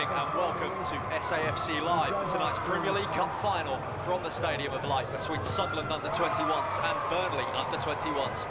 And welcome to SAFC Live for tonight's Premier League Cup final from the Stadium of Light between Sunderland under-21s and Burnley under-21s.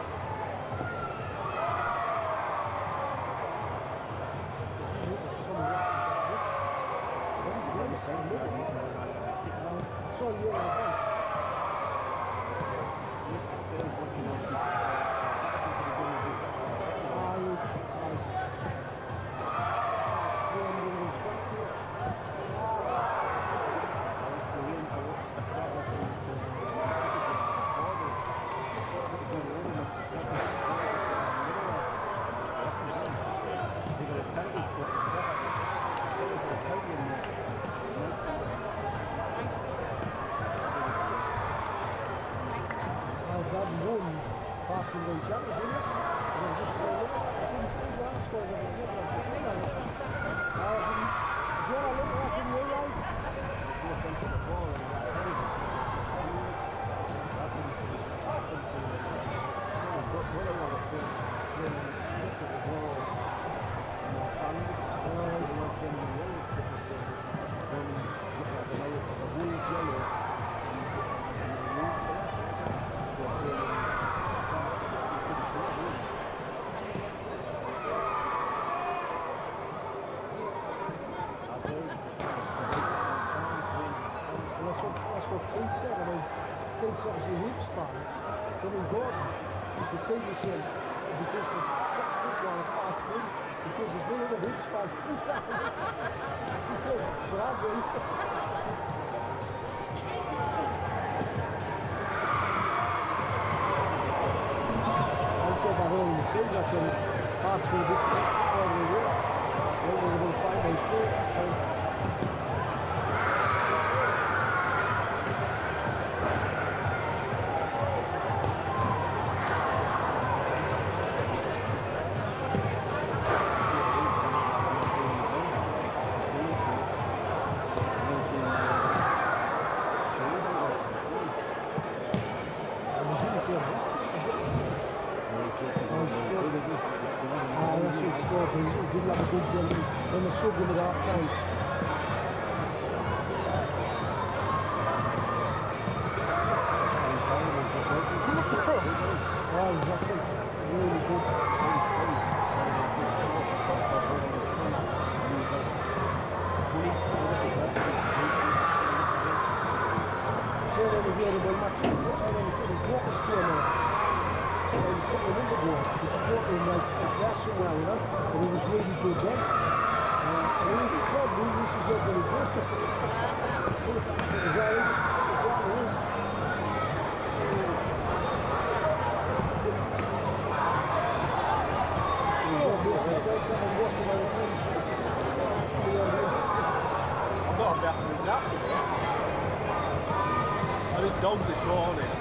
I did dogs this morning. It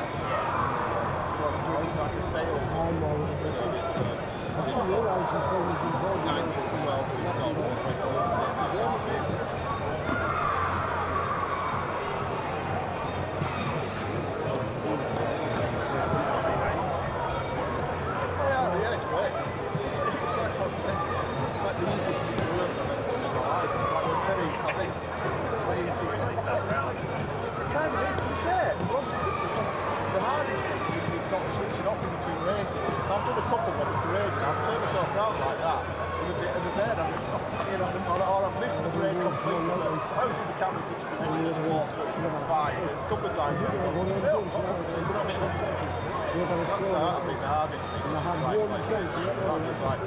was like a sales. So it's 9 to 12. Yeah, it's great. It's like I was saying, it's like the easiest piece of work I've ever done in my life. It's like I'm telling you, I think it's like it kind of is, to be fair. The hardest thing is you've got switching off in between races. So I've done a couple of them, great. I've turned myself around like that, in the bed, or I've missed the break completely. I was in the camera in such a position that the wall through, it's fine. There's a couple of times I've gone, I think the hardest thing is it's like, it's like,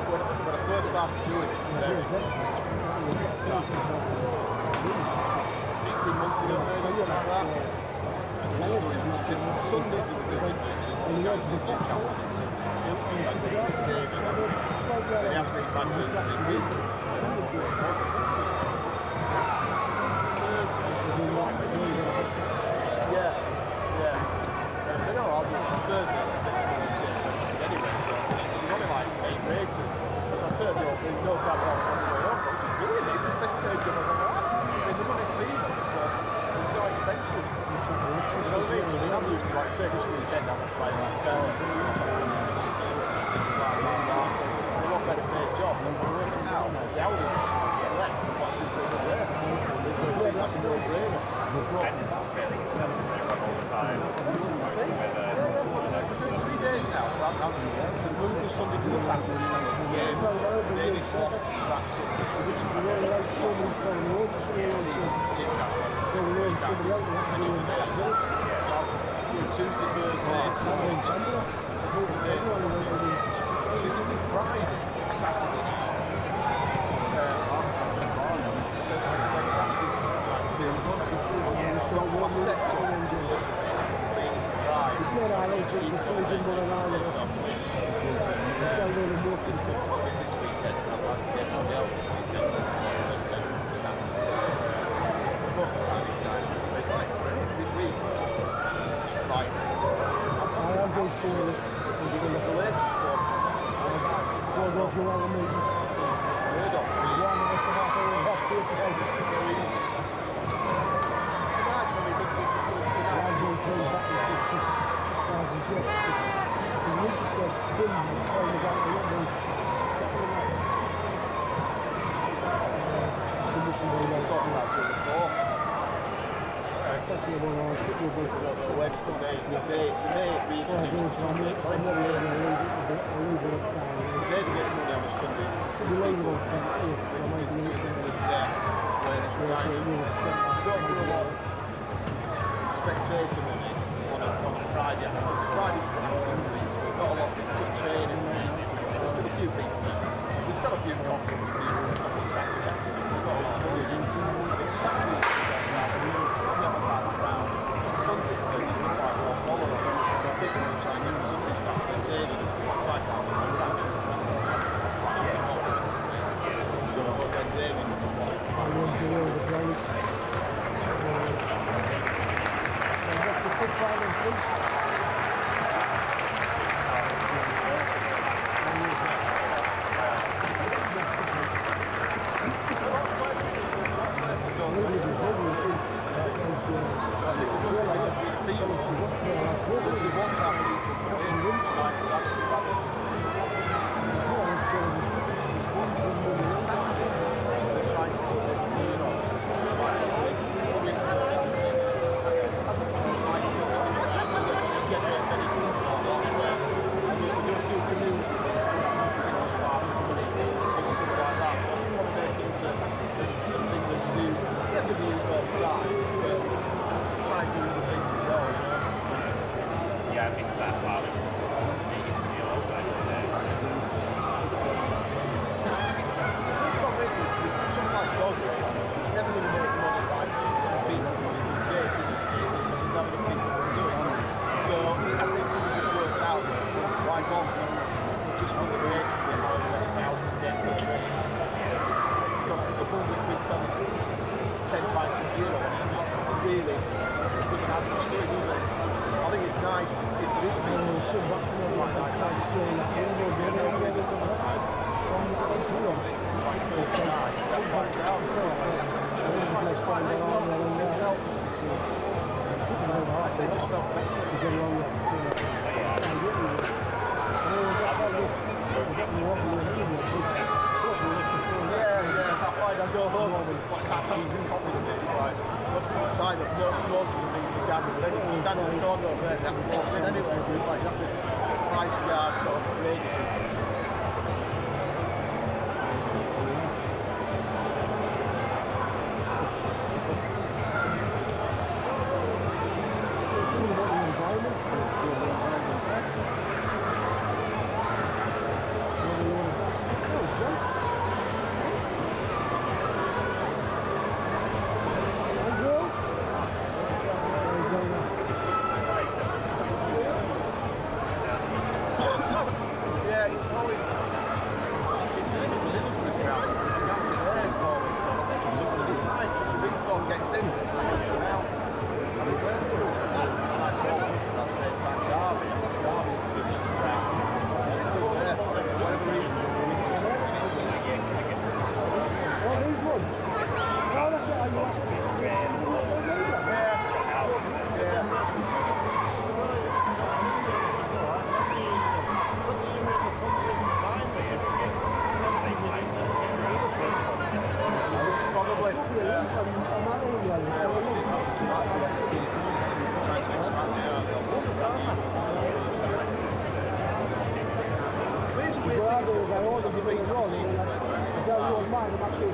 when I first started doing it, 18 months ago, maybe, something like that. Sundays it was doing the podcast on Sunday. They asked me if I'd do it. Yeah. And I said, no, I'll do it. It's Thursday. Anyway, so there's only like 8 races. So I turned up, there's no time at all. I was on the way up. This is brilliant. It's the best paid job I've ever had. I mean, the money's payments, but there's no expenses. You know what I mean? So I'm used to, like, say, this weekend I was playing like hotel. It's a lot better paid job. And we're working out the hourly rates I get less than what people do there. So it seems like a no-brainer. And it's fairly consistent when you run all the time. This is the thing. We're doing 3 days now, so I'm moving the Sunday to the Saturday. David lost that Sunday. Tuesday, Thursday, Tuesday, Friday, Saturday. It's like Saturdays sometimes. My steps up. Spectator money on a Friday. Fridays is so there's not a lot of people just training. There's still a few people. There's still a few coffees and people. There's still Saturday. There's not a lot of money. I think Saturday I've never had that round. Sunday I think it's quite well followed. So I think we're going to try and use Sundays back to the day. So I've got David.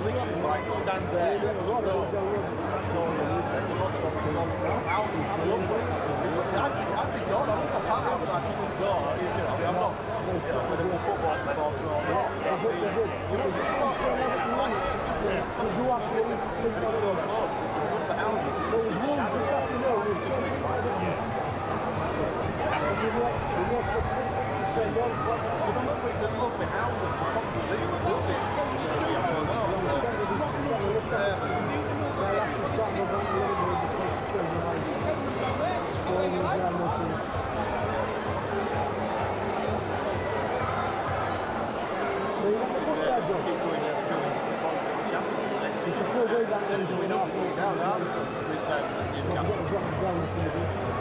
literally like stand there, I'd be gone. I'm not part outside from the door. I'm not with a football support or not. It's so close. The houses. The lovely houses, the population of buildings.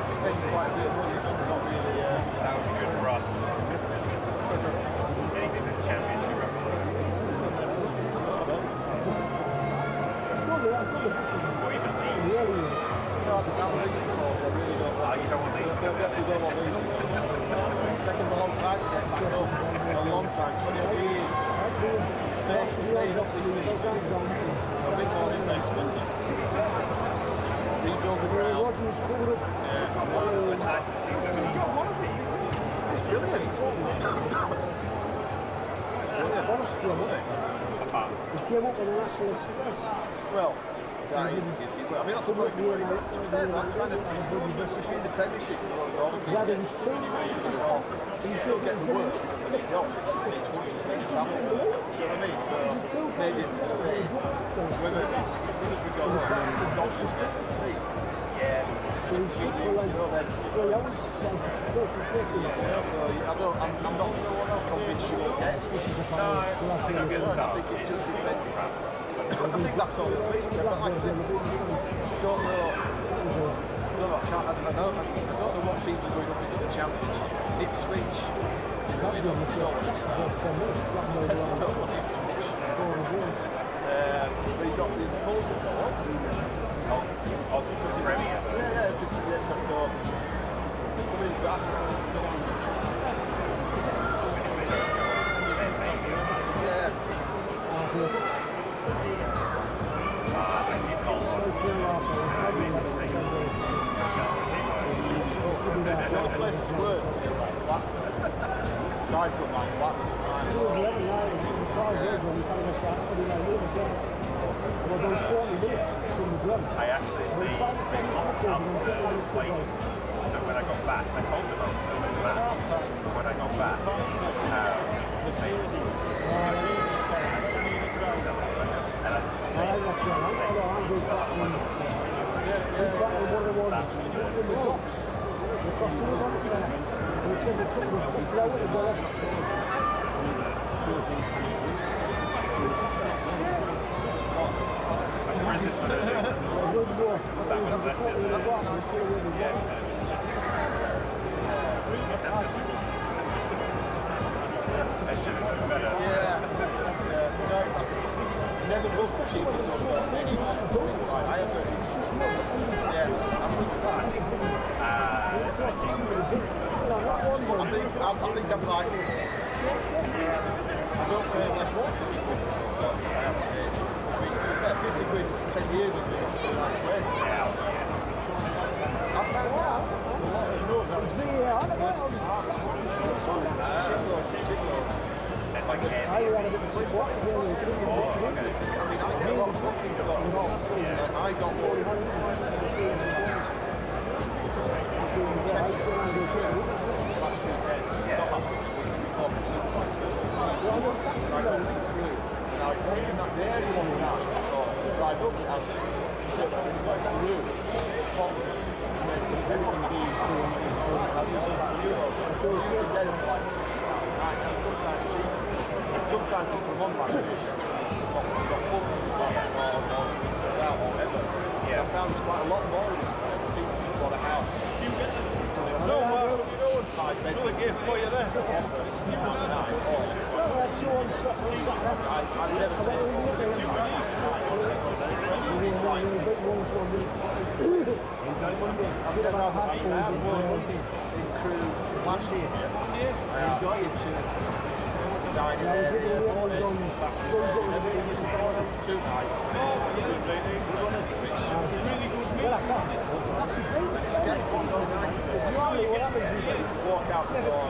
Spend quite a bit of money, not really. That would be good for us. Anything that's championship. Or even league. No, the league support, I really don't like. You don't want league. You definitely don't want league support. It's taken a long time to get back up. A long time, 20 years. Safe to stay up this season. A big more investment. Rebuild the ground. It's nice to see something. You got holiday. It's brilliant. It's brilliant. Apart. Well, that is easy. I mean, that's a work that's kind of between the Premiership and the Overseas. You still get the work. It's not. It's just each week. It's travel. You know what I mean? So maybe the same. Whether we go the Dodgers get the team. Yeah. So I'm not convinced you will get. No, I think it's I think it just depends. I think that's all it is. But like I said, I don't know what teams are going up into the Championship. Ipswich. We've got the Colton I'll do the Premier. Coming back. The only place that's worse is like Black. Aside from like Black. I actually leave place. So when I got back, I told them I was going back. When I got back, Never was the cheapest one, but I have to. Yeah, I'm I think I'm like, I don't pay less than 50 quid 10 years ago. I found out it's a lot of notes. That was me, like I mean, I get a lot of bookings about I got one. Last weekend, not last weekend, before from Supermarket. I got through. And I was in that there, you want to drive up and sit on the room, everything being sometimes you come on like this, you've got bookings or whatever. Yeah. I found there's quite a lot more of this place. People just bought a house. No, another gift for you there. I've never last year. I enjoyed it. Walk out the door.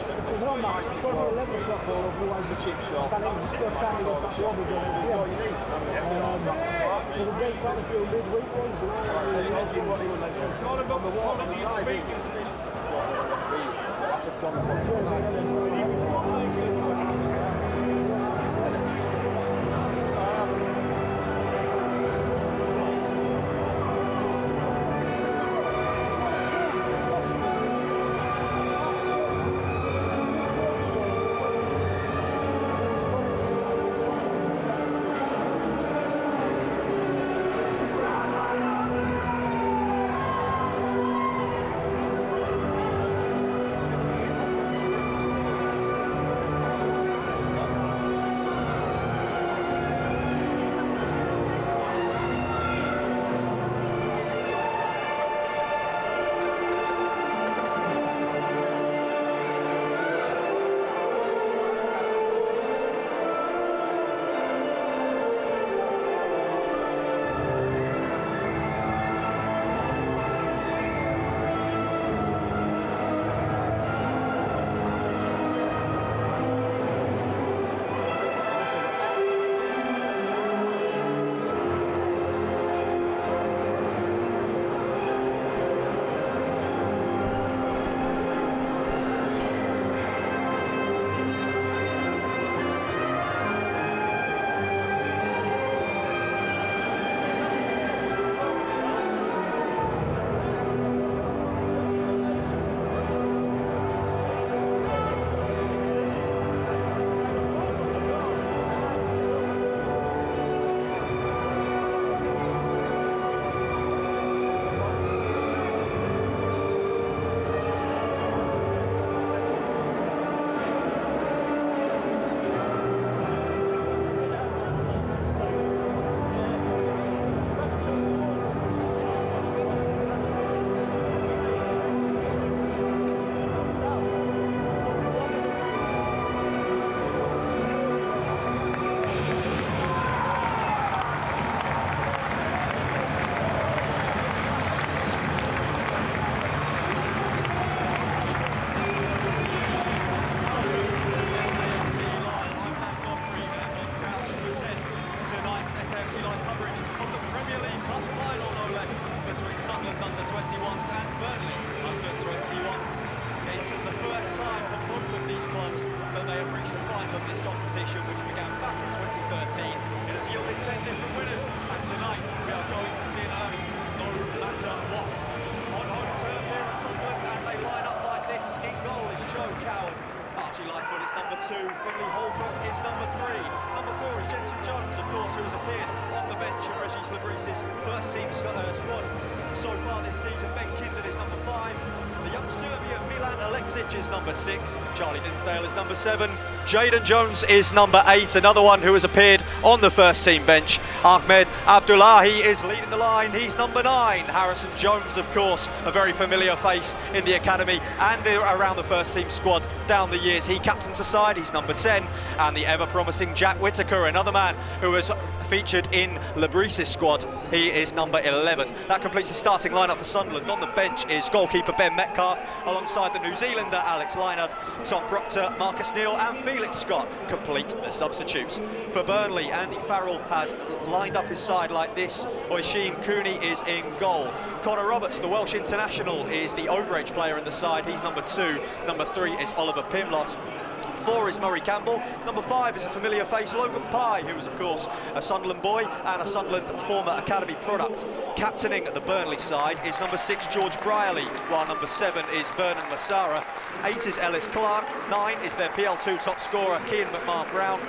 The chip shop. That's all you need. SAFC live coverage of the Premier League Cup final, no less, between Sunderland under-21s and Burnley under-21s. It's the first time for both of these clubs that they have reached the final of this competition, which began back in 2013. It has yielded 10 different winners, and tonight we are going to see an 11, no matter what. On home turf here at Sunderland, and they line up like this. In goal is Joe Coward. Archie Lightfoot is number 2, Finley Holbrook is number 3. Number 4 is Jensen Jones, of course, who has appeared on the bench in Regis Lebris's first team squad so far this season. Ben Kindred is number 5. The young Serbian Milan Aleksic is number 6. Charlie Dinsdale is number 7. Jaden Jones is number 8, another one who has appeared on the first team bench. Ahmed Abdullahi is leading the line, he's number 9. Harrison Jones, of course, a very familiar face in the academy and around the first team squad down the years. He captains the side, he's number 10. And the ever-promising Jack Whittaker, another man who has featured in Lebris's squad, he is number 11. That completes the starting lineup for Sunderland. On the bench is goalkeeper Ben Metcalfe, alongside the New Zealander Alex Leinard, Tom Proctor, Marcus Neal and Felix Scott complete the substitutes. For Burnley, Andy Farrell has lined up his side like this. Oisin Cooney is in goal. Connor Roberts, the Welsh international, is the overage player in the side. He's number 2. Number 3 is Oliver Pimlott. 4 is Murray Campbell. Number 5 is a familiar face, Logan Pye, who is of course a Sunderland boy and a Sunderland former academy product. Captaining the Burnley side is number 6 George Brierley, while number 7 is Vernon Massara. 8 is Ellis Clark. 9 is their PL2 top scorer Cian McMahon-Brown.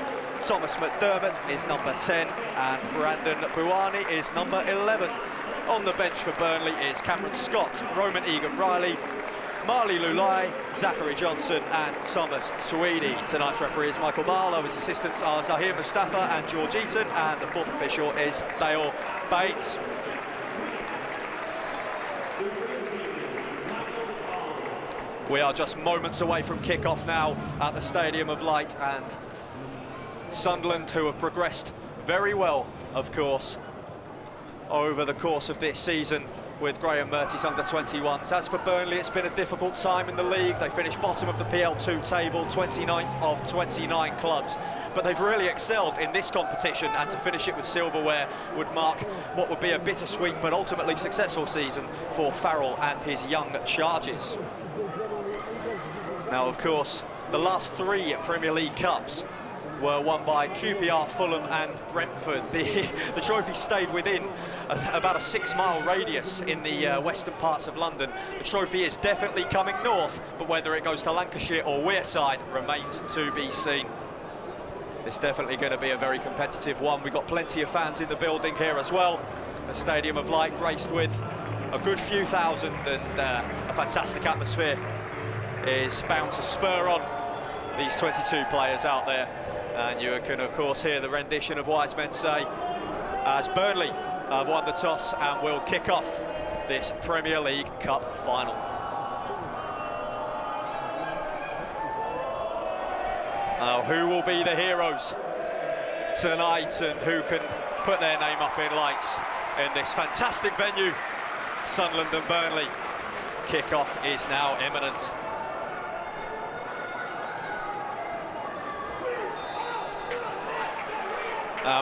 Thomas McDermott is number 10 and Brandon Buani is number 11. On the bench for Burnley is Cameron Scott, Roman Egan-Riley, Marley Lulai, Zachary Johnson and Thomas Tweedy. Tonight's referee is Michael Barlow. His assistants are Zahir Mustafa and George Eaton, and the fourth official is Dale Bates. We are just moments away from kick-off now at the Stadium of Light, and Sunderland, who have progressed very well, of course, over the course of this season with Graham Murty's under-21s. As for Burnley, it's been a difficult time in the league. They finished bottom of the PL2 table, 29th of 29 clubs. But they've really excelled in this competition, and to finish it with silverware would mark what would be a bittersweet but ultimately successful season for Farrell and his young charges. Now, of course, the last 3 Premier League Cups were won by QPR, Fulham and Brentford. The trophy stayed within about a 6-mile radius in the western parts of London. The trophy is definitely coming north, but whether it goes to Lancashire or Wearside remains to be seen. It's definitely going to be a very competitive one. We've got plenty of fans in the building here as well. A stadium of light graced with a good few thousand, and a fantastic atmosphere is bound to spur on these 22 players out there. And you can, of course, hear the rendition of Wise Men Say as Burnley have won the toss and will kick off this Premier League Cup final. Now, who will be the heroes tonight, and who can put their name up in lights in this fantastic venue? Sunderland and Burnley. Kick-off is now imminent.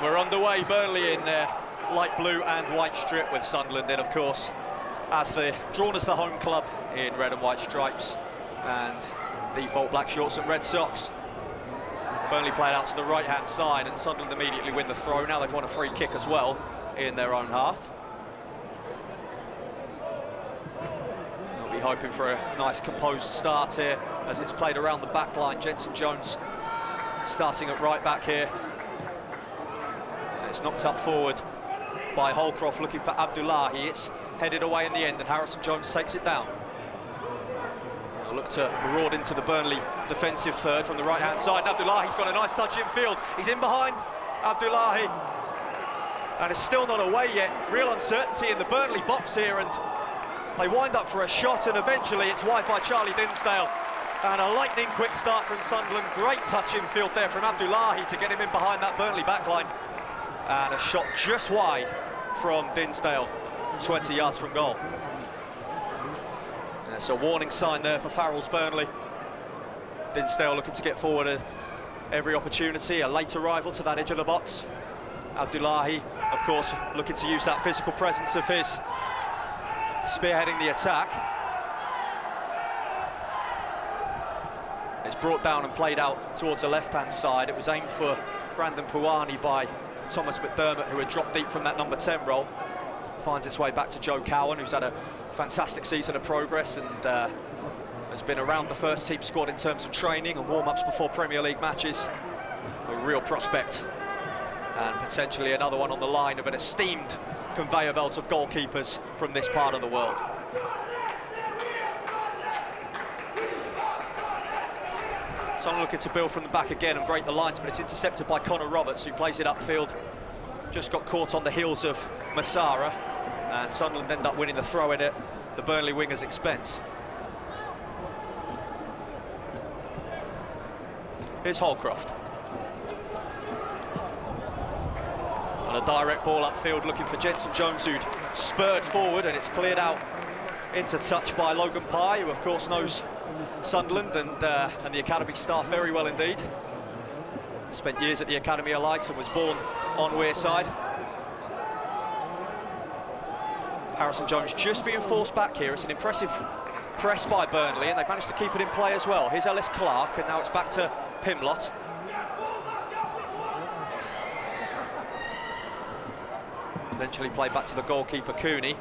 We're underway. Burnley in their light blue and white strip, with Sunderland in, of course, as drawn as the home club in red and white stripes and default black shorts and red socks. Burnley played out to the right-hand side, and Sunderland immediately win the throw. Now they've won a free kick as well in their own half. They'll be hoping for a nice composed start here as it's played around the back line. Jenson Jones starting at right back here. It's knocked up forward by Holcroft, looking for Abdullahi. It's headed away in the end, and Harrison Jones takes it down. They'll look to maraud into the Burnley defensive third from the right-hand side. Abdullahi's got a nice touch infield. He's in behind Abdullahi, and it's still not away yet. Real uncertainty in the Burnley box here, and they wind up for a shot, and eventually it's wide by Charlie Dinsdale. And a lightning quick start from Sunderland. Great touch infield there from Abdullahi to get him in behind that Burnley backline. And a shot just wide from Dinsdale, 20 yards from goal. It's a warning sign there for Farrell's Burnley. Dinsdale looking to get forward at every opportunity, a late arrival to that edge of the box. Abdullahi, of course, looking to use that physical presence of his, spearheading the attack. It's brought down and played out towards the left-hand side. It was aimed for Brandon Puani by Thomas McDermott, who had dropped deep from that number 10 role. Finds its way back to Joe Cowan, who's had a fantastic season of progress and has been around the first team squad in terms of training and warm-ups before Premier League matches. A real prospect, and potentially another one on the line of an esteemed conveyor belt of goalkeepers from this part of the world. Someone looking to build from the back again and break the lines, but it's intercepted by Connor Roberts, who plays it upfield. Just got caught on the heels of Massara, and Sunderland end up winning the throw-in at the Burnley winger's expense. Here's Holcroft. And a direct ball upfield looking for Jenson Jones, who'd spurred forward, and it's cleared out into touch by Logan Pye, who of course knows Sunderland and the academy staff very well indeed. Spent years at the academy alike and was born on Wearside. Harrison Jones just being forced back here. It's an impressive press by Burnley, and they've managed to keep it in play as well. Here's Ellis Clark, and now it's back to Pimlott. Eventually played back to the goalkeeper, Cooney.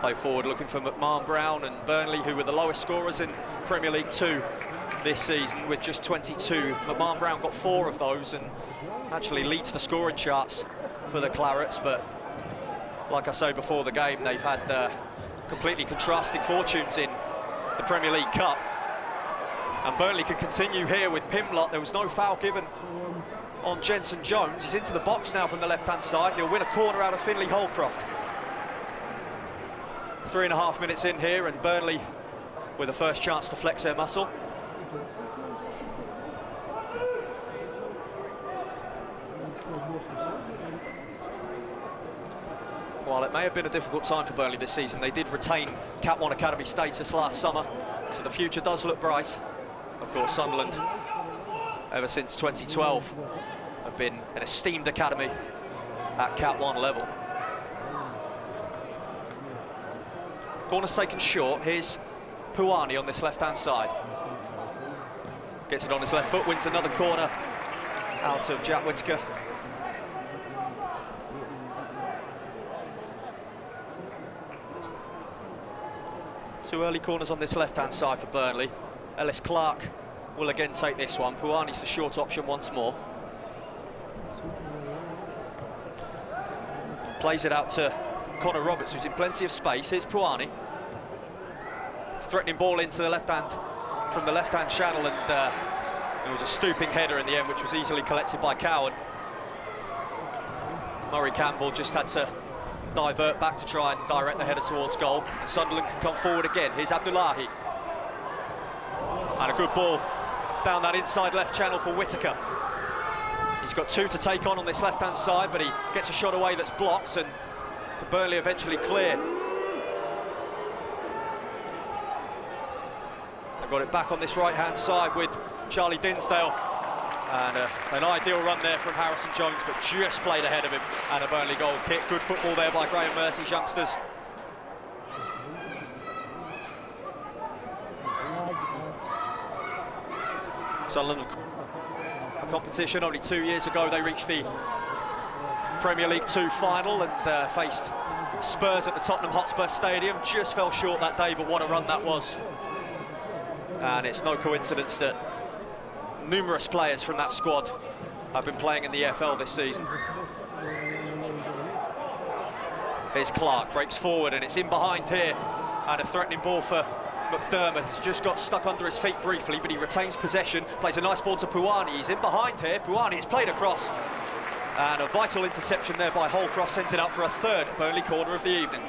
Play forward looking for McMahon Brown and Burnley, who were the lowest scorers in Premier League 2 this season with just 22. McMahon Brown got 4 of those and actually leads the scoring charts for the Clarets, but like I say before the game, they've had completely contrasting fortunes in the Premier League Cup. And Burnley can continue here with Pimlott. There was no foul given on Jenson Jones. He's into the box now from the left-hand side. He'll win a corner out of Finlay Holcroft. 3.5 minutes in here, and Burnley with a first chance to flex their muscle. While it may have been a difficult time for Burnley this season, they did retain Cat 1 Academy status last summer, so the future does look bright. Of course, Sunderland, ever since 2012, have been an esteemed academy at Cat 1 level. Corner's taken short. Here's Puani on this left-hand side. Gets it on his left foot, wins another corner out of Jack Whittaker. Two early corners on this left-hand side for Burnley. Ellis Clark will again take this one. Puani's the short option once more. Plays it out to Connor Roberts, who's in plenty of space. Here's Puani. Threatening ball into the left-hand, from the left-hand channel, and it was a stooping header in the end, which was easily collected by Cowan. Murray Campbell just had to divert back to try and direct the header towards goal, and Sunderland can come forward again. Here's Abdullahi, and a good ball down that inside left channel for Whittaker. He's got two to take on this left-hand side, but he gets a shot away that's blocked, and can Burnley eventually clear. They've got it back on this right-hand side with Charlie Dinsdale, and an ideal run there from Harrison Jones, but just played ahead of him, and a Burnley goal kick. Good football there by Graham Murty's youngsters. Sunderland competition, only 2 years ago they reached the Premier League 2 final and faced Spurs at the Tottenham Hotspur Stadium. Just fell short that day, but what a run that was. And it's no coincidence that numerous players from that squad have been playing in the EFL this season. Here's Clark, breaks forward, and it's in behind here, and a threatening ball for McDermott. Has just got stuck under his feet briefly, but he retains possession, plays a nice ball to Puani. He's in behind here. Puani, it's played across, and a vital interception there by Holcroft sends it up for a third Burnley corner of the evening.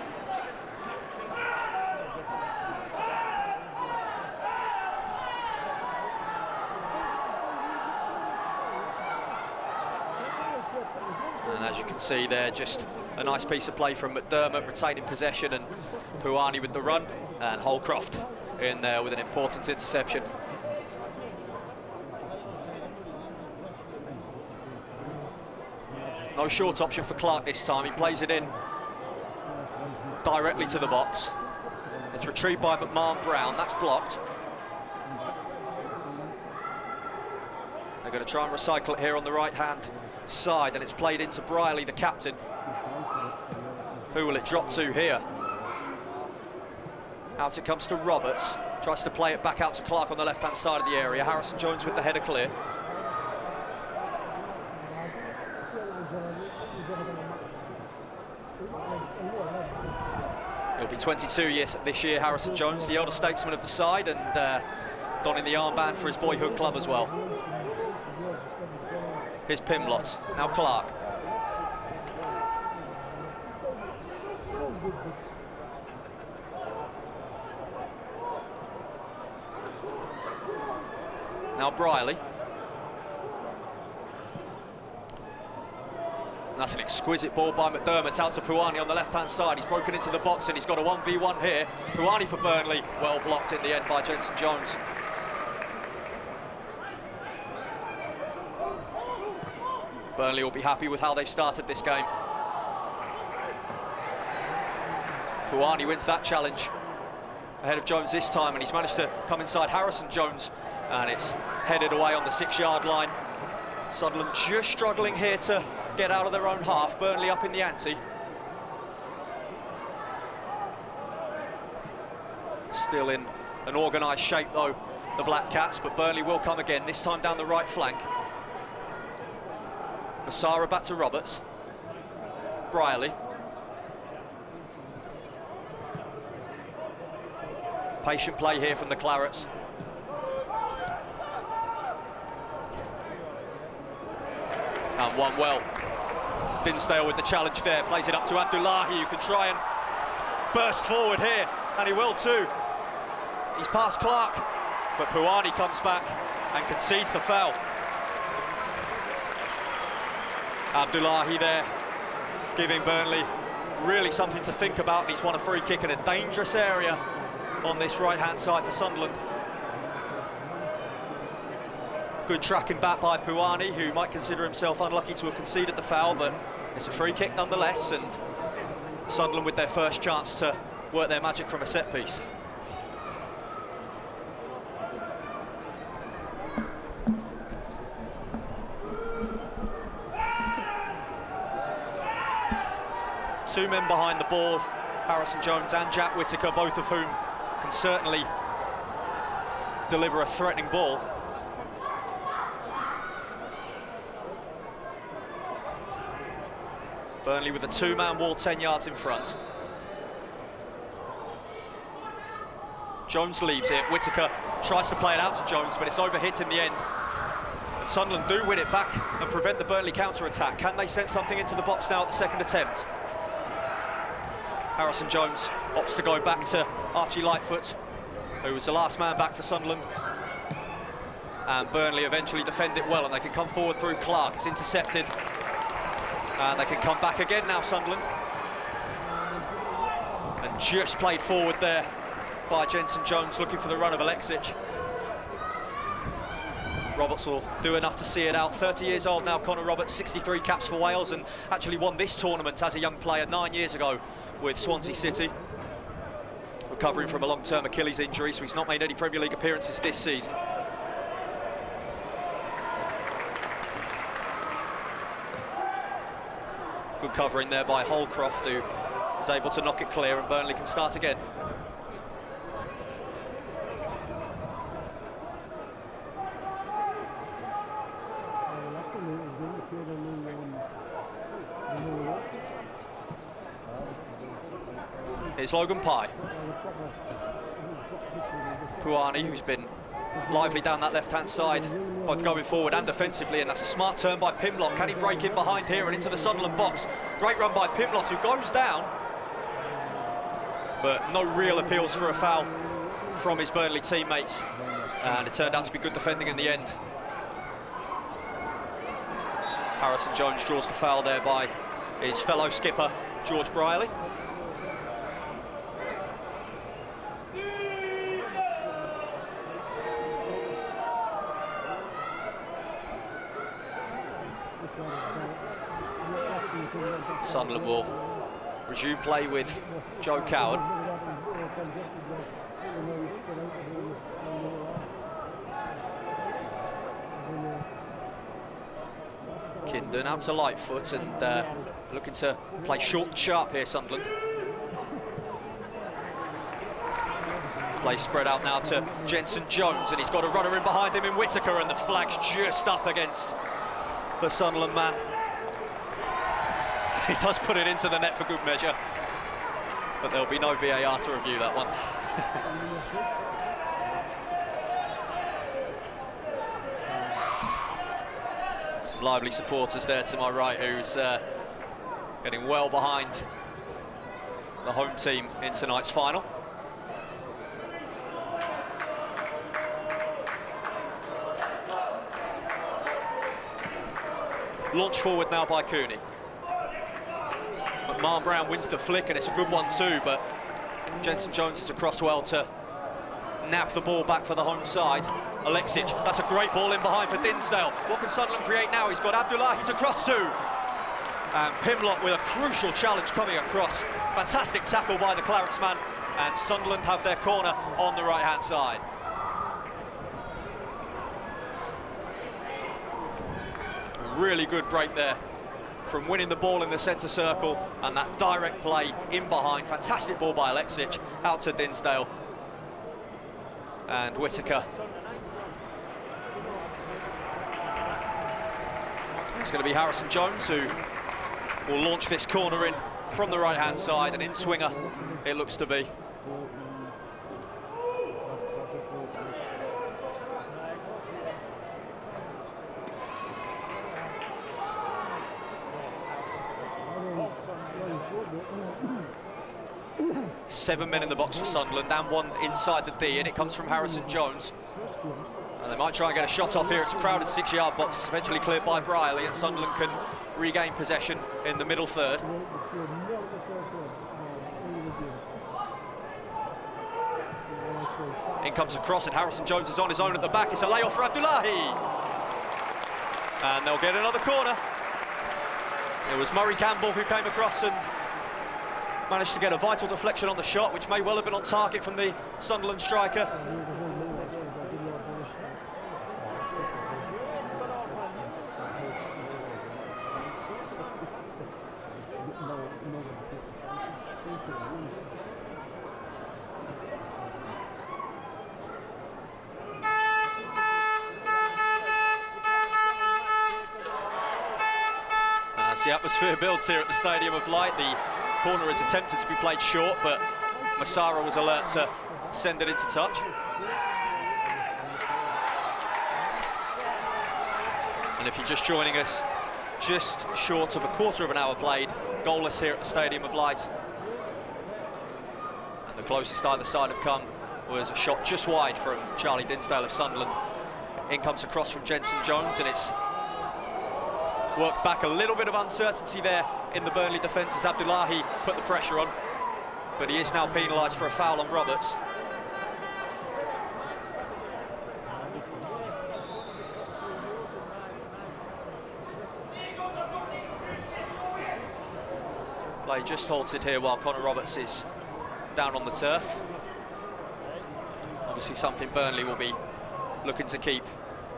And as you can see there, just a nice piece of play from McDermott, retaining possession, and Puani with the run, and Holcroft in there with an important interception. No short option for Clark this time. He plays it in directly to the box. It's retrieved by McMahon Brown. That's blocked. They're going to try and recycle it here on the right-hand side, and it's played into Briley, the captain. Who will it drop to here? Out it comes to Roberts. Tries to play it back out to Clark on the left-hand side of the area. Harrison Jones with the header clear. He'll be 22 years this year, Harrison Jones, the elder statesman of the side, and donning the armband for his boyhood club as well. Here's Pimblott, now Clark. Now Briley. That's an exquisite ball by McDermott out to Puani on the left-hand side. He's broken into the box and he's got a 1v1 here. Puani for Burnley, well blocked in the end by Jensen Jones. Burnley will be happy with how they've started this game. Puani wins that challenge ahead of Jones this time, and he's managed to come inside Harrison Jones, and it's headed away on the 6-yard line. Sunderland just struggling here to get out of their own half. Burnley up in the ante. Still in an organised shape though, the Black Cats, but Burnley will come again, this time down the right flank. Massara back to Roberts. Briley. Patient play here from the Clarets. And one well. Dinsdale with the challenge there, plays it up to Abdullahi, who can try and burst forward here, and he will too. He's past Clark, but Puani comes back and concedes the foul. Abdullahi there, giving Burnley really something to think about, and he's won a free kick in a dangerous area on this right-hand side for Sunderland. Good tracking back by Puani, who might consider himself unlucky to have conceded the foul, but it's a free kick nonetheless, and Sunderland with their first chance to work their magic from a set piece. Two men behind the ball, Harrison Jones and Jack Whittaker, both of whom can certainly deliver a threatening ball. Burnley with a two-man wall 10 yards in front. Jones leaves it, Whittaker tries to play it out to Jones, but it's overhit in the end. And Sunderland do win it back and prevent the Burnley counter-attack. Can they send something into the box now at the second attempt? Harrison Jones opts to go back to Archie Lightfoot, who was the last man back for Sunderland. And Burnley eventually defend it well, and they can come forward through Clark. It's intercepted. And they can come back again now, Sunderland. And just played forward there by Jensen Jones, looking for the run of Alexic. Roberts will do enough to see it out. 30 years old now, Connor Roberts, 63 caps for Wales, and actually won this tournament as a young player 9 years ago with Swansea City. Recovering from a long-term Achilles injury, so he's not made any Premier League appearances this season. Good covering there by Holcroft, who is able to knock it clear, and Burnley can start again. Here's Logan Pye. Puani, who's been lively down that left-hand side, both going forward and defensively, and that's a smart turn by Pimlott. Can he break in behind here and into the Sunderland box? Great run by Pimlott, who goes down, but no real appeals for a foul from his Burnley teammates, and it turned out to be good defending in the end. Harrison Jones draws the foul there by his fellow skipper, George Brierley. Sunderland will resume play with Joe Coward. Kinden out to Lightfoot, and looking to play short and sharp here, Sunderland. Play spread out now to Jensen Jones, and he's got a runner in behind him in Whittaker, and the flag's just up against the Sunderland man. He does put it into the net for good measure, but there'll be no VAR to review that one. Some lively supporters there to my right, who's getting well behind the home team in tonight's final. Launched forward now by Cooney. McMahon Brown wins the flick, and it's a good one too, but Jensen Jones is across well to nab the ball back for the home side. Alexic, that's a great ball in behind for Dinsdale. What can Sunderland create now? He's got Abdullahi to cross to. And Pimlott with a crucial challenge coming across. Fantastic tackle by the Clarets man, and Sunderland have their corner on the right-hand side. A really good break there from winning the ball in the centre circle, and that direct play in behind. Fantastic ball by Alexic, out to Dinsdale. And Whittaker. It's going to be Harrison Jones who will launch this corner in from the right-hand side, and in swinger it looks to be. Seven men in the box for Sunderland and one inside the D, and it comes from Harrison Jones. And they might try and get a shot off here. It's a crowded 6-yard box. It's eventually cleared by Brierley, and Sunderland can regain possession in the middle third. comes across, and Harrison Jones is on his own at the back. It's a layoff for Abdullahi. And they'll get another corner. It was Murray Campbell who came across and managed to get a vital deflection on the shot, which may well have been on target from the Sunderland striker. The atmosphere builds here at the Stadium of Light. The corner is attempted to be played short, but Massara was alert to send it into touch. And if you're just joining us, just short of a quarter of an hour played, goalless here at the Stadium of Light. And the closest either side have come was a shot just wide from Charlie Dinsdale of Sunderland. In comes a cross from Jensen Jones, and it's worked back. A little bit of uncertainty there in the Burnley defence as Abdullahi put the pressure on, but he is now penalised for a foul on Roberts. Play just halted here while Connor Roberts is down on the turf. Obviously something Burnley will be looking to keep,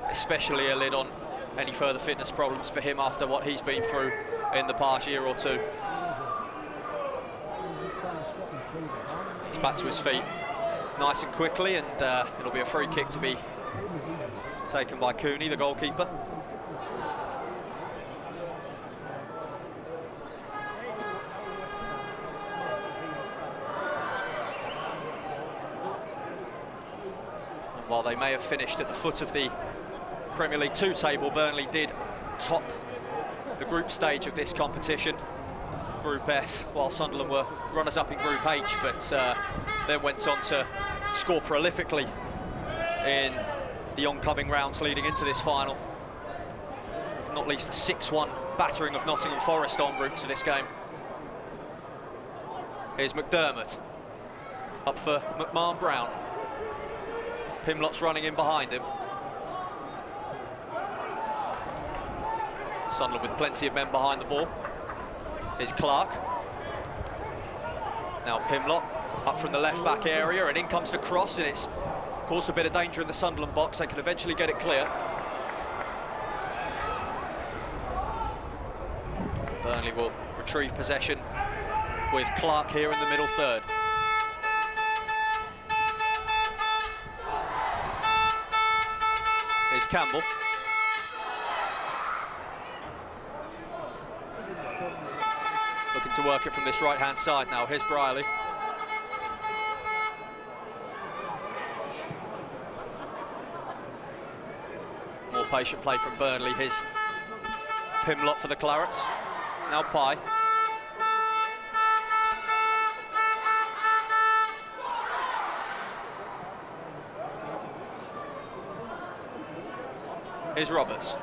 especially a lid on any further fitness problems for him after what he's been through in the past year or two. He's back to his feet nice and quickly, and it'll be a free kick to be taken by Cooney, the goalkeeper. And while they may have finished at the foot of the Premier League 2 table, Burnley did top the group stage of this competition, Group F, while Sunderland were runners-up in Group H, but then went on to score prolifically in the oncoming rounds leading into this final. Not least a 6-1 battering of Nottingham Forest en route to this game. Here's McDermott, up for McMahon-Brown. Pimlott's running in behind him. Sunderland with plenty of men behind the ball. Here's Clark. Now Pimlott up from the left-back area, and in comes the cross, and it's caused a bit of danger in the Sunderland box. They can eventually get it clear. Burnley will retrieve possession with Clark here in the middle third. Here's Campbell. Looking to work it from this right-hand side now. Here's Brierley. More patient play from Burnley. Here's Pimlott for the Clarets. Now Pye. Here's Roberts.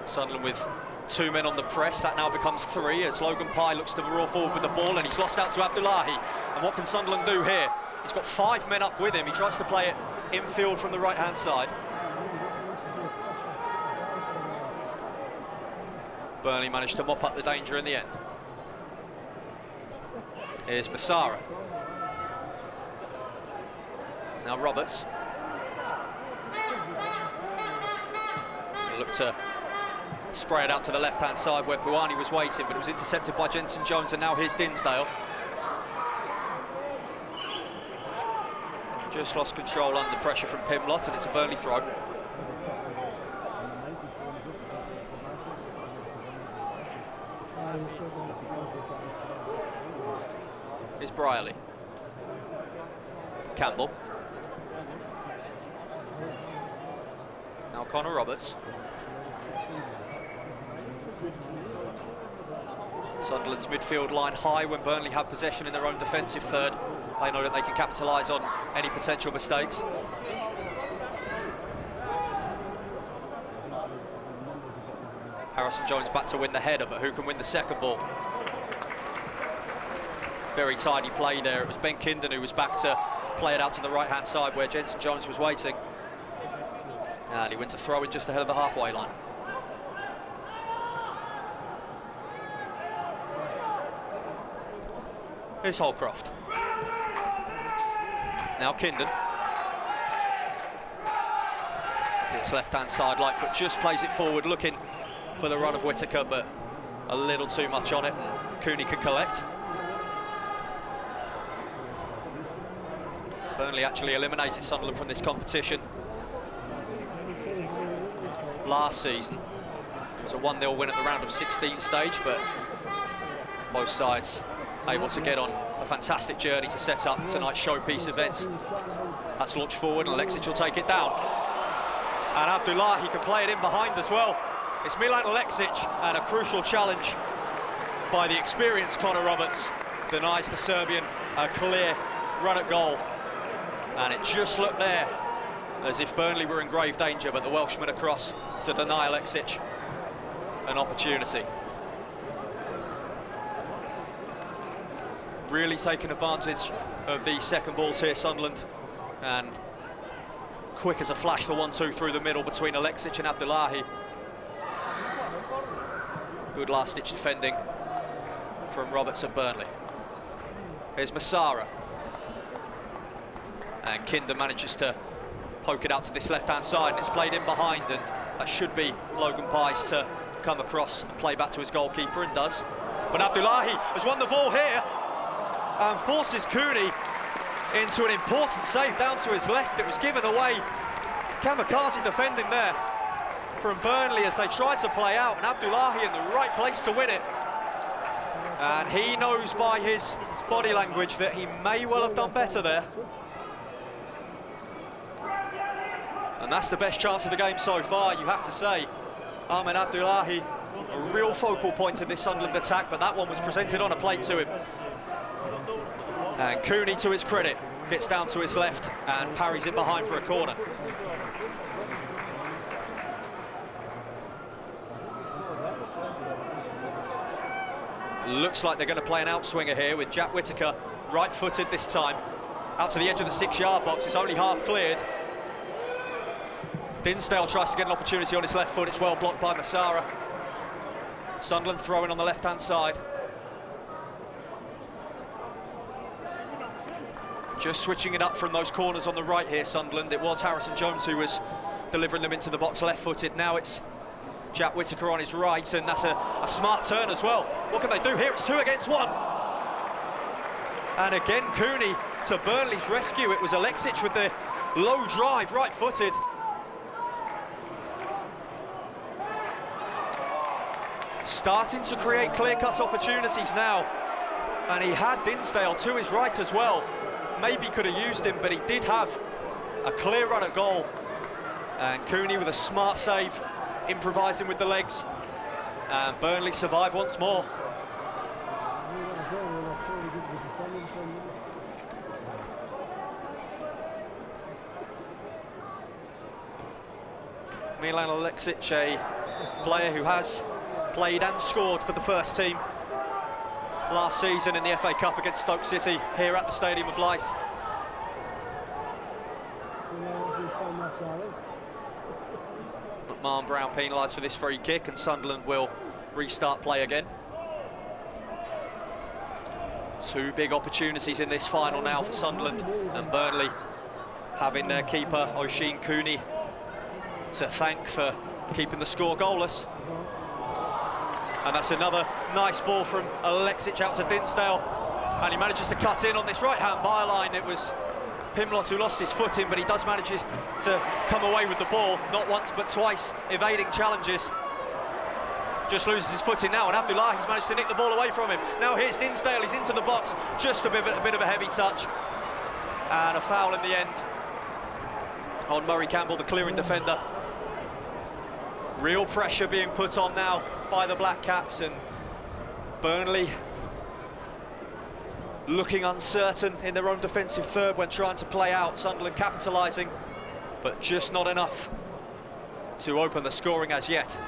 Sunderland with 2 men on the press. That now becomes 3 as Logan Pye looks to roar forward with the ball, and he's lost out to Abdullahi. And what can Sunderland do here? He's got 5 men up with him. He tries to play it infield from the right-hand side. Burnley managed to mop up the danger in the end. Here's Massara. Now Roberts. Look to spray it out to the left-hand side where Puani was waiting, but it was intercepted by Jensen Jones, and now here's Dinsdale. Just lost control under pressure from Pimlott, and it's a Burnley throw. Here's Brierley. Campbell. Now Connor Roberts. Sunderland's midfield line high when Burnley have possession in their own defensive third. They know that they can capitalise on any potential mistakes. Harrison Jones back to win the header, but who can win the second ball? Very tidy play there. It was Ben Kinden who was back to play it out to the right-hand side where Jensen Jones was waiting. And he wins a throw-in just ahead of the halfway line. Here's Holcroft. Now Kindon. It's left-hand side, Lightfoot just plays it forward, looking for the run of Whittaker, but a little too much on it, and Cooney can collect. Burnley actually eliminated Sunderland from this competition last season. It was a 1-0 win at the round of 16 stage, but both sides able to get on a fantastic journey to set up tonight's showpiece event. That's launched forward, and Alexic will take it down. And Abdullahi can play it in behind as well. It's Milan Alexic, and a crucial challenge by the experienced Connor Roberts denies the Serbian a clear run at goal. And it just looked there as if Burnley were in grave danger, but the Welshman across to deny Alexic an opportunity. Really taking advantage of the second balls here, Sunderland, and quick as a flash, the 1-2 through the middle between Alexic and Abdullahi. Good last-ditch defending from Roberts at Burnley. Here's Massara. And Kinder manages to poke it out to this left-hand side, and it's played in behind, and that should be Logan Pies to come across and play back to his goalkeeper, and does. But Abdullahi has won the ball here and forces Cooney into an important save down to his left. It was given away. Kamikaze defending there from Burnley as they tried to play out, and Abdullahi in the right place to win it. And he knows by his body language that he may well have done better there. And that's the best chance of the game so far, you have to say. Ahmed Abdullahi, a real focal point of this Sunderland attack, but that one was presented on a plate to him. And Cooney, to his credit, gets down to his left and parries it behind for a corner. Looks like they're going to play an outswinger here with Jack Whittaker, right-footed this time. Out to the edge of the 6-yard box, it's only half cleared. Dinsdale tries to get an opportunity on his left foot, it's well blocked by Massara. Sunderland throwing on the left-hand side. Just switching it up from those corners on the right here, Sunderland. It was Harrison Jones who was delivering them into the box left-footed. Now it's Jack Whittaker on his right, and that's a smart turn as well. What can they do here? It's 2 against 1. And again, Cooney to Burnley's rescue. It was Alexic with the low drive, right-footed. Starting to create clear-cut opportunities now. And he had Dinsdale to his right as well. Maybe could have used him, but he did have a clear run at goal. And Cooney with a smart save, improvising with the legs. And Burnley survive once more. Milan Alexic, a player who has played and scored for the first team last season in the FA Cup against Stoke City here at the Stadium of Light. McMahon Brown penalised for this free kick, and Sunderland will restart play again. 2 big opportunities in this final now for Sunderland, and Burnley having their keeper Oisin Cooney to thank for keeping the score goalless. And that's another nice ball from Alexic out to Dinsdale, and he manages to cut in on this right-hand byline. It was Pimlott who lost his footing, but he does manage to come away with the ball, not once but twice, evading challenges. Just loses his footing now, and Abdullahi's managed to nick the ball away from him. Now here's Dinsdale, he's into the box, just a bit of a heavy touch, and a foul in the end on Murray Campbell, the clearing defender. Real pressure being put on now by the Black Cats, and Burnley looking uncertain in their own defensive third when trying to play out. Sunderland capitalising, but just not enough to open the scoring as yet.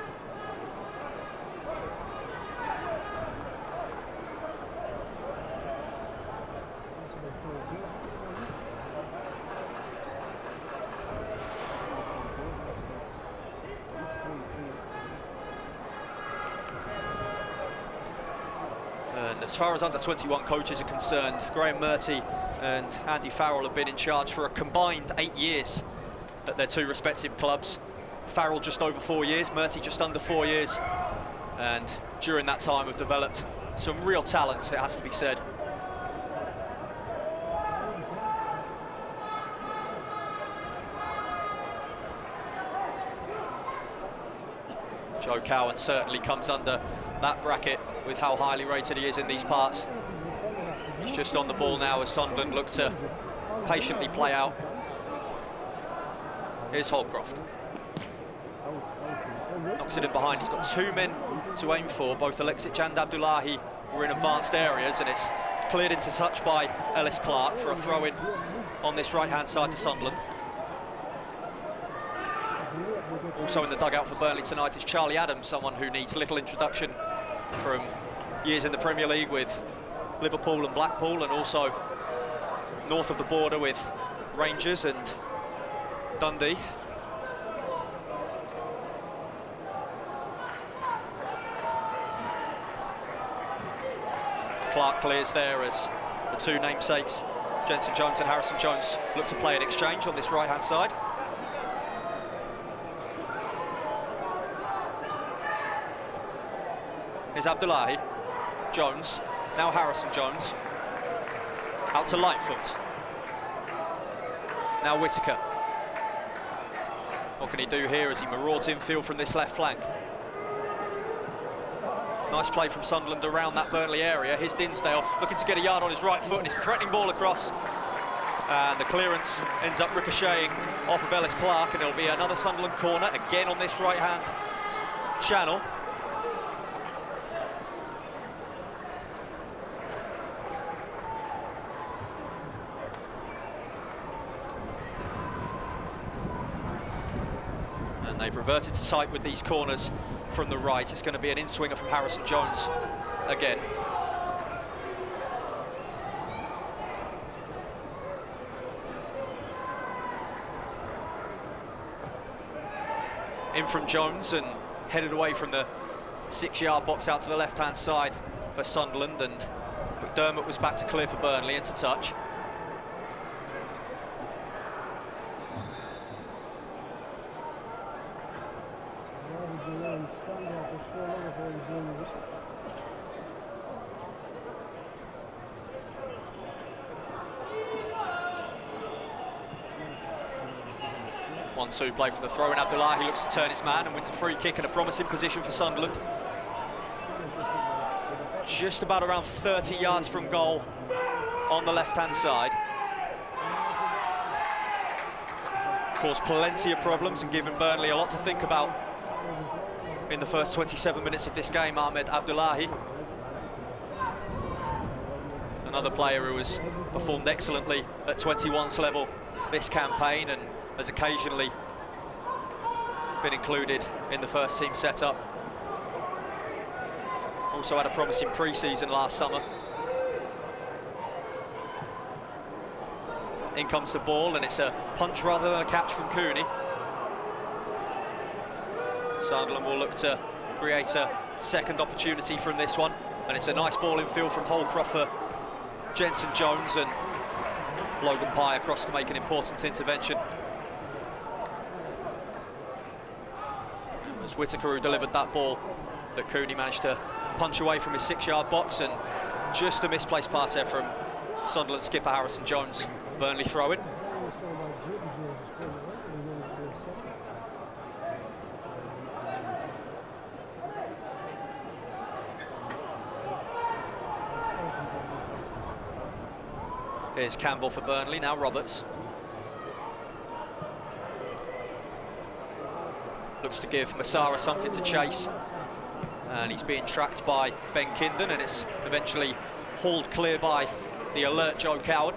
And as far as under-21 coaches are concerned, Graham Murty and Andy Farrell have been in charge for a combined 8 years at their 2 respective clubs. Farrell just over 4 years, Murty just under 4 years. And during that time have developed some real talent, it has to be said. Joe Cowan certainly comes under that bracket with how highly rated he is in these parts. He's just on the ball now as Sunderland look to patiently play out. Here's Holcroft. Knocks it in behind. He's got 2 men to aim for. Both Alexic and Abdullahi were in advanced areas, and it's cleared into touch by Ellis Clark for a throw-in on this right-hand side to Sunderland. Also in the dugout for Burnley tonight is Charlie Adams, someone who needs little introduction from years in the Premier League with Liverpool and Blackpool, and also north of the border with Rangers and Dundee. Clark clears there as the 2 namesakes, Jenson Jones and Harrison Jones, look to play an exchange on this right-hand side. Here's Abdullahi, Jones, now Harrison Jones, out to Lightfoot, now Whittaker. What can he do here as he marauds infield from this left flank? Nice play from Sunderland around that Burnley area. Here's Dinsdale looking to get a yard on his right foot, and he's threatening ball across. And the clearance ends up ricocheting off of Ellis Clark, and it'll be another Sunderland corner, again on this right-hand channel. And they've reverted to type with these corners from the right. It's going to be an in-swinger from Harrison Jones again. In from Jones and headed away from the 6-yard box out to the left-hand side for Sunderland, and McDermott was back to clear for Burnley into touch. One-two play from the throw, and Abdullahi looks to turn his man and wins a free kick in a promising position for Sunderland. Just about around 30 yards from goal on the left-hand side. Caused plenty of problems and given Burnley a lot to think about in the first 27 minutes of this game. Ahmed Abdullahi, another player who has performed excellently at 21s level this campaign and has occasionally been included in the first team setup. Also had a promising pre-season last summer. In comes the ball, and it's a punch rather than a catch from Cooney. Sunderland will look to create a second opportunity from this one, and it's a nice ball in field from Holcroft for Jenson Jones, and Logan Pye across to make an important intervention. It was Whittaker who delivered that ball that Cooney managed to punch away from his 6-yard box, and just a misplaced pass there from Sunderland skipper Harrison Jones. Burnley throw-in. Here's Campbell for Burnley, now Roberts. Looks to give Massara something to chase. And he's being tracked by Ben Kinden, and it's eventually hauled clear by the alert Joe Cowan.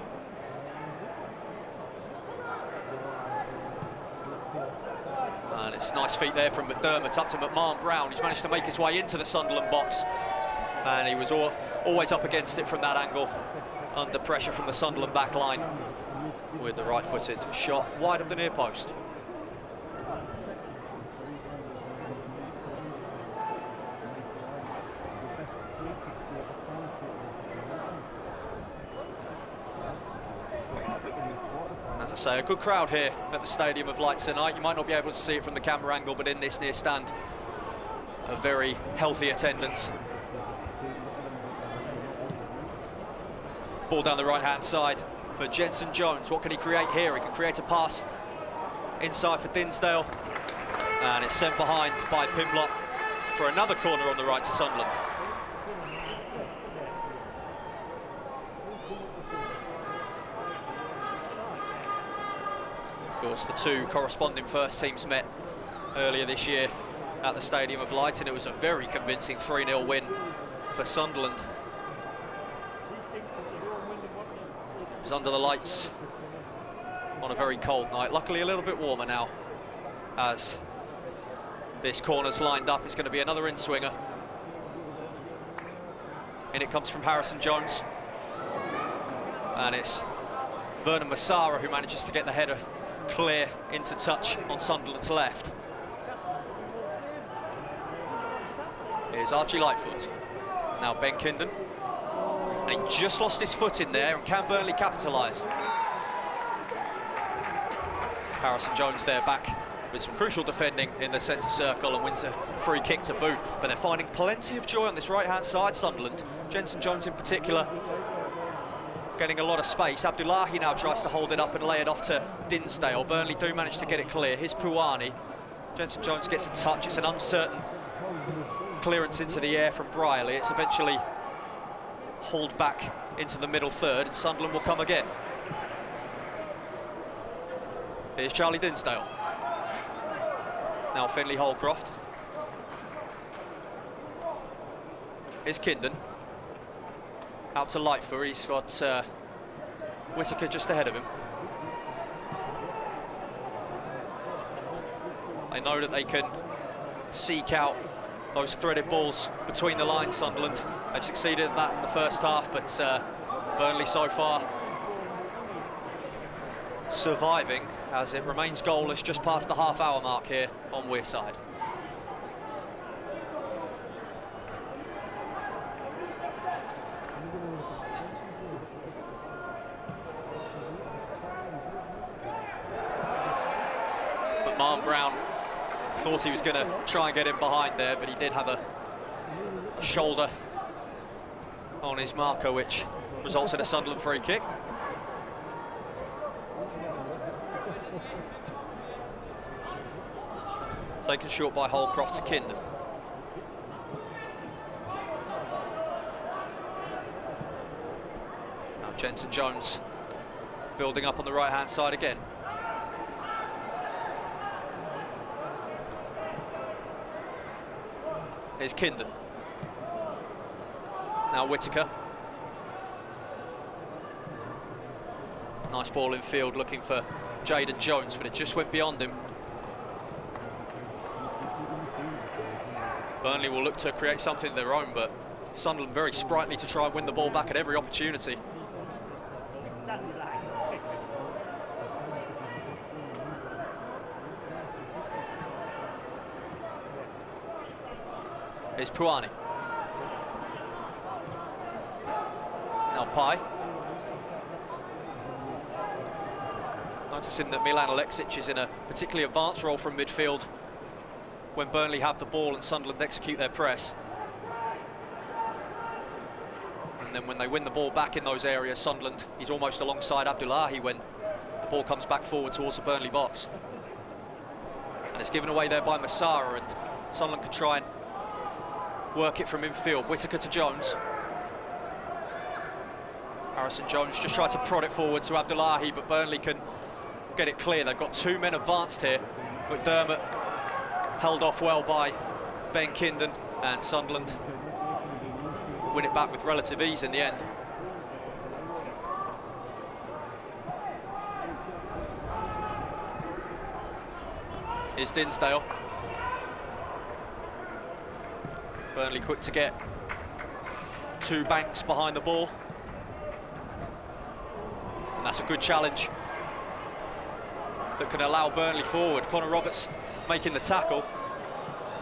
And it's nice feet there from McDermott up to McMahon Brown. He's managed to make his way into the Sunderland box, and he was always up against it from that angle, under pressure from the Sunderland back line, with the right-footed shot wide of the near post. say, a good crowd here at the Stadium of Light tonight. You might not be able to see it from the camera angle, but in this near stand, a very healthy attendance. Ball down the right-hand side for Jenson Jones. What can he create here? He can create a pass inside for Dinsdale, and it's sent behind by Pimblott for another corner on the right to Sunderland. Of course, the two corresponding first teams met earlier this year at the Stadium of Light, and it was a very convincing 3-0 win for Sunderland. It was under the lights on a very cold night. Luckily a little bit warmer now, as this corner's lined up. It's going to be another in-swinger. In it comes from Harrison Jones. And it's Vernon Massara who manages to get the header clear into touch on Sunderland's left. Here's Archie Lightfoot. Now Ben Kindon. And he just lost his foot in there, and can Burnley capitalise? Harrison Jones there back with some crucial defending in the centre circle, and wins a free kick to boot. But they're finding plenty of joy on this right-hand side, Sunderland. Jenson Jones in particular getting a lot of space. Abdullahi now tries to hold it up and lay it off to Dinsdale. Burnley do manage to get it clear. Here's Puani. Jenson Jones gets a touch. It's an uncertain clearance into the air from Brierley. It's eventually hauled back into the middle third, and Sunderland will come again. Here's Charlie Dinsdale. Now Finlay Holcroft. Here's Kindon. Out to Lightfoot. He's got Whittaker just ahead of him. They know that they can seek out those threaded balls between the lines, Sunderland. They've succeeded at that in the first half, but Burnley so far surviving, as it remains goalless just past the half-hour mark here on Wearside. But Martin Brown thought he was going to try and get in behind there, but he did have a shoulder on his marker, which results in a Sunderland free kick. Taken short by Holcroft to Kindon. Now Jenson Jones building up on the right-hand side again. Here's Kindon. Now Whittaker. Nice ball in field looking for Jayden Jones, but it just went beyond him. Burnley will look to create something of their own, but Sunderland very sprightly to try and win the ball back at every opportunity. Here's Puani. Now Pai. Noticing that Milan Aleksic is in a particularly advanced role from midfield when Burnley have the ball and Sunderland execute their press. And then when they win the ball back in those areas, Sunderland, he's almost alongside Abdullahi when the ball comes back forward towards the Burnley box. And it's given away there by Massara, and Sunderland can try and work it from infield. Whittaker to Jones. Harrison Jones just tried to prod it forward to Abdullahi, but Burnley can get it clear. They've got two men advanced here. McDermott held off well by Ben Kindon, and Sunderland win it back with relative ease in the end. Here's Dinsdale. Burnley quick to get two banks behind the ball. And that's a good challenge that can allow Burnley forward. Connor Roberts making the tackle,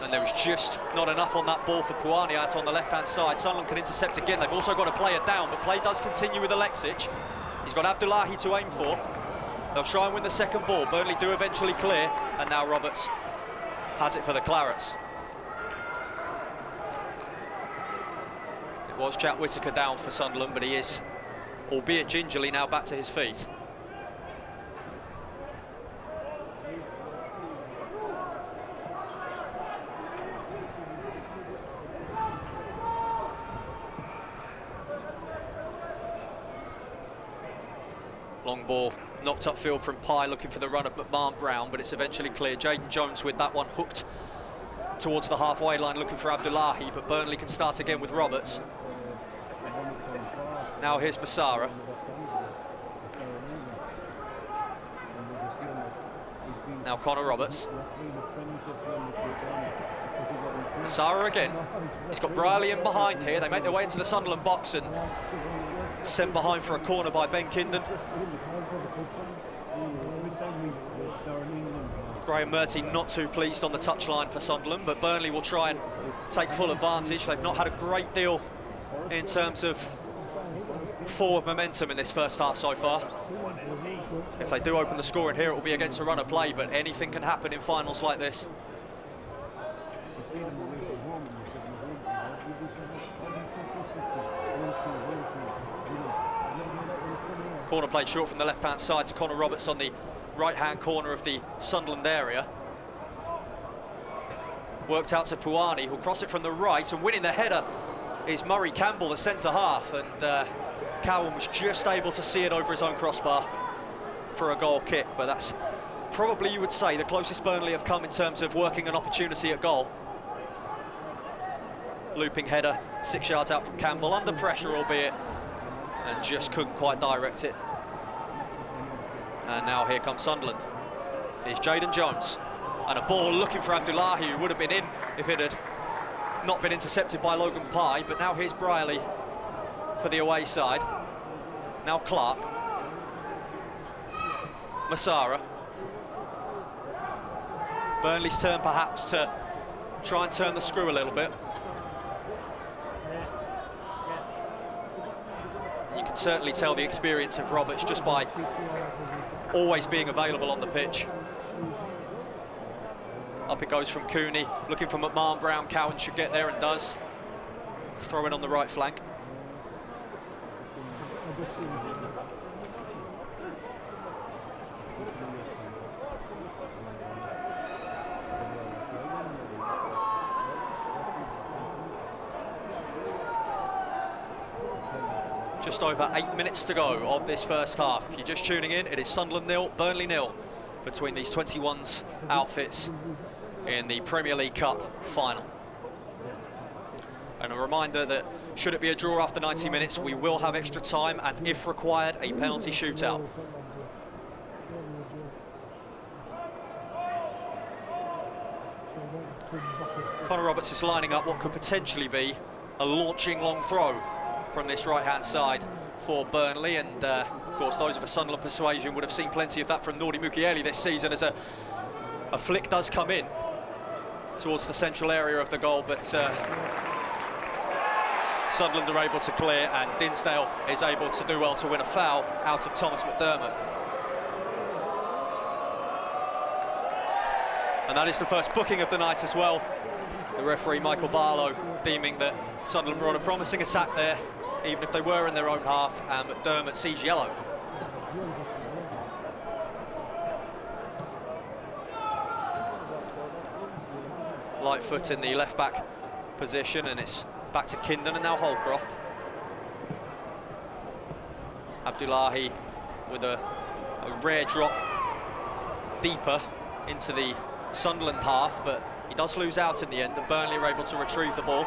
and there was just not enough on that ball for Puani out on the left-hand side. Sunderland can intercept again. They've also got a player down, but play does continue with Aleksic. He's got Abdullahi to aim for. They'll try and win the second ball. Burnley do eventually clear, and now Roberts has it for the Clarets. It was Jack Whittaker down for Sunderland, but he is, albeit gingerly, now back to his feet. Long ball knocked upfield from Pye, looking for the run of McMahon-Brown, but it's eventually clear. Jayden Jones with that one hooked towards the halfway line, looking for Abdullahi, but Burnley can start again with Roberts. Now here's Massara. Now Connor Roberts. Massara again. He's got Brierley in behind here. They make their way into the Sunderland box and sent behind for a corner by Ben Kindon. Graham Murty not too pleased on the touchline for Sunderland, but Burnley will try and take full advantage. They've not had a great deal in terms of forward momentum in this first half so far. If they do open the score in here, it will be against a run of play, but anything can happen in finals like this. Corner played short from the left-hand side to Connor Roberts on the right-hand corner of the Sunderland area. Worked out to Puani, who'll cross it from the right, and winning the header is Murray Campbell, the centre-half, and Cowan was just able to see it over his own crossbar for a goal kick, but that's probably, you would say, the closest Burnley have come in terms of working an opportunity at goal. Looping header, 6 yards out from Campbell, under pressure albeit, and just couldn't quite direct it. And now here comes Sunderland. Here's Jayden Jones, and a ball looking for Abdullahi, who would have been in if it had not been intercepted by Logan Pye, but now here's Brierley for the away side. Now Clark. Massara. Burnley's turn perhaps to try and turn the screw a little bit. You can certainly tell the experience of Roberts just by always being available on the pitch. Up it goes from Cooney, looking for McMahon-Brown. Cowan should get there and does. Throw in on the right flank. Just over 8 minutes to go of this first half. If you're just tuning in, it is Sunderland 0, Burnley 0 between these 21s outfits in the Premier League Cup final. And a reminder that should it be a draw after 90 minutes, we will have extra time and, if required, a penalty shootout. Connor Roberts is lining up what could potentially be a launching long throw from this right-hand side for Burnley, and of course those of a Sunderland persuasion would have seen plenty of that from Nordi Mukiele this season, as a flick does come in towards the central area of the goal, but Sunderland are able to clear, and Dinsdale is able to do well to win a foul out of Thomas McDermott. And that is the first booking of the night as well. The referee, Michael Barlow, deeming that Sunderland were on a promising attack there, even if they were in their own half, and McDermott sees yellow. Light foot in the left-back position, and it's back to Kindon, and now Holcroft. Abdullahi with a rare drop deeper into the Sunderland half, but he does lose out in the end, and Burnley are able to retrieve the ball.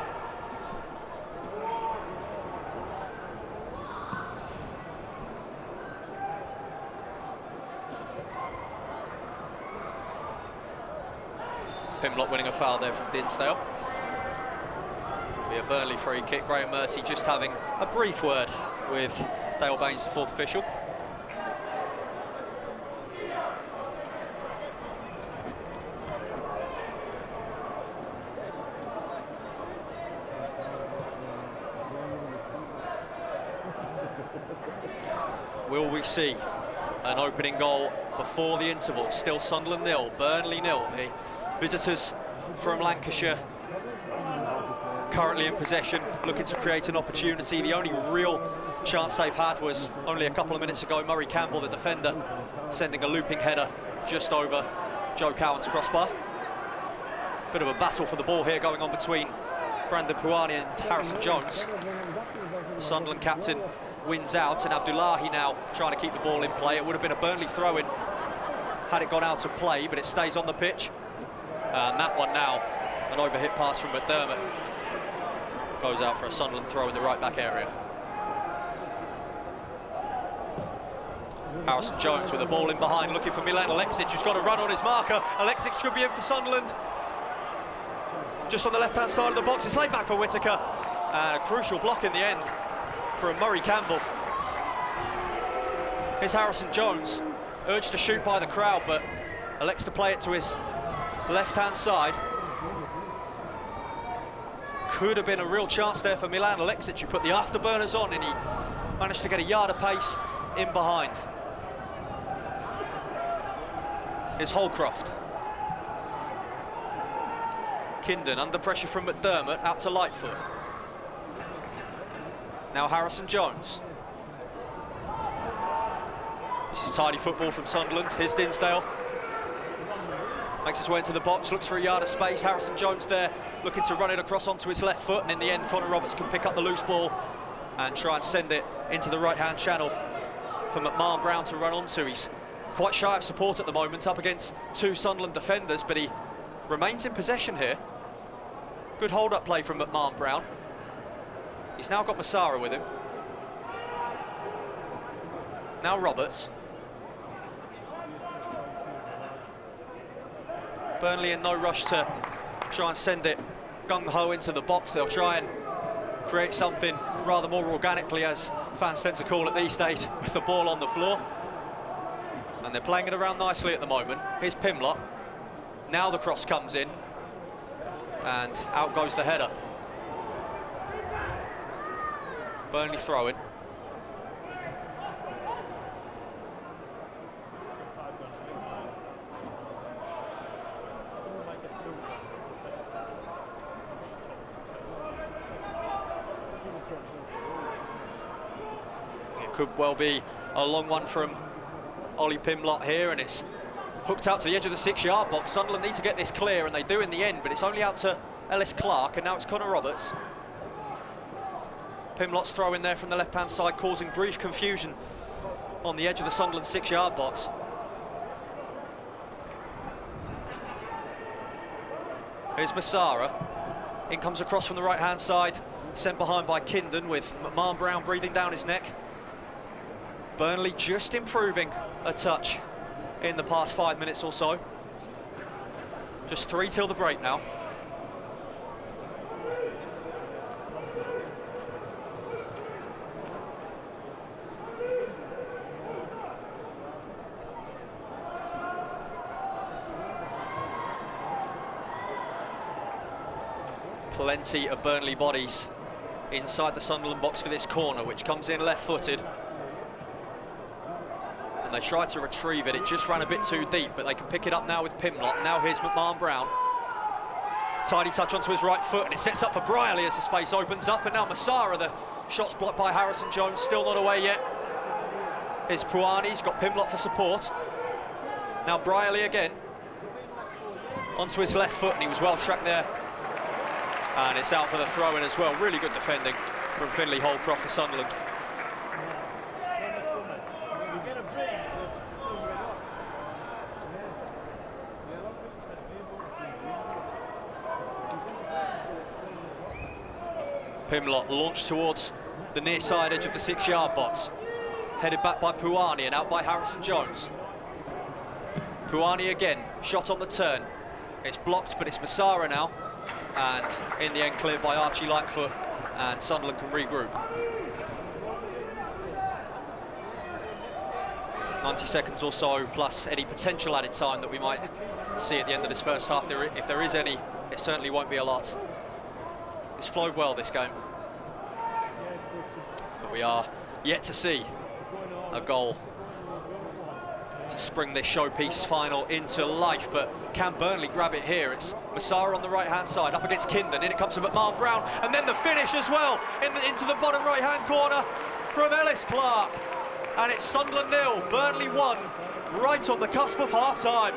Pimblott winning a foul there from Dinsdale. Be a Burnley free kick. Graham Murty just having a brief word with Dale Baines, the fourth official. Will we see an opening goal before the interval. Still Sunderland 0, Burnley 0. The visitors from Lancashire currently in possession, looking to create an opportunity. The only real chance they've had was only a couple of minutes ago. Murray Campbell, the defender, sending a looping header just over Joe Cowan's crossbar. Bit of a battle for the ball here going on between Brandon Puani and Harrison Jones. The Sunderland captain wins out, and Abdullahi now trying to keep the ball in play. It would have been a Burnley throw-in had it gone out of play, but it stays on the pitch. And that one now, an overhit pass from McDermott, goes out for a Sunderland throw in the right-back area. Harrison Jones with the ball in behind, looking for Milan Alexic, who's got a run on his marker. Alexic should be in for Sunderland. Just on the left-hand side of the box, it's laid back for Whittaker. And a crucial block in the end from Murray Campbell. Here's Harrison Jones, urged to shoot by the crowd, but elects to play it to his left-hand side. Could have been a real chance there for Milan Alexic, who put the afterburners on, and he managed to get a yard of pace in behind. Here's Holcroft. Kindon under pressure from McDermott, out to Lightfoot. Now Harrison Jones. This is tidy football from Sunderland. Here's Dinsdale. Makes his way into the box, looks for a yard of space. Harrison Jones there, looking to run it across onto his left foot, and in the end, Connor Roberts can pick up the loose ball and try and send it into the right-hand channel for McMahon Brown to run onto. He's quite shy of support at the moment, up against two Sunderland defenders, but he remains in possession here. Good hold-up play from McMahon Brown. He's now got Massara with him. Now Roberts. Burnley in no rush to try and send it gung-ho into the box. They'll try and create something rather more organically, as fans tend to call it these days, with the ball on the floor. And they're playing it around nicely at the moment. Here's Pimlott. Now the cross comes in, and out goes the header. Burnley throw-in. It could well be a long one from Ollie Pimlott here, and it's hooked out to the edge of the 6-yard box. Sunderland need to get this clear, and they do in the end, but it's only out to Ellis Clark, and now it's Connor Roberts. Pimlott's throw in there from the left-hand side, causing brief confusion on the edge of the Sunderland 6-yard box. Here's Massara. In comes across from the right-hand side, sent behind by Kindon, with McMahon Brown breathing down his neck. Burnley just improving a touch in the past 5 minutes or so. Just 3 till the break now. Plenty of Burnley bodies inside the Sunderland box for this corner, which comes in left-footed. And they try to retrieve it. It just ran a bit too deep, but they can pick it up now with Pimlott. Now here's McMahon Brown. Tidy touch onto his right foot, and it sets up for Brierley as the space opens up. And now Massara, the shot's blocked by Harrison Jones, still not away yet. Here's Puani, he's got Pimlott for support. Now Brierley again. Onto his left foot, and he was well tracked there. And it's out for the throw-in as well. Really good defending from Finlay Holcroft for Sunderland. Pimlott launched towards the near side edge of the 6-yard box. Headed back by Puani and out by Harrison Jones. Puani again, shot on the turn. It's blocked, but it's Massara now. And in the end cleared by Archie Lightfoot, and Sunderland can regroup. 90 seconds or so, plus any potential added time that we might see at the end of this first half. If there is any, it certainly won't be a lot. It's flowed well, this game. But we are yet to see a goal to spring this showpiece final into life, but can Burnley grab it here? It's Massara on the right-hand side, up against Kindon, in it comes to McMahon Brown, and then the finish as well, into the bottom right-hand corner from Ellis Clark. And it's Sunderland 0, Burnley 1, right on the cusp of half-time.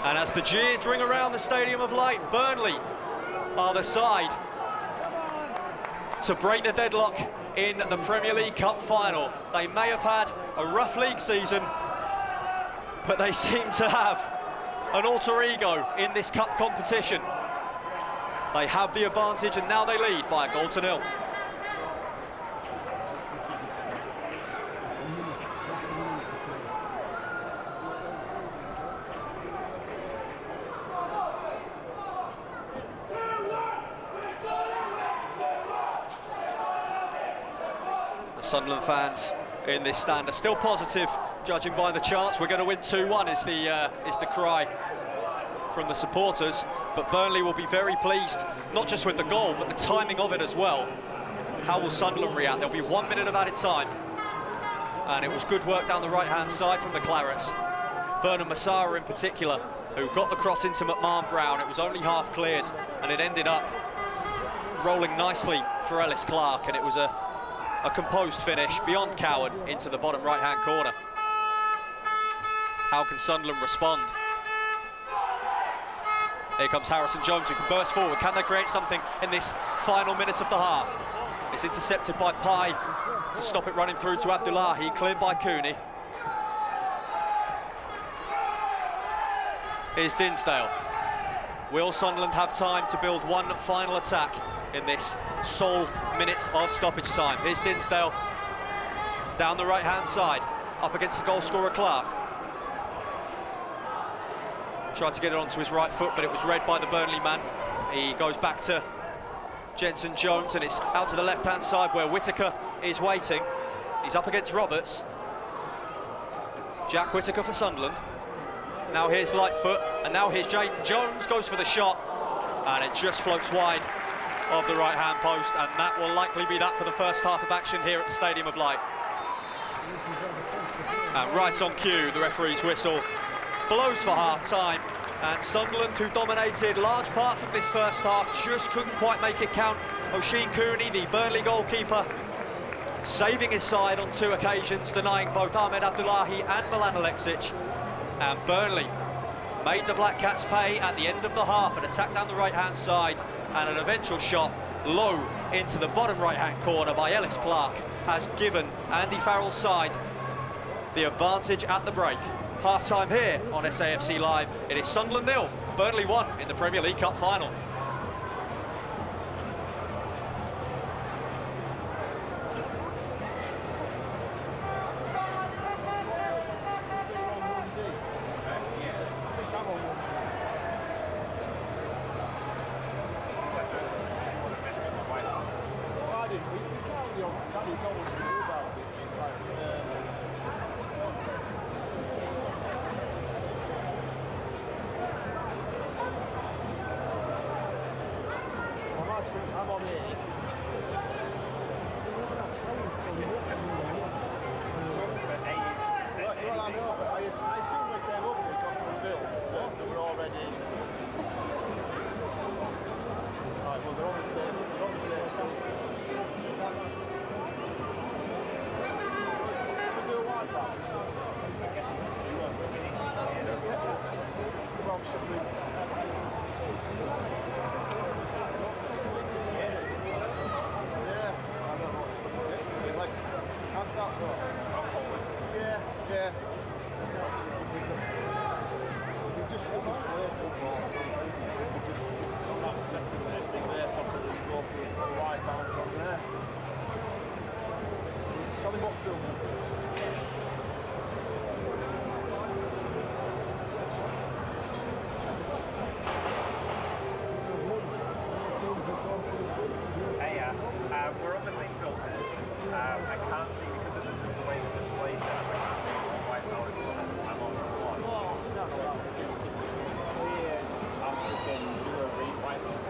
And as the jeers ring around the Stadium of Light, Burnley are the side to break the deadlock in the Premier League Cup final. They may have had a rough league season, but they seem to have an alter ego in this cup competition. They have the advantage, and now they lead by a goal to nil. Sunderland fans in this stand are still positive, judging by the chants. We're going to win 2-1 is the cry from the supporters, but Burnley will be very pleased, not just with the goal, but the timing of it as well. How will Sunderland react? There'll be 1 minute of added time, and it was good work down the right-hand side from the Clarets. Vernon Massara in particular, who got the cross into McMahon Brown. It was only half cleared, and it ended up rolling nicely for Ellis Clark, and it was a composed finish beyond coward into the bottom right-hand corner. How can Sunderland respond? Here comes Harrison Jones, who can burst forward. Can they create something in this final minute of the half? It's intercepted by Pai to stop it running through to Abdullahi, cleared by Cooney. Here's Dinsdale. Will Sunderland have time to build one final attack in this sole minutes of stoppage time? Here's Dinsdale down the right-hand side, up against the goal scorer Clark. Tried to get it onto his right foot, but it was read by the Burnley man. He goes back to Jensen Jones, and it's out to the left-hand side where Whittaker is waiting. He's up against Roberts. Jack Whittaker for Sunderland. Now here's Lightfoot, and now here's Jones, goes for the shot, and it just floats wide of the right-hand post, and that will likely be that for the first half of action here at the Stadium of Light. And right on cue, the referee's whistle blows for half-time, and Sunderland, who dominated large parts of this first half, just couldn't quite make it count. Oisin Cooney, the Burnley goalkeeper, saving his side on 2 occasions, denying both Ahmed Abdullahi and Milan Alexic. And Burnley made the Black Cats pay at the end of the half. An attack down the right-hand side and an eventual shot low into the bottom right-hand corner by Ellis Clark has given Andy Farrell's side the advantage at the break. Half-time here on SAFC Live. It is Sunderland 0, Burnley 1 in the Premier League Cup final. We're on the same filters. I can't see because of the way the display is. I can't see the white balance. I'm on one. Here, after we can do a read white balance.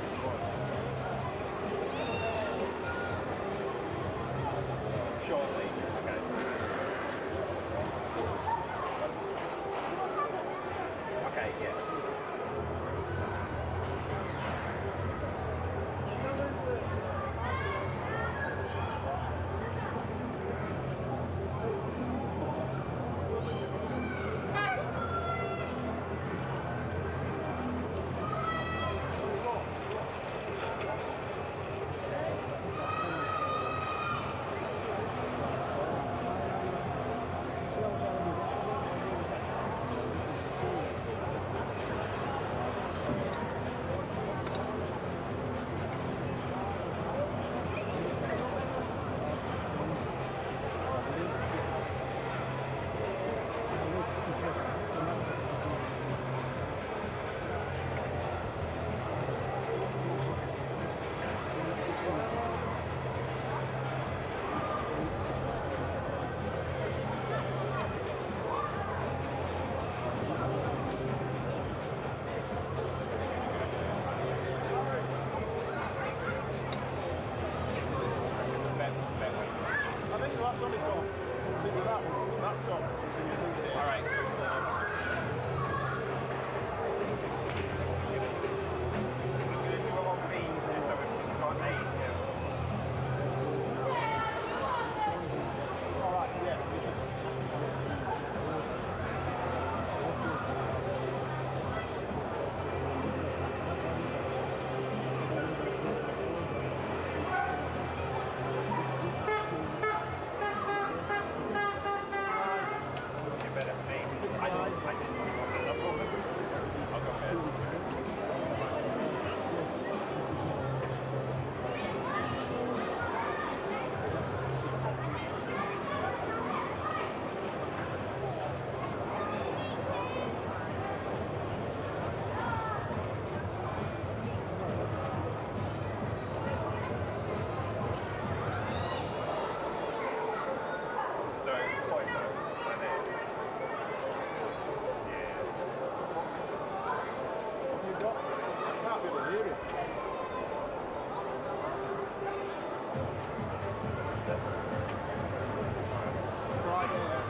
that one. That's got to be moved in. All right. Just so we've got A still. All right, yeah. You better make. 6-9. I didn't see what the number was. I'll go ahead. So, quite so. I think. Yeah. You've got, I can't really hear it. Right, yeah.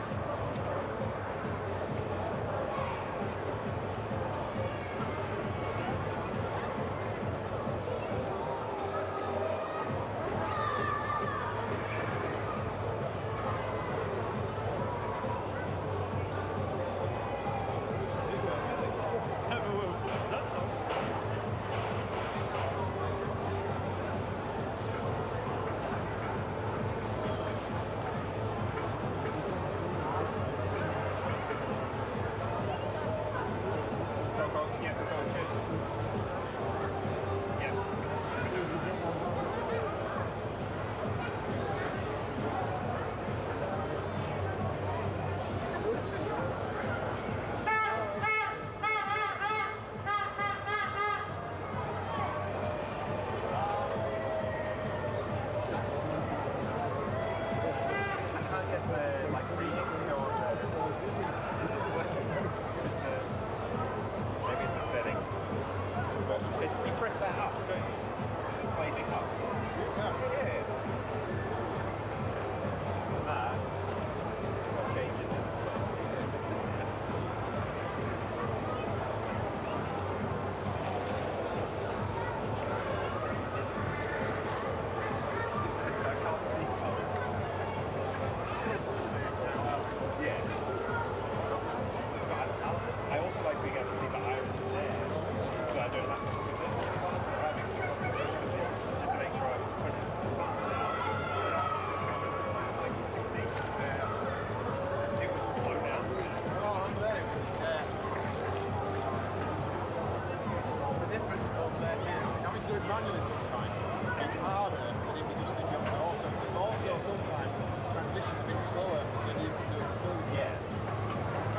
Manually sometimes, it's harder than if you just think of the auto. Because auto sometimes transition a bit slower than you can do it smooth. Yeah.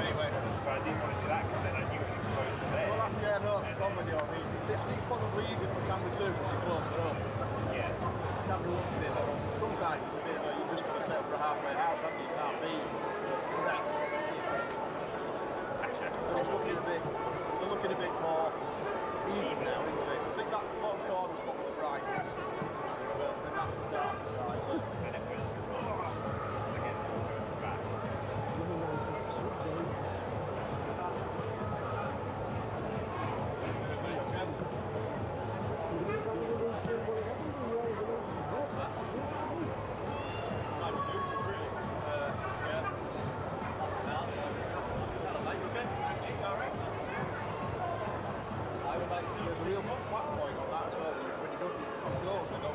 Anyway. But I didn't want to do that because then I knew it was exposed to there. Well, that's, yeah, no, that's the problem with your knees. I think it's probably easy for camera 2 because you're closer up. Yeah. Camera 1's a bit though. Sometimes it's a bit like you've just got to set up for a halfway house, haven't you? You can't be correct. Actually, But it's looking a bit more even now, isn't it? I think that's the bottom corner's probably the brightest. But then that's the darker side. and it was again back. There's a real flat point on that as well when you go to the top doors. They don't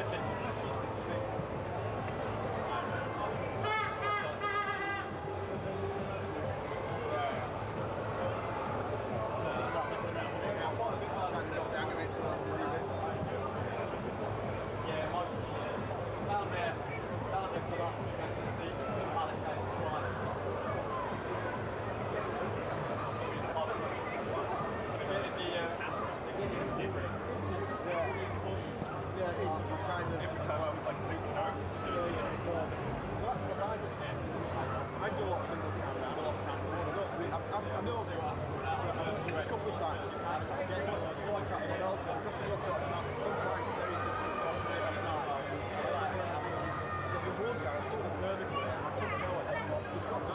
Every time I was like super nervous. So that's what I do. I do a lot of single camera, I do a lot of camera. I know a couple of times you can't get it. But also, because I've got a time, sometimes it's very simple to talk about at a time. Because there's one time I stood in the vertical and I couldn't tell it. It's got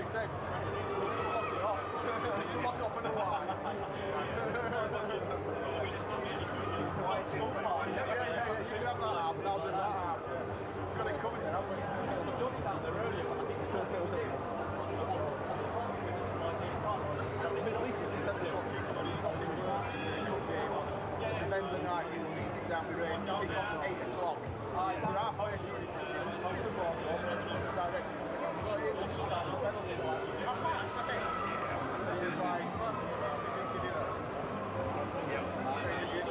he said, we'll just lock it off. Lock off in a while. We just don't get any quite this way. Yeah, you can have that half, and I'll do that half. Yeah. Got it covered now, haven't we? It's the jump down there earlier, but I think it was him. At least it's a 7 o'clock kick-off, it's not the worst cup game. Remember night, we stick down the rain, kick-off's 8 o'clock. We're halfway through it, thinking, the ball, direction. Well, it is a penalty, like, how far? It's like 8. It's like, I think you do that. Yeah. It's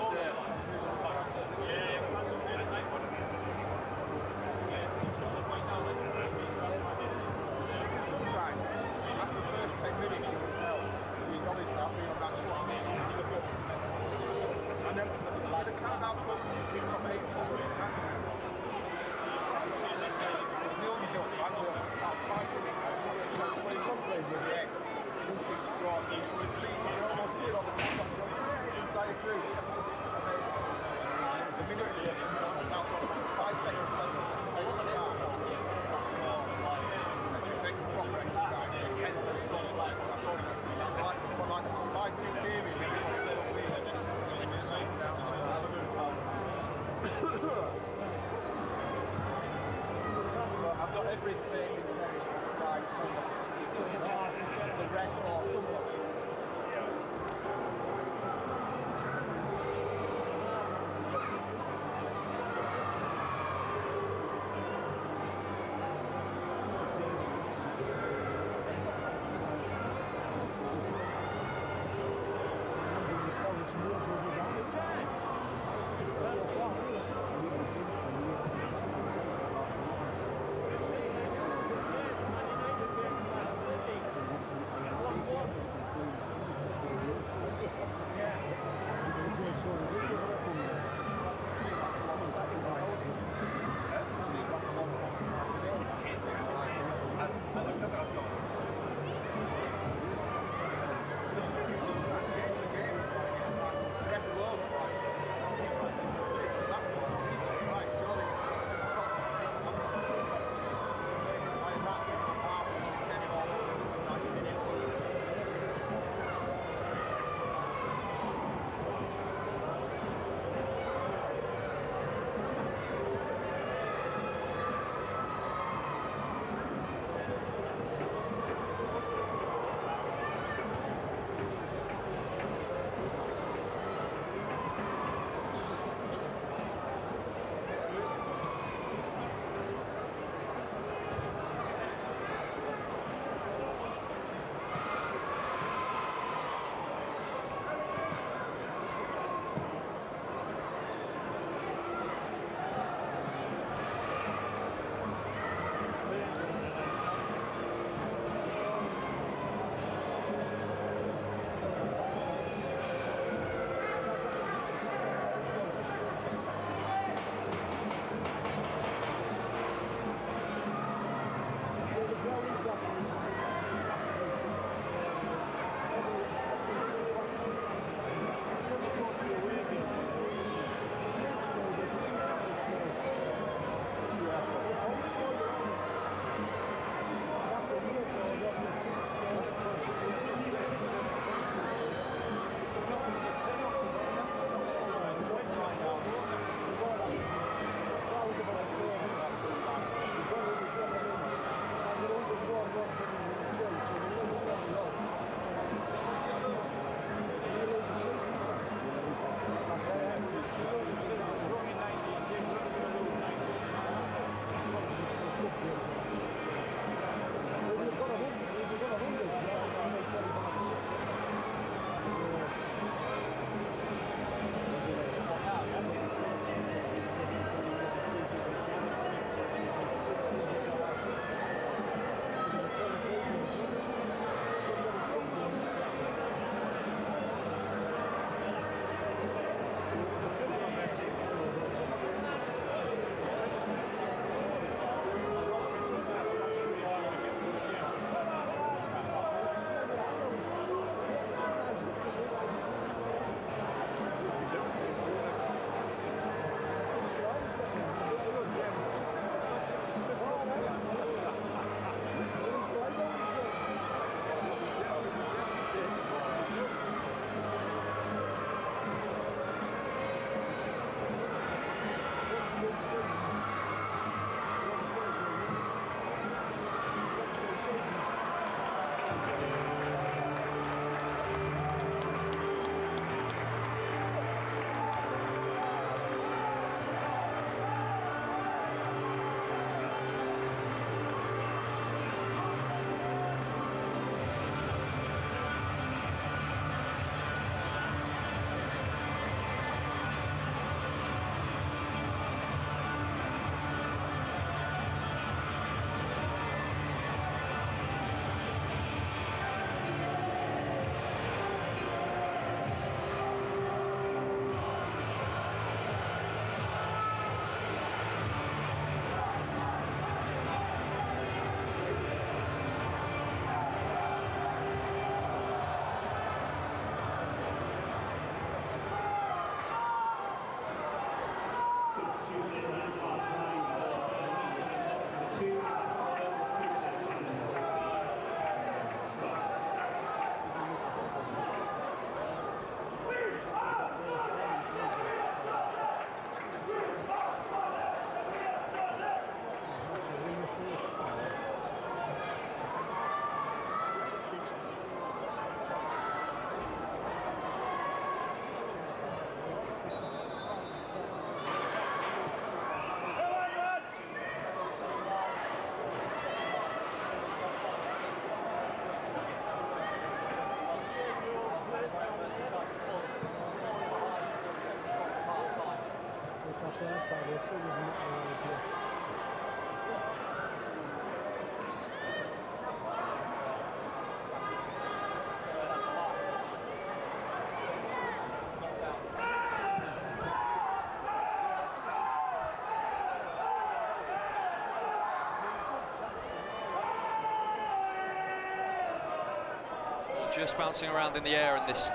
Just bouncing around in the air in this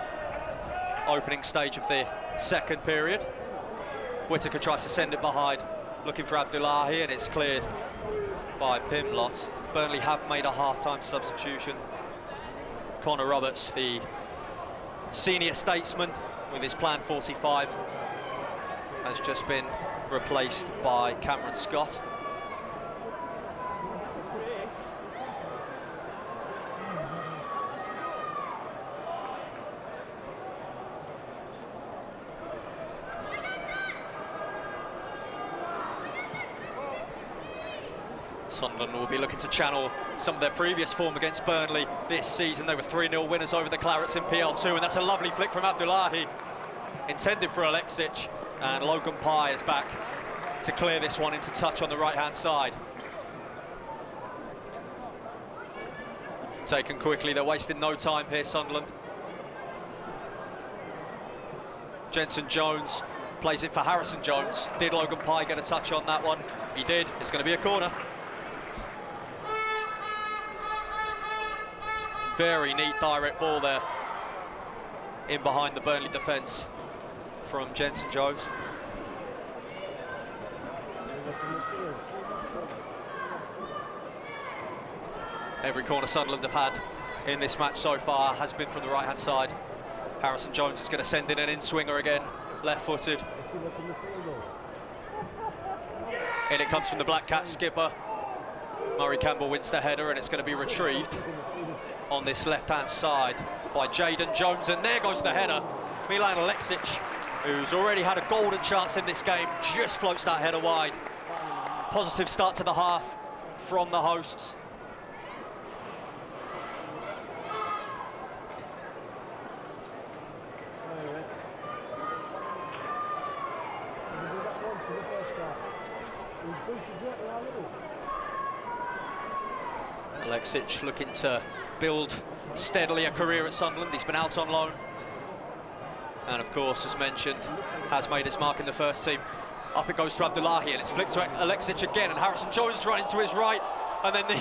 opening stage of the second period. Whittaker tries to send it behind, looking for Abdullahi, and it's cleared by Pimlott. Burnley have made a half-time substitution. Connor Roberts, the senior statesman with his plan 45, has just been replaced by Cameron Scott. Sunderland will be looking to channel some of their previous form against Burnley this season. They were 3-0 winners over the Clarets in PL2, and that's a lovely flick from Abdullahi, intended for Alexic, and Logan Pye is back to clear this one into touch on the right-hand side. Taken quickly, they're wasting no time here, Sunderland. Jensen Jones plays it for Harrison Jones. Did Logan Pye get a touch on that one? He did. It's going to be a corner. Very neat direct ball there in behind the Burnley defence from Jensen Jones. Every corner Sunderland have had in this match so far has been from the right-hand side. Harrison Jones is going to send in an in-swinger again, left-footed. In it comes from the Black Cat skipper. Murray Campbell wins the header, and it's going to be retrieved on this left-hand side by Jayden Jones, and there goes the header. Milan Alexic, who's already had a golden chance in this game, just floats that header wide. Positive start to the half from the hosts. Alexic looking to build steadily a career at Sunderland. He's been out on loan, and of course, as mentioned, has made his mark in the first team. Up it goes to Abdullahi, and it's flicked to Alexic again, and Harrison Jones running to his right, and then the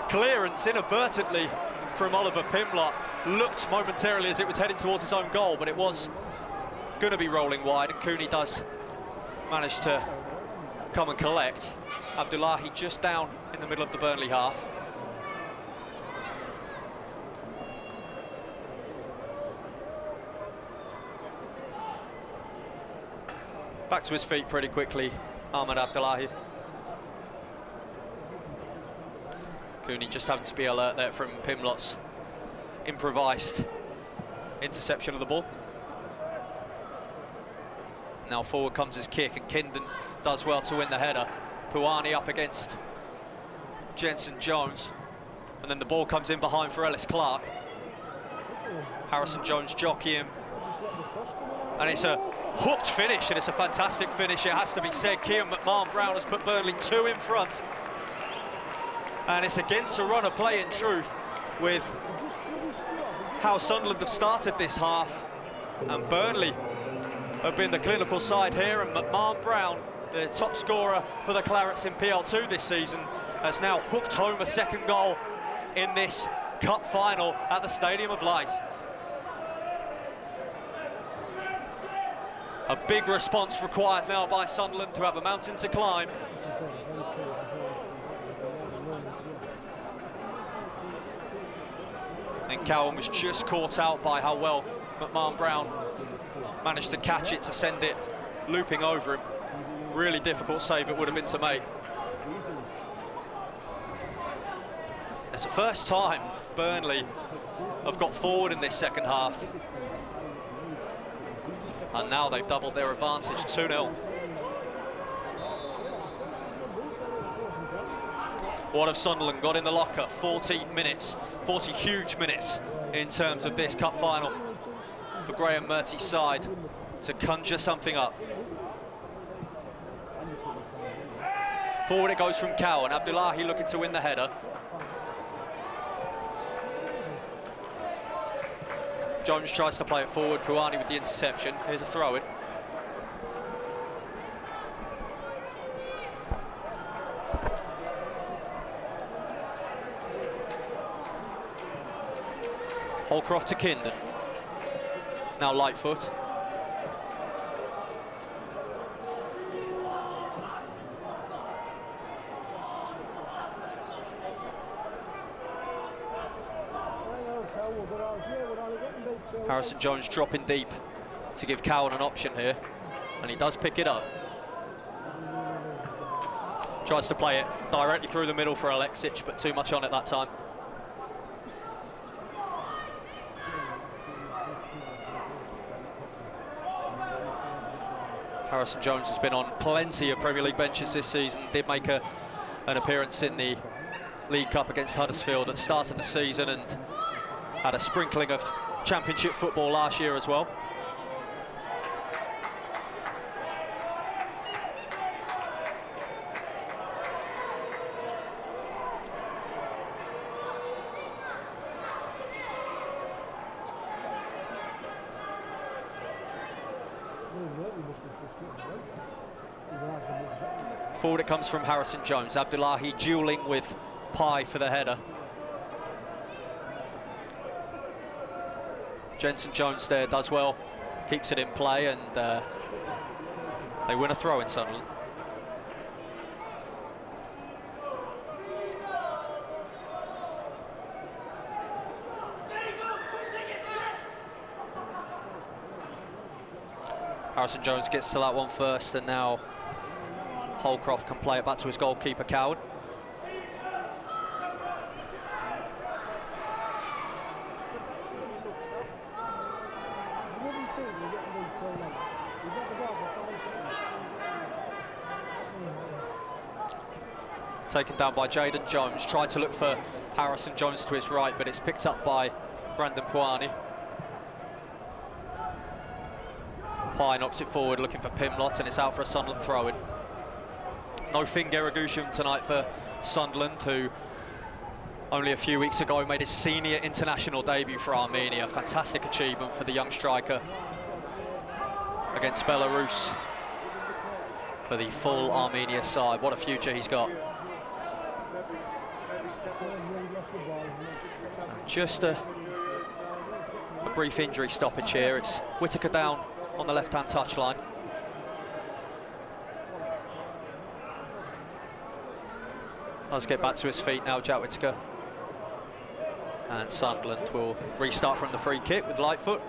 clearance inadvertently from Oliver Pimlott looked momentarily as it was heading towards his own goal, but it was going to be rolling wide, and Cooney does manage to come and collect. Abdullahi just down in the middle of the Burnley half. Back to his feet pretty quickly, Ahmed Abdullahi. Cooney just having to be alert there from Pimlott's improvised interception of the ball. Now forward comes his kick, and Kindon does well to win the header. Puani up against Jensen Jones, and then the ball comes in behind for Ellis Clark. Harrison Jones jockeying, and it's a hooked finish, and it's a fantastic finish, it has to be said. Kean McMahon-Brown has put Burnley 2 in front, and it's against a run of play in truth with how Sunderland have started this half, and Burnley have been the clinical side here, and McMahon-Brown, the top scorer for the Clarets in PL2 this season, has now hooked home a second goal in this cup final at the Stadium of Light. A big response required now by Sunderland, to have a mountain to climb. And Cowan was just caught out by how well McMahon-Brown managed to catch it, to send it looping over him. Really difficult save it would have been to make. It's the first time Burnley have got forward in this second half, and now they've doubled their advantage, 2-0. What have Sunderland got in the locker? 40 minutes, 40 huge minutes in terms of this cup final for Graham Murty's side to conjure something up. Forward it goes from Cowan. Abdullahi looking to win the header. Jones tries to play it forward. Puani with the interception. Here's a throw-in. Holcroft to Kindon. Now Lightfoot. Harrison Jones dropping deep to give Cowan an option here, and he does pick it up. Tries to play it directly through the middle for Alexic, but too much on it that time. Harrison Jones has been on plenty of Premier League benches this season, did make an appearance in the League Cup against Huddersfield at the start of the season, and had a sprinkling of Championship football last year as well. Forward it comes from Harrison Jones. Abdullahi duelling with Pye for the header. Jensen Jones there does well, keeps it in play, and they win a throw in Sunderland. Harrison Jones gets to that one first, and now Holcroft can play it back to his goalkeeper, Cowan. Taken down by Jaden Jones, tried to look for Harrison Jones to his right, but it's picked up by Brandon Puani. Pye knocks it forward, looking for Pimlott, and it's out for a Sunderland throw-in. No Finn Geragushian tonight for Sunderland, who only a few weeks ago made his senior international debut for Armenia. Fantastic achievement for the young striker against Belarus for the full Armenia side. What a future he's got. Just a brief injury stoppage here. It's Whittaker down on the left-hand touchline. Let's get back to his feet now, Jack Whittaker. And Sunderland will restart from the free kick with Lightfoot.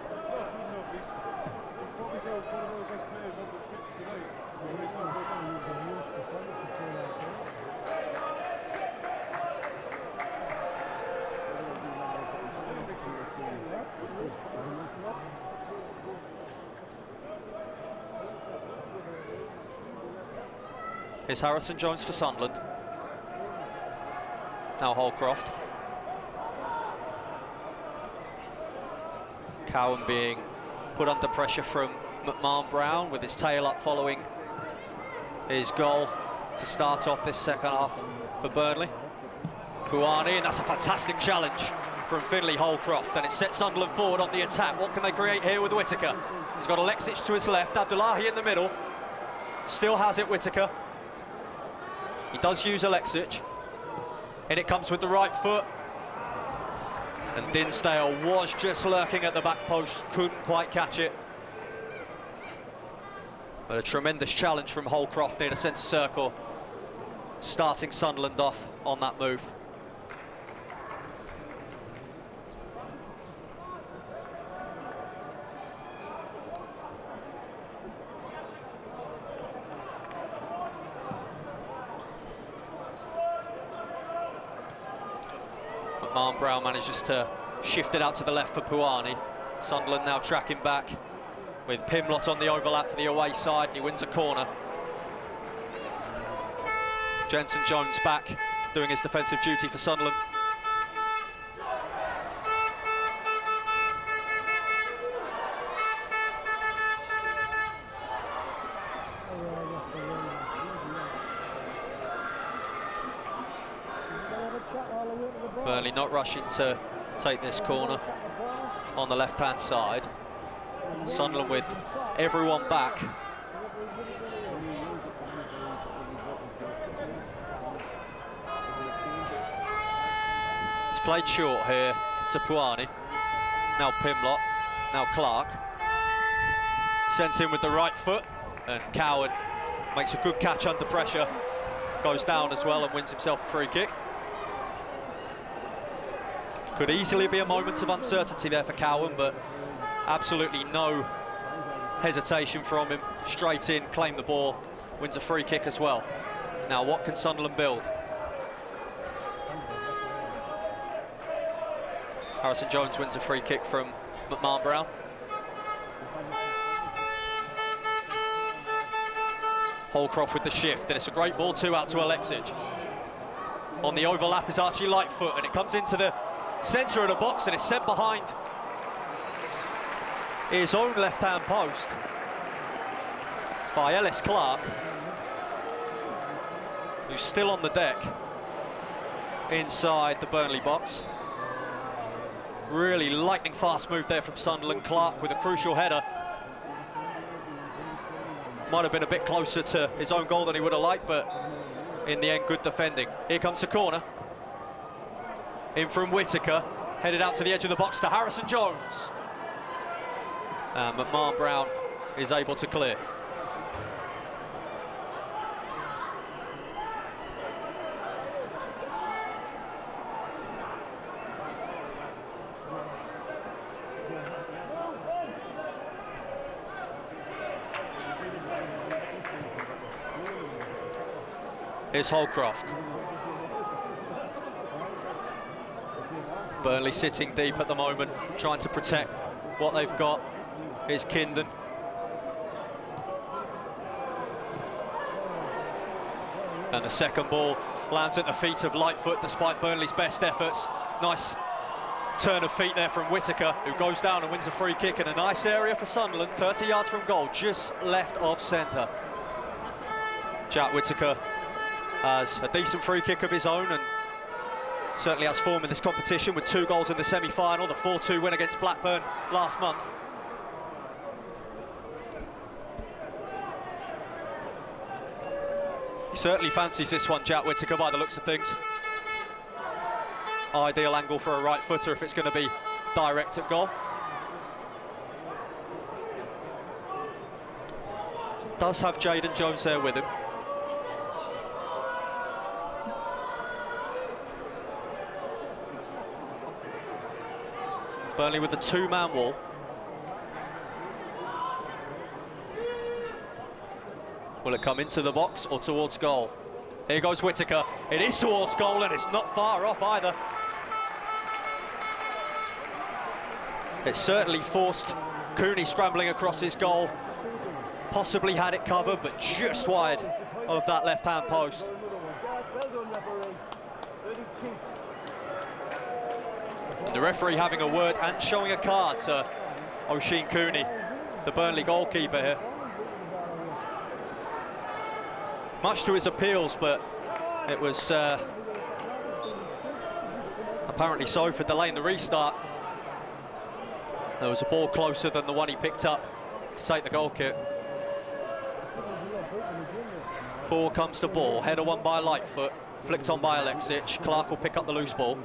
Here's Harrison Jones for Sunderland. Now Holcroft. Cowan being put under pressure from McMahon Brown with his tail up following his goal to start off this second half for Burnley. Puani, and that's a fantastic challenge from Finlay Holcroft, and it sets Sunderland forward on the attack. What can they create here with Whittaker? He's got Alexic to his left, Abdullahi in the middle. Still has it, Whittaker. He does use Alexic. In it comes with the right foot. And Dinsdale was just lurking at the back post, couldn't quite catch it. But a tremendous challenge from Holcroft near the centre circle, starting Sunderland off on that move. McMahon Brown manages to shift it out to the left for Puani. Sunderland now tracking back with Pimlott on the overlap for the away side. He wins a corner. Jensen Jones back doing his defensive duty for Sunderland. Burnley not rushing to take this corner on the left-hand side. Sunderland with everyone back. It's played short here to Puani. Now Pimlott, now Clark. Sent in with the right foot, and Cowan makes a good catch under pressure. Goes down as well and wins himself a free kick. Could easily be a moment of uncertainty there for Cowan, but absolutely no hesitation from him. Straight in, claim the ball, wins a free kick as well. Now what can Sunderland build? Harrison Jones wins a free kick from McMahon-Brown. Holcroft with the shift, and it's a great ball too out to Alexic. On the overlap is Archie Lightfoot, and it comes into the centre of the box, and it's sent behind his own left-hand post by Ellis Clark, who's still on the deck inside the Burnley box. Really lightning fast move there from Sunderland. Clark with a crucial header. Might have been a bit closer to his own goal than he would have liked, but in the end, good defending. Here comes the corner. In from Whittaker, headed out to the edge of the box to Harrison Jones. And McMahon-Brown is able to clear. Here's Holcroft. Burnley sitting deep at the moment, trying to protect what they've got. Here's Kindon. And the second ball lands at the feet of Lightfoot despite Burnley's best efforts. Nice turn of feet there from Whittaker, who goes down and wins a free kick in a nice area for Sunderland, 30 yards from goal, just left of centre. Jack Whittaker has a decent free kick of his own and certainly has form in this competition with 2 goals in the semi-final, the 4-2 win against Blackburn last month. He certainly fancies this one, Jack Whittaker, by the looks of things. Ideal angle for a right footer if it's going to be direct at goal. Does have Jayden Jones there with him. Burnley with the 2-man wall. Will it come into the box or towards goal? Here goes Whittaker. It is towards goal and it's not far off either. It certainly forced Cooney scrambling across his goal. Possibly had it covered, but just wide of that left-hand post. And the referee having a word and showing a card to Oisin Cooney, the Burnley goalkeeper here. Much to his appeals, but it was apparently so for delaying the restart. There was a ball closer than the one he picked up to take the goal kick. Forward comes the ball, header won by Lightfoot, flicked on by Alexic. Clark will pick up the loose ball.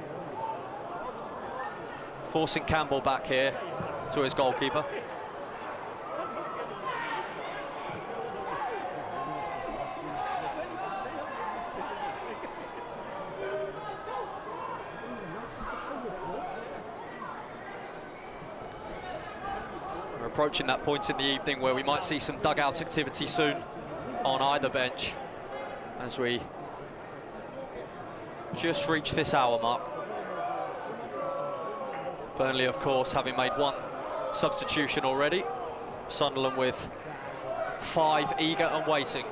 Forcing Campbell back here to his goalkeeper. We're approaching that point in the evening where we might see some dugout activity soon on either bench as we just reach this hour mark. Burnley, of course, having made 1 substitution already. Sunderland with 5 eager and waiting.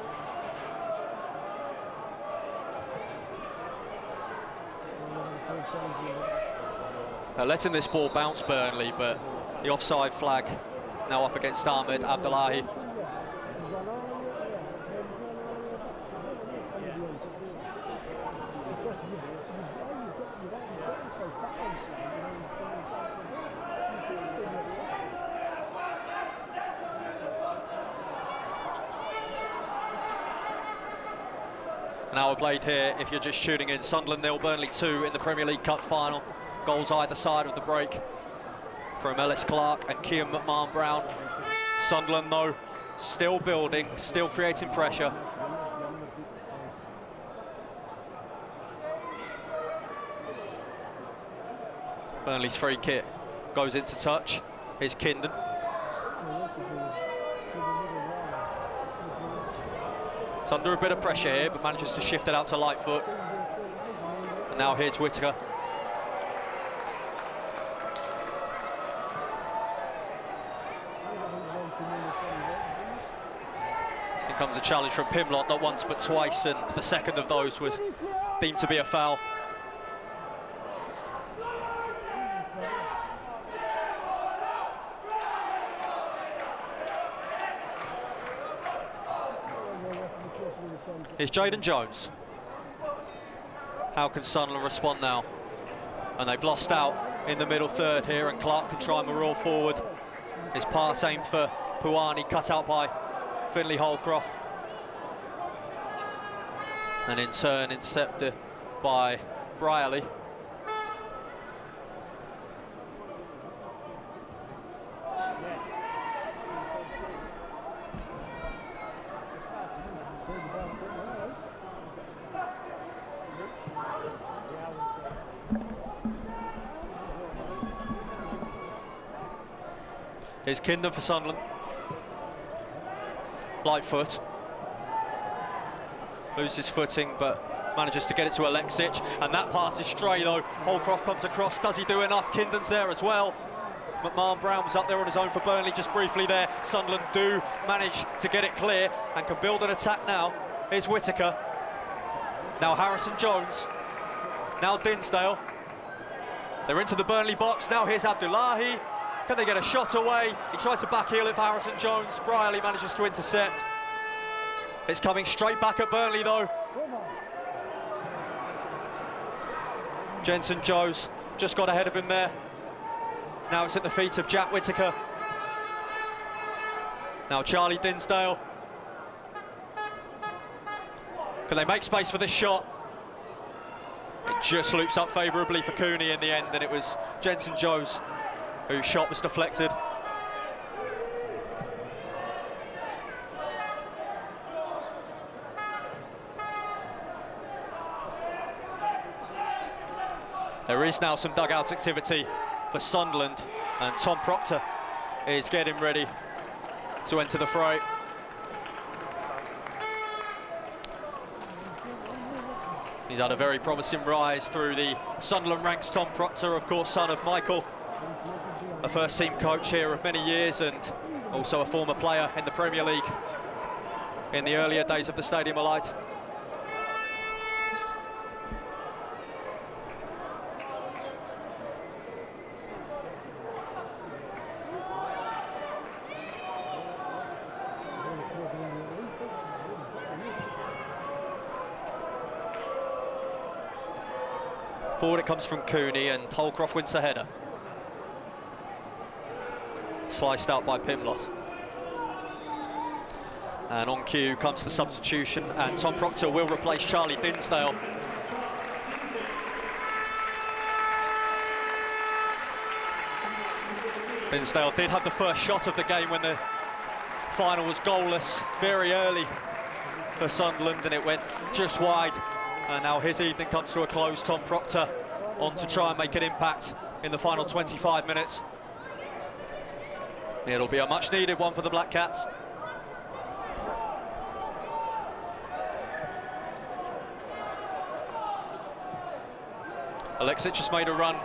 Now letting this ball bounce, Burnley, but the offside flag now up against Ahmed Abdullahi. An hour played here, if you're just tuning in. Sunderland 0, Burnley 2 in the Premier League Cup final. Goals either side of the break from Ellis Clark and Kean McMahon-Brown. Sunderland, though, still building, still creating pressure. Burnley's free kick goes into touch. Here's Kindon. It's under a bit of pressure here, but manages to shift it out to Lightfoot. And now here's Whittaker. Here comes a challenge from Pimlott, not once but twice, and the second of those was deemed to be a foul. Here's Jayden Jones. How can Sunderland respond now? And they've lost out in the middle third here, and Clark can try and roll forward. His pass aimed for Puani, cut out by Finlay Holcroft. And in turn intercepted by Brierley. Here's Kindon for Sunderland. Lightfoot. Loses footing, but manages to get it to Alexic. And that pass is stray, though. Holcroft comes across. Does he do enough? Kindon's there as well. McMahon-Brown was up there on his own for Burnley just briefly there. Sunderland do manage to get it clear and can build an attack now. Here's Whittaker. Now Harrison Jones. Now Dinsdale. They're into the Burnley box. Now here's Abdullahi. Can they get a shot away? He tries to backheel it for Harrison Jones. Brierley manages to intercept. It's coming straight back at Burnley, though. Jensen Joes just got ahead of him there. Now it's at the feet of Jack Whittaker. Now Charlie Dinsdale. Can they make space for this shot? It just loops up favourably for Cooney in the end, and it was Jensen Joes whose shot was deflected. There is now some dugout activity for Sunderland, and Tom Proctor is getting ready to enter the fray. He's had a very promising rise through the Sunderland ranks. Tom Proctor, of course, son of Michael, a first-team coach here of many years and also a former player in the Premier League in the earlier days of the Stadium of Light. Forward it comes from Cooney, and Holcroft wins the header. Sliced out by Pimlott. And on cue comes the substitution, and Tom Proctor will replace Charlie Dinsdale. Dinsdale did have the first shot of the game when the final was goalless very early for Sunderland, and it went just wide. And now his evening comes to a close. Tom Proctor on to try and make an impact in the final 25 minutes. It'll be a much-needed one for the Black Cats. Alexic just made a run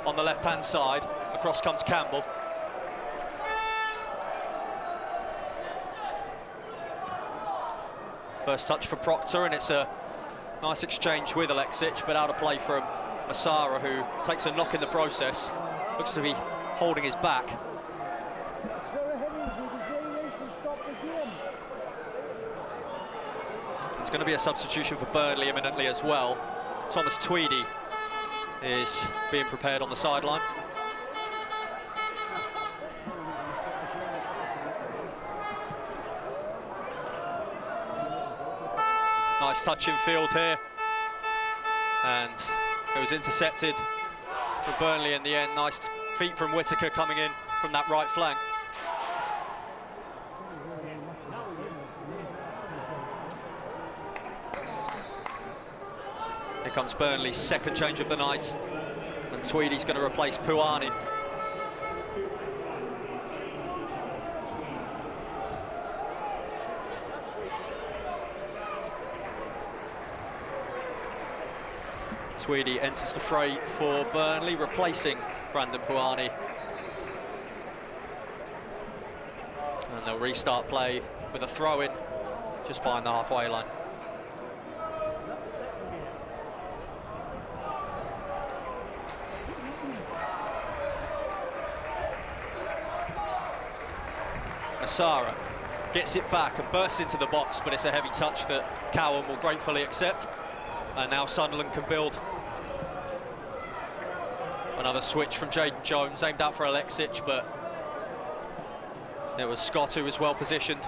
on the left-hand side. Across comes Campbell. First touch for Proctor, and it's a nice exchange with Alexic, but out of play from Masara, who takes a knock in the process. Looks to be holding his back. There's going to be a substitution for Burnley imminently as well. Thomas Tweedy is being prepared on the sideline. Nice touch in field here. And it was intercepted for Burnley in the end. Nice feet from Whitaker coming in from that right flank. Here comes Burnley's second change of the night. And Tweedy's going to replace Puani. Tweedy enters the fray for Burnley, replacing Brandon Puani. And they'll restart play with a throw-in just behind the halfway line. Masara gets it back and bursts into the box, but it's a heavy touch that Cowan will gratefully accept. And now Sunderland can build. Another switch from Jaden Jones, aimed out for Alexic, but it was Scott who was well positioned.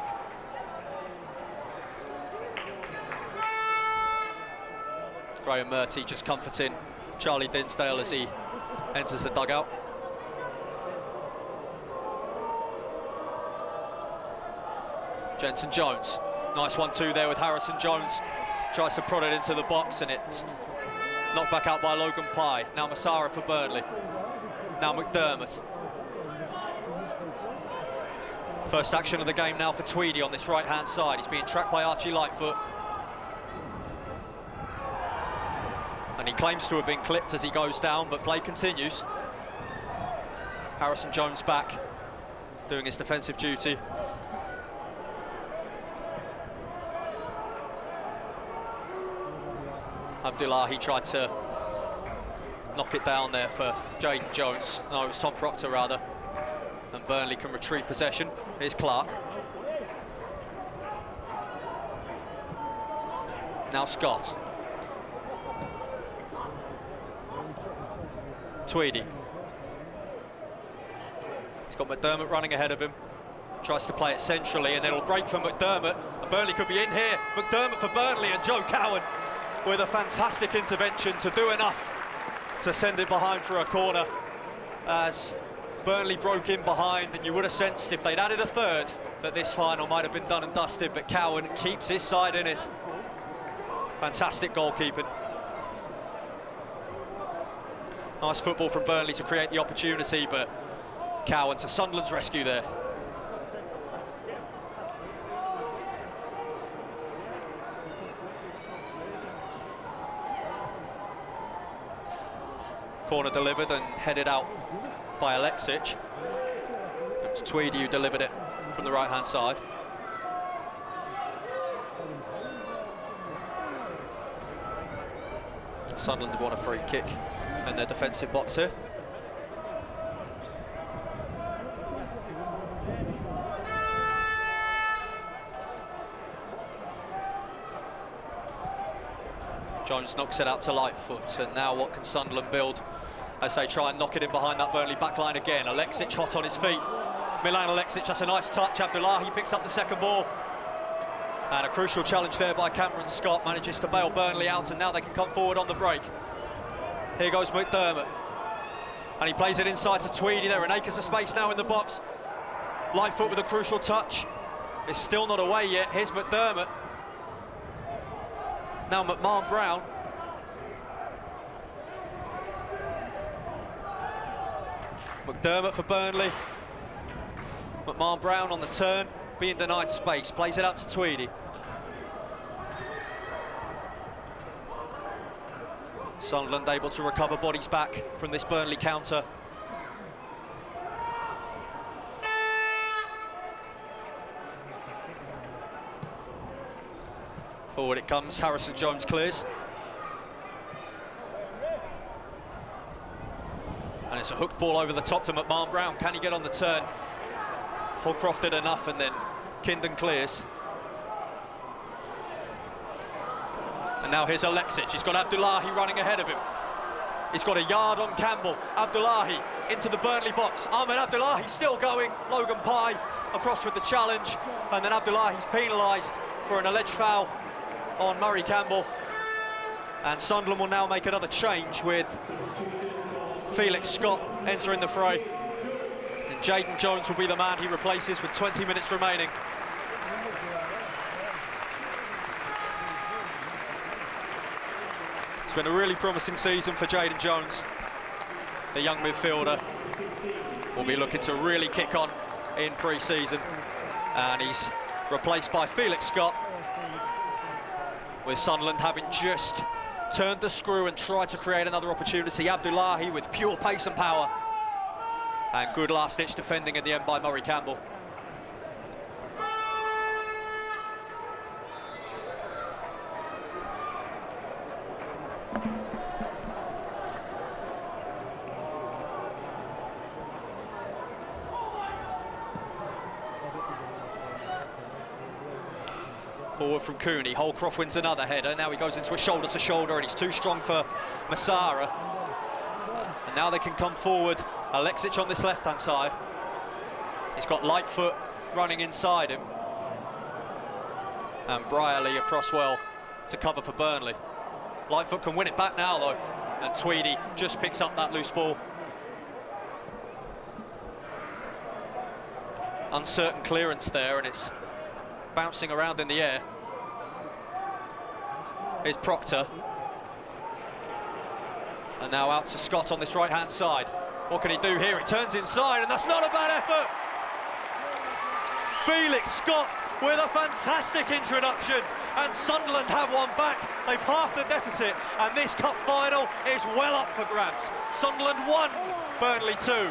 Graham Murty just comforting Charlie Dinsdale as he enters the dugout. Jensen Jones, nice 1-2 there with Harrison Jones. Tries to prod it into the box and it's knocked back out by Logan Pye. Now Masara for Burnley. Now McDermott. First action of the game now for Tweedy on this right-hand side. He's being tracked by Archie Lightfoot. And he claims to have been clipped as he goes down, but play continues. Harrison Jones back, doing his defensive duty. Abdullahi tried to knock it down there for Jaden Jones. No, it was Tom Proctor rather. And Burnley can retrieve possession. Here's Clark. Now Scott. Tweedy. He's got McDermott running ahead of him. Tries to play it centrally and it'll break for McDermott. And Burnley could be in here. McDermott for Burnley and Joe Cowan with a fantastic intervention to do enough to send it behind for a corner as Burnley broke in behind, and you would have sensed if they'd added a third that this final might have been done and dusted, but Cowan keeps his side in it. Fantastic goalkeeping. Nice football from Burnley to create the opportunity, but Cowan to Sunderland's rescue there. Corner delivered and headed out by Alexic. It was Tweedy who delivered it from the right-hand side. Sunderland have won a free kick in their defensive box here. Jones knocks it out to Lightfoot, and now what can Sunderland build as they try and knock it in behind that Burnley backline again. Alexic hot on his feet. Milan Alexic, that's a nice touch. Abdullahi picks up the second ball. And a crucial challenge there by Cameron Scott, manages to bail Burnley out, and now they can come forward on the break. Here goes McDermott. And he plays it inside to Tweedy. There are acres of space now in the box. Lightfoot with a crucial touch. It's still not away yet. Here's McDermott. Now McMahon Brown. McDermott for Burnley. McMahon Brown on the turn, being denied space, plays it out to Tweedy. Sunderland able to recover bodies back from this Burnley counter. Forward it comes, Harrison Jones clears. And it's a hooked ball over the top to McMahon Brown. Can he get on the turn? Holcroft did enough, and then Kindon clears. And now here's Alexic. He's got Abdullahi running ahead of him. He's got a yard on Campbell. Abdullahi into the Burnley box. Ahmed Abdullahi still going. Logan Pye across with the challenge. And then Abdullahi's penalised for an alleged foul on Murray Campbell. And Sunderland will now make another change with Felix Scott entering the fray. And Jayden Jones will be the man he replaces with 20 minutes remaining. It's been a really promising season for Jayden Jones. The young midfielder will be looking to really kick on in pre-season. And he's replaced by Felix Scott, with Sunderland having just turned the screw and tried to create another opportunity. Abdullahi with pure pace and power. And good last-ditch defending in the end by Murray Campbell. Forward from Cooney, Holcroft wins another header, now he goes into a shoulder-to-shoulder and he's too strong for Massara. And now they can come forward, Alexic on this left-hand side. He's got Lightfoot running inside him. And Brierley across well to cover for Burnley. Lightfoot can win it back now though, and Tweedy just picks up that loose ball. Uncertain clearance there, and it's bouncing around in the air. Here's Proctor. And now out to Scott on this right-hand side. What can he do here? It turns inside, and that's not a bad effort. Felix Scott with a fantastic introduction, and Sunderland have one back. They've halved the deficit, and this cup final is well up for grabs. Sunderland 1, Burnley 2.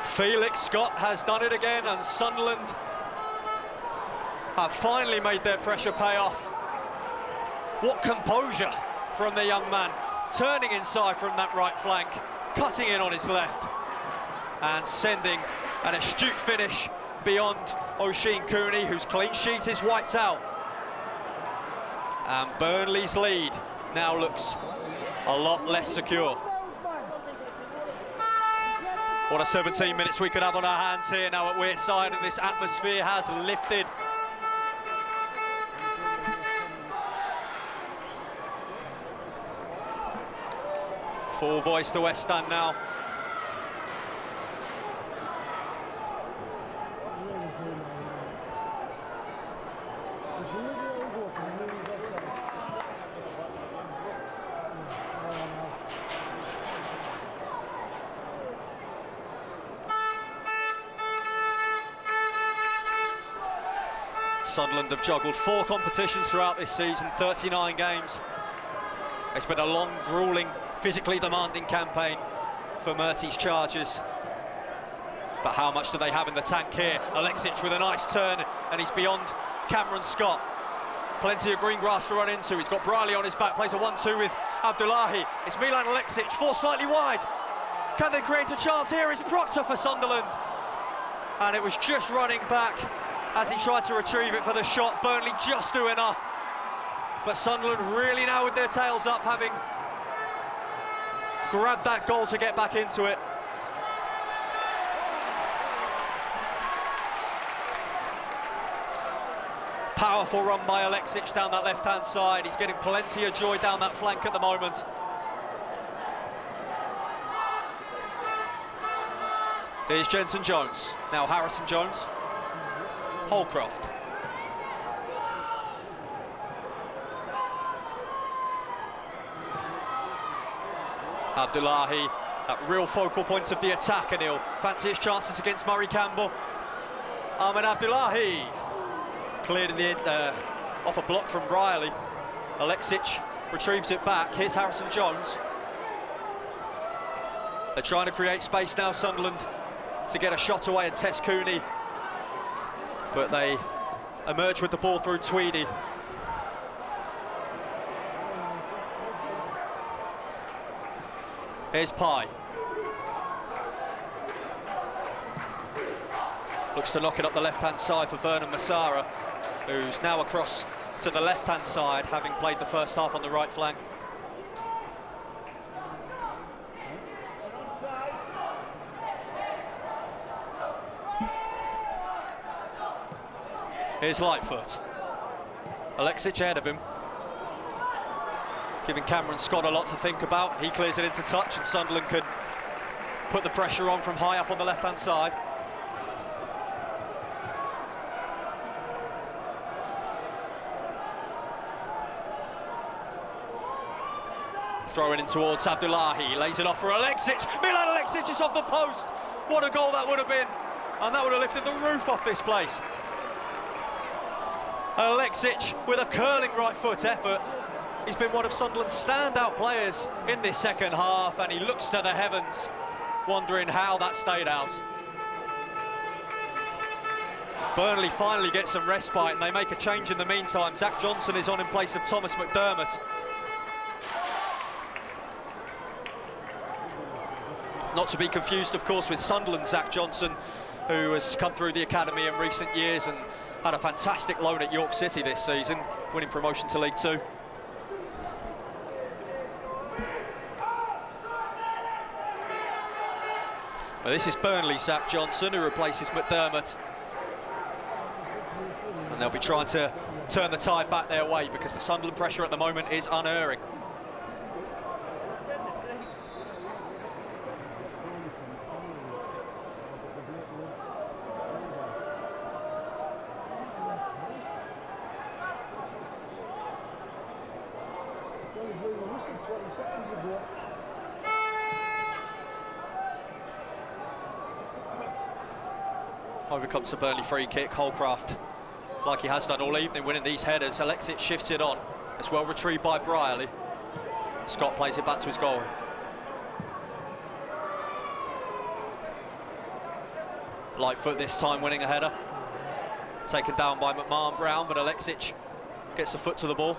Felix Scott has done it again, and Sunderland have finally made their pressure pay off. What composure from the young man, turning inside from that right flank, cutting in on his left, and sending an astute finish beyond Oisin Cooney, whose clean sheet is wiped out. And Burnley's lead now looks a lot less secure. What a 17 minutes we could have on our hands here now at Weirdside, and this atmosphere has lifted. Full voice to West Stand now. Sunderland have juggled 4 competitions throughout this season, 39 games. It's been a long, gruelling, physically demanding campaign for Murty's Chargers. But how much do they have in the tank here? Alexic with a nice turn, and he's beyond Cameron Scott. Plenty of green grass to run into. He's got Brierley on his back, plays a 1-2 with Abdullahi. It's Milan Alexic, 4 slightly wide. Can they create a chance here? It's Proctor for Sunderland. And it was just running back as he tried to retrieve it for the shot. Burnley just do enough. But Sunderland really now with their tails up, having grabbed that goal to get back into it. Powerful run by Alexic down that left-hand side. He's getting plenty of joy down that flank at the moment. Here's Jensen Jones. Now Harrison Jones. Holcroft. Abdullahi, that real focal point of the attack, and he'll fancy his chances against Murray Campbell. Ahmed Abdullahi cleared in the end, off a block from Brierley. Alexic retrieves it back. Here's Harrison Jones. They're trying to create space now, Sunderland, to get a shot away and test Cooney. But they emerge with the ball through Tweedy. Here's Pye. Looks to knock it up the left-hand side for Vernon Massara, who's now across to the left-hand side, having played the first half on the right flank. Here's Lightfoot. Alexic ahead of him, giving Cameron Scott a lot to think about. He clears it into touch, and Sunderland can put the pressure on from high up on the left-hand side. Throwing in towards Abdullahi, lays it off for Alexic. Milan Alexic is off the post. What a goal that would have been, and that would have lifted the roof off this place. Alexic with a curling right foot effort. He's been one of Sunderland's standout players in this second half, and he looks to the heavens, wondering how that stayed out. Burnley finally get some respite, and they make a change in the meantime. Zach Johnson is on in place of Thomas McDermott. Not to be confused, of course, with Sunderland Zach Johnson, who has come through the academy in recent years and had a fantastic loan at York City this season, winning promotion to League Two. Well, this is Burnley's Zach Johnson, who replaces McDermott. And they'll be trying to turn the tide back their way, because the Sunderland pressure at the moment is unerring. Over comes the Burnley free kick. Holcraft, like he has done all evening, winning these headers. Alexic shifts it on. It's well retrieved by Brierley. Scott plays it back to his goal. Lightfoot this time winning a header. Taken down by McMahon Brown, but Alexic gets a foot to the ball.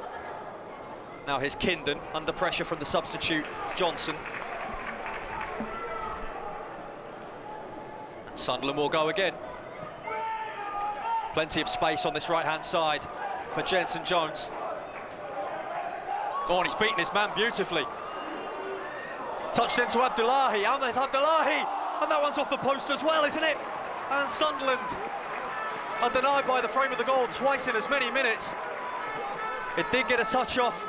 Now here's Kindon, under pressure from the substitute Johnson. And Sunderland will go again. Plenty of space on this right-hand side for Jensen Jones. Oh, and he's beaten his man beautifully. Touched into Abdullahi, Ahmed Abdullahi, and that one's off the post as well, isn't it? And Sunderland are denied by the frame of the goal twice in as many minutes. It did get a touch off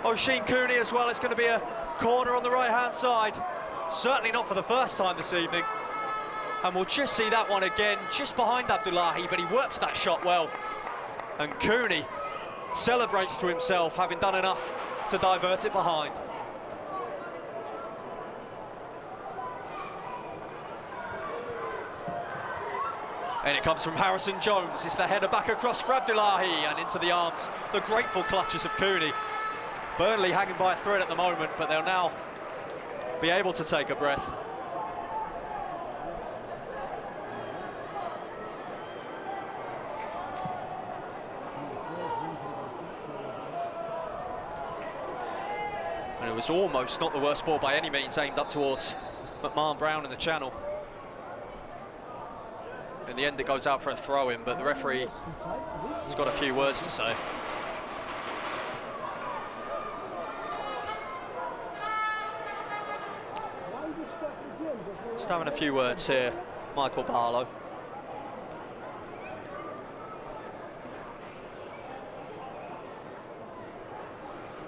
Oshin Cooney as well. It's going to be a corner on the right-hand side. Certainly not for the first time this evening. And we'll just see that one again, just behind Abdullahi, but he works that shot well. And Cooney celebrates to himself, having done enough to divert it behind. And it comes from Harrison Jones. It's the header back across for Abdullahi, and into the arms, the grateful clutches of Cooney. Burnley hanging by a thread at the moment, but they'll now be able to take a breath. And it was almost not the worst ball by any means, aimed up towards McMahon Brown in the channel. In the end, it goes out for a throw-in, but the referee has got a few words to say. Just having a few words here, Michael Barlow.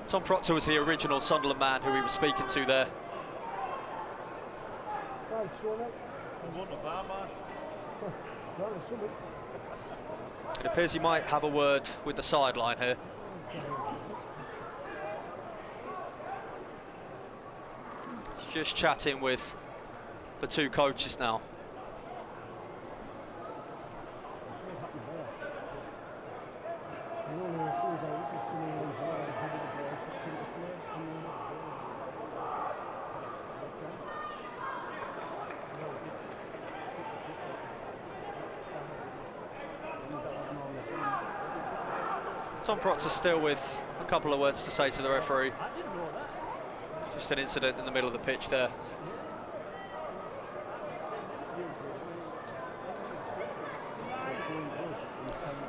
Tom Proctor was the original Sunderland man who he was speaking to there. It appears he might have a word with the sideline here. He's just chatting with the two coaches now. Tom Proctor still with a couple of words to say to the referee. Just an incident in the middle of the pitch there.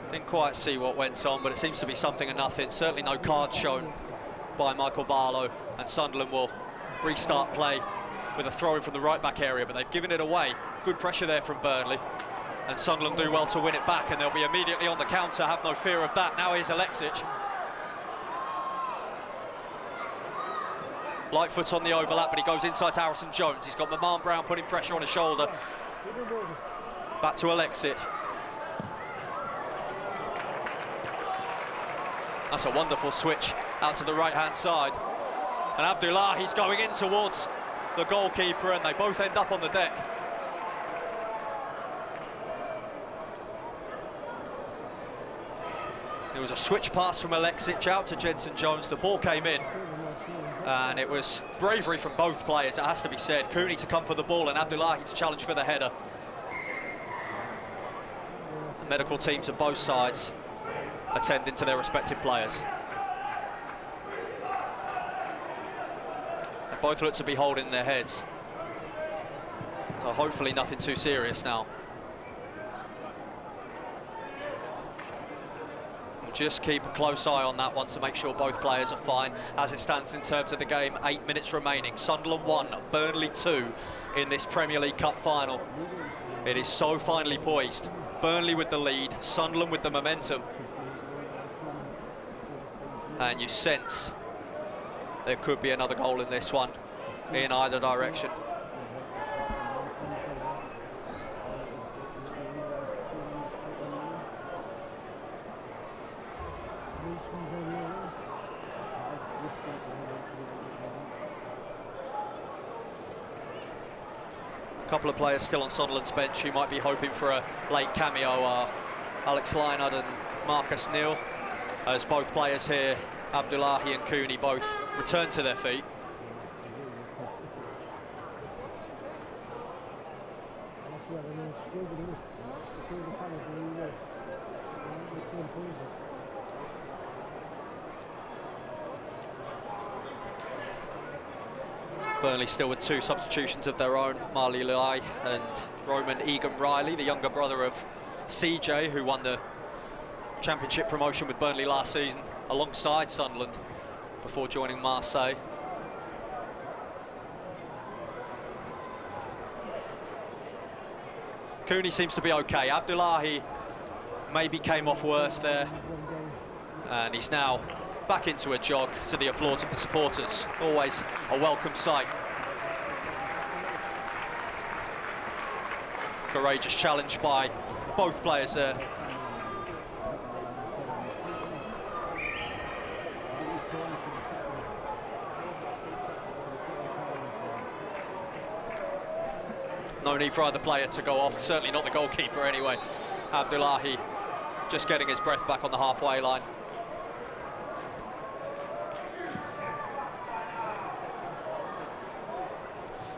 I think didn't quite see what went on, but it seems to be something of nothing. Certainly no cards shown by Michael Barlow, and Sunderland will restart play with a throw-in from the right-back area, but they've given it away. Good pressure there from Burnley, and Sunderland do well to win it back, and they'll be immediately on the counter, have no fear of that. Now here's Alexic. Lightfoot on the overlap, but he goes inside to Harrison Jones. He's got Maman Brown putting pressure on his shoulder. Back to Alexic. That's a wonderful switch out to the right-hand side. And Abdullahi's going in towards the goalkeeper, and they both end up on the deck. There was a switch pass from Alexic out to Jensen Jones. The ball came in, and it was bravery from both players, it has to be said. Cooney to come for the ball and Abdullahi to challenge for the header. The medical teams of both sides attending to their respective players. They both look to be holding their heads, so hopefully nothing too serious now. We'll just keep a close eye on that one to make sure both players are fine. As it stands in terms of the game, 8 minutes remaining. Sunderland 1, Burnley 2 in this Premier League Cup final. It is so finely poised. Burnley with the lead, Sunderland with the momentum. And you sense there could be another goal in this one, in either direction. A couple of players still on Sunderland's bench who might be hoping for a late cameo are Alex Leinard and Marcus Neal, as both players here, Abdullahi and Cooney, both return to their feet. Burnley still with 2 substitutions of their own, Marley Lai and Roman Egan Riley, the younger brother of CJ, who won the Championship promotion with Burnley last season alongside Sunderland before joining Marseille. Cooney seems to be okay. Abdullahi maybe came off worse there, and he's now back into a jog to the applause of the supporters. Always a welcome sight. Courageous challenge by both players there. No need for either player to go off, certainly not the goalkeeper anyway. Abdullahi just getting his breath back on the halfway line.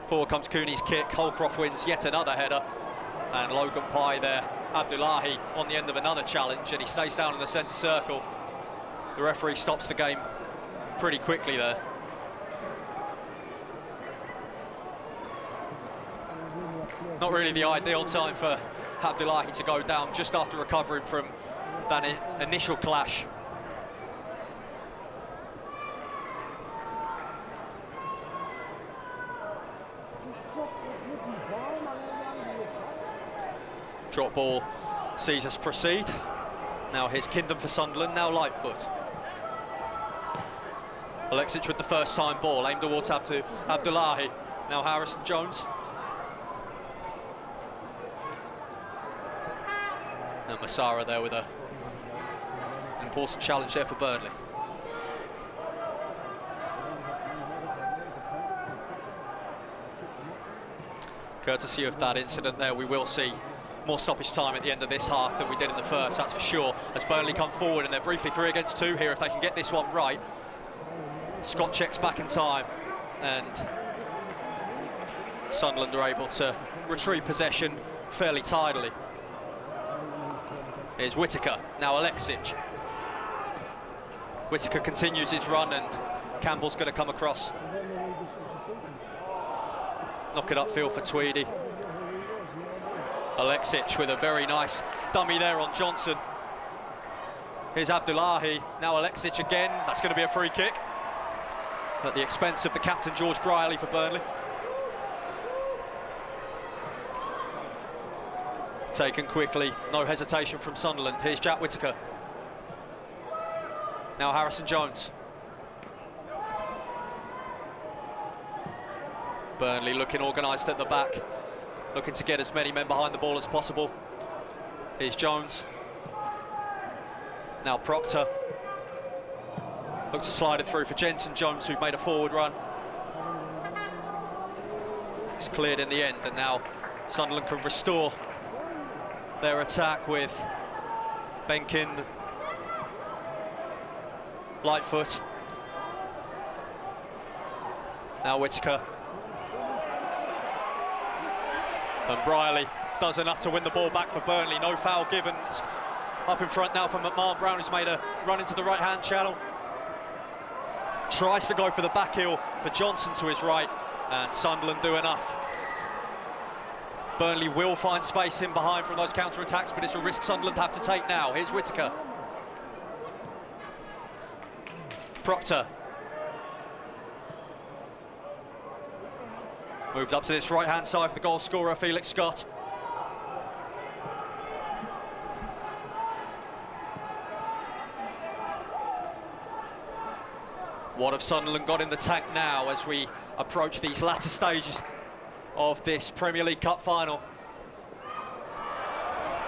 Forward comes Cooney's kick, Holcroft wins yet another header, and Logan Pye there. Abdullahi on the end of another challenge, and he stays down in the centre circle. The referee stops the game pretty quickly there. Not really the ideal time for Abdullahi to go down just after recovering from that initial clash. Drop ball sees us proceed. Now here's Kingdom for Sunderland, now Lightfoot. Alexic with the first time ball, aimed towards Abdullahi. Now Harrison Jones. And Massara there with an important challenge there for Burnley. Courtesy of that incident there, we will see more stoppage time at the end of this half than we did in the first, that's for sure, as Burnley come forward, and they're briefly 3 against 2 here if they can get this one right. Scott checks back in time, and Sunderland are able to retrieve possession fairly tidily. Here's Whittaker, now Alexic. Whittaker continues his run, and Campbell's going to come across. Knock it upfield for Tweedy. Alexic with a very nice dummy there on Johnson. Here's Abdullahi, now Alexic again. That's going to be a free kick at the expense of the captain, George Brierley, for Burnley. Taken quickly, no hesitation from Sunderland. Here's Jack Whittaker. Now Harrison Jones. Burnley looking organised at the back, looking to get as many men behind the ball as possible. Here's Jones. Now Proctor. Looks to slide it through for Jensen Jones, who made a forward run. It's cleared in the end, and now Sunderland can restore their attack with Benkin, Lightfoot. Now Whittaker. And Brierley does enough to win the ball back for Burnley. No foul given. It's up in front now for McMahon Brown, who's made a run into the right-hand channel. Tries to go for the back heel for Johnson to his right, and Sunderland do enough. Burnley will find space in behind from those counter-attacks, but it's a risk Sunderland have to take now. Here's Whittaker. Proctor. Moved up to this right-hand side for the goal scorer, Felix Scott. What have Sunderland got in the tank now as we approach these latter stages of this Premier League Cup final?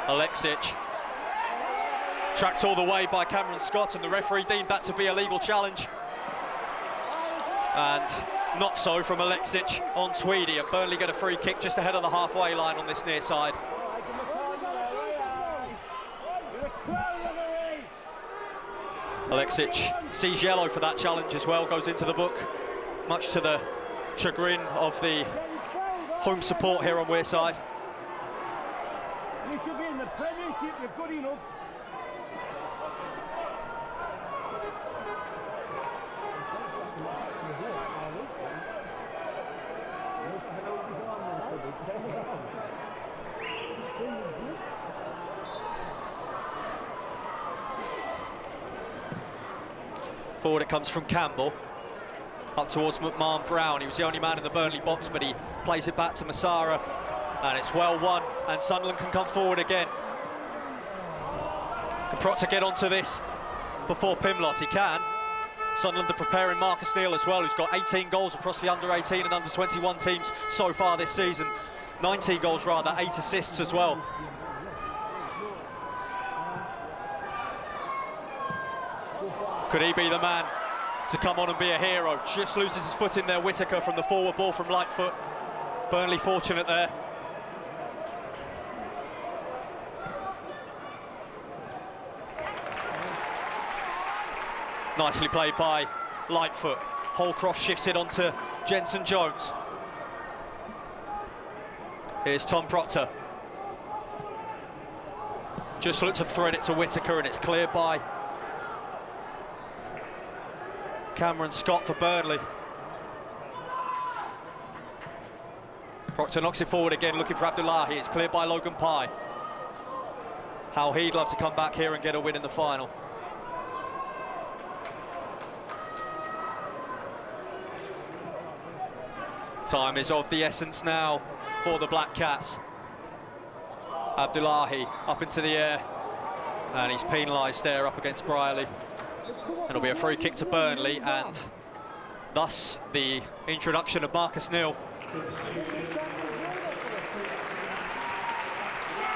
Alexic. Tracked all the way by Cameron Scott, and the referee deemed that to be a legal challenge. And not so from Alexic on Tweedy, and Burnley get a free kick just ahead of the halfway line on this near side. Alexic sees yellow for that challenge as well, goes into the book, much to the chagrin of the home support here on Wearside. You should be in the Premiership, you're good enough. Forward it comes from Campbell, up towards McMahon Brown. He was the only man in the Burnley box, but he plays it back to Massara, and it's well won, and Sunderland can come forward again. Can Proctor get onto this before Pimlott? He can. Sunderland are preparing Marcus Neal as well, who's got 18 goals across the under-18 and under-21 teams so far this season. 19 goals rather, 8 assists as well. Could he be the man to come on and be a hero? Just loses his foot in there, Whittaker, from the forward ball from Lightfoot. Burnley fortunate there. Nicely played by Lightfoot. Holcroft shifts it onto Jensen Jones. Here's Tom Proctor. Just looked to thread it to Whittaker, and it's cleared by Cameron Scott for Burnley. Proctor knocks it forward again, looking for Abdullahi. It's cleared by Logan Pye. How he'd love to come back here and get a win in the final. Time is of the essence now for the Black Cats. Abdullahi up into the air, and he's penalised there up against Brierley. It'll be a free kick to Burnley, and thus the introduction of Marcus Neal.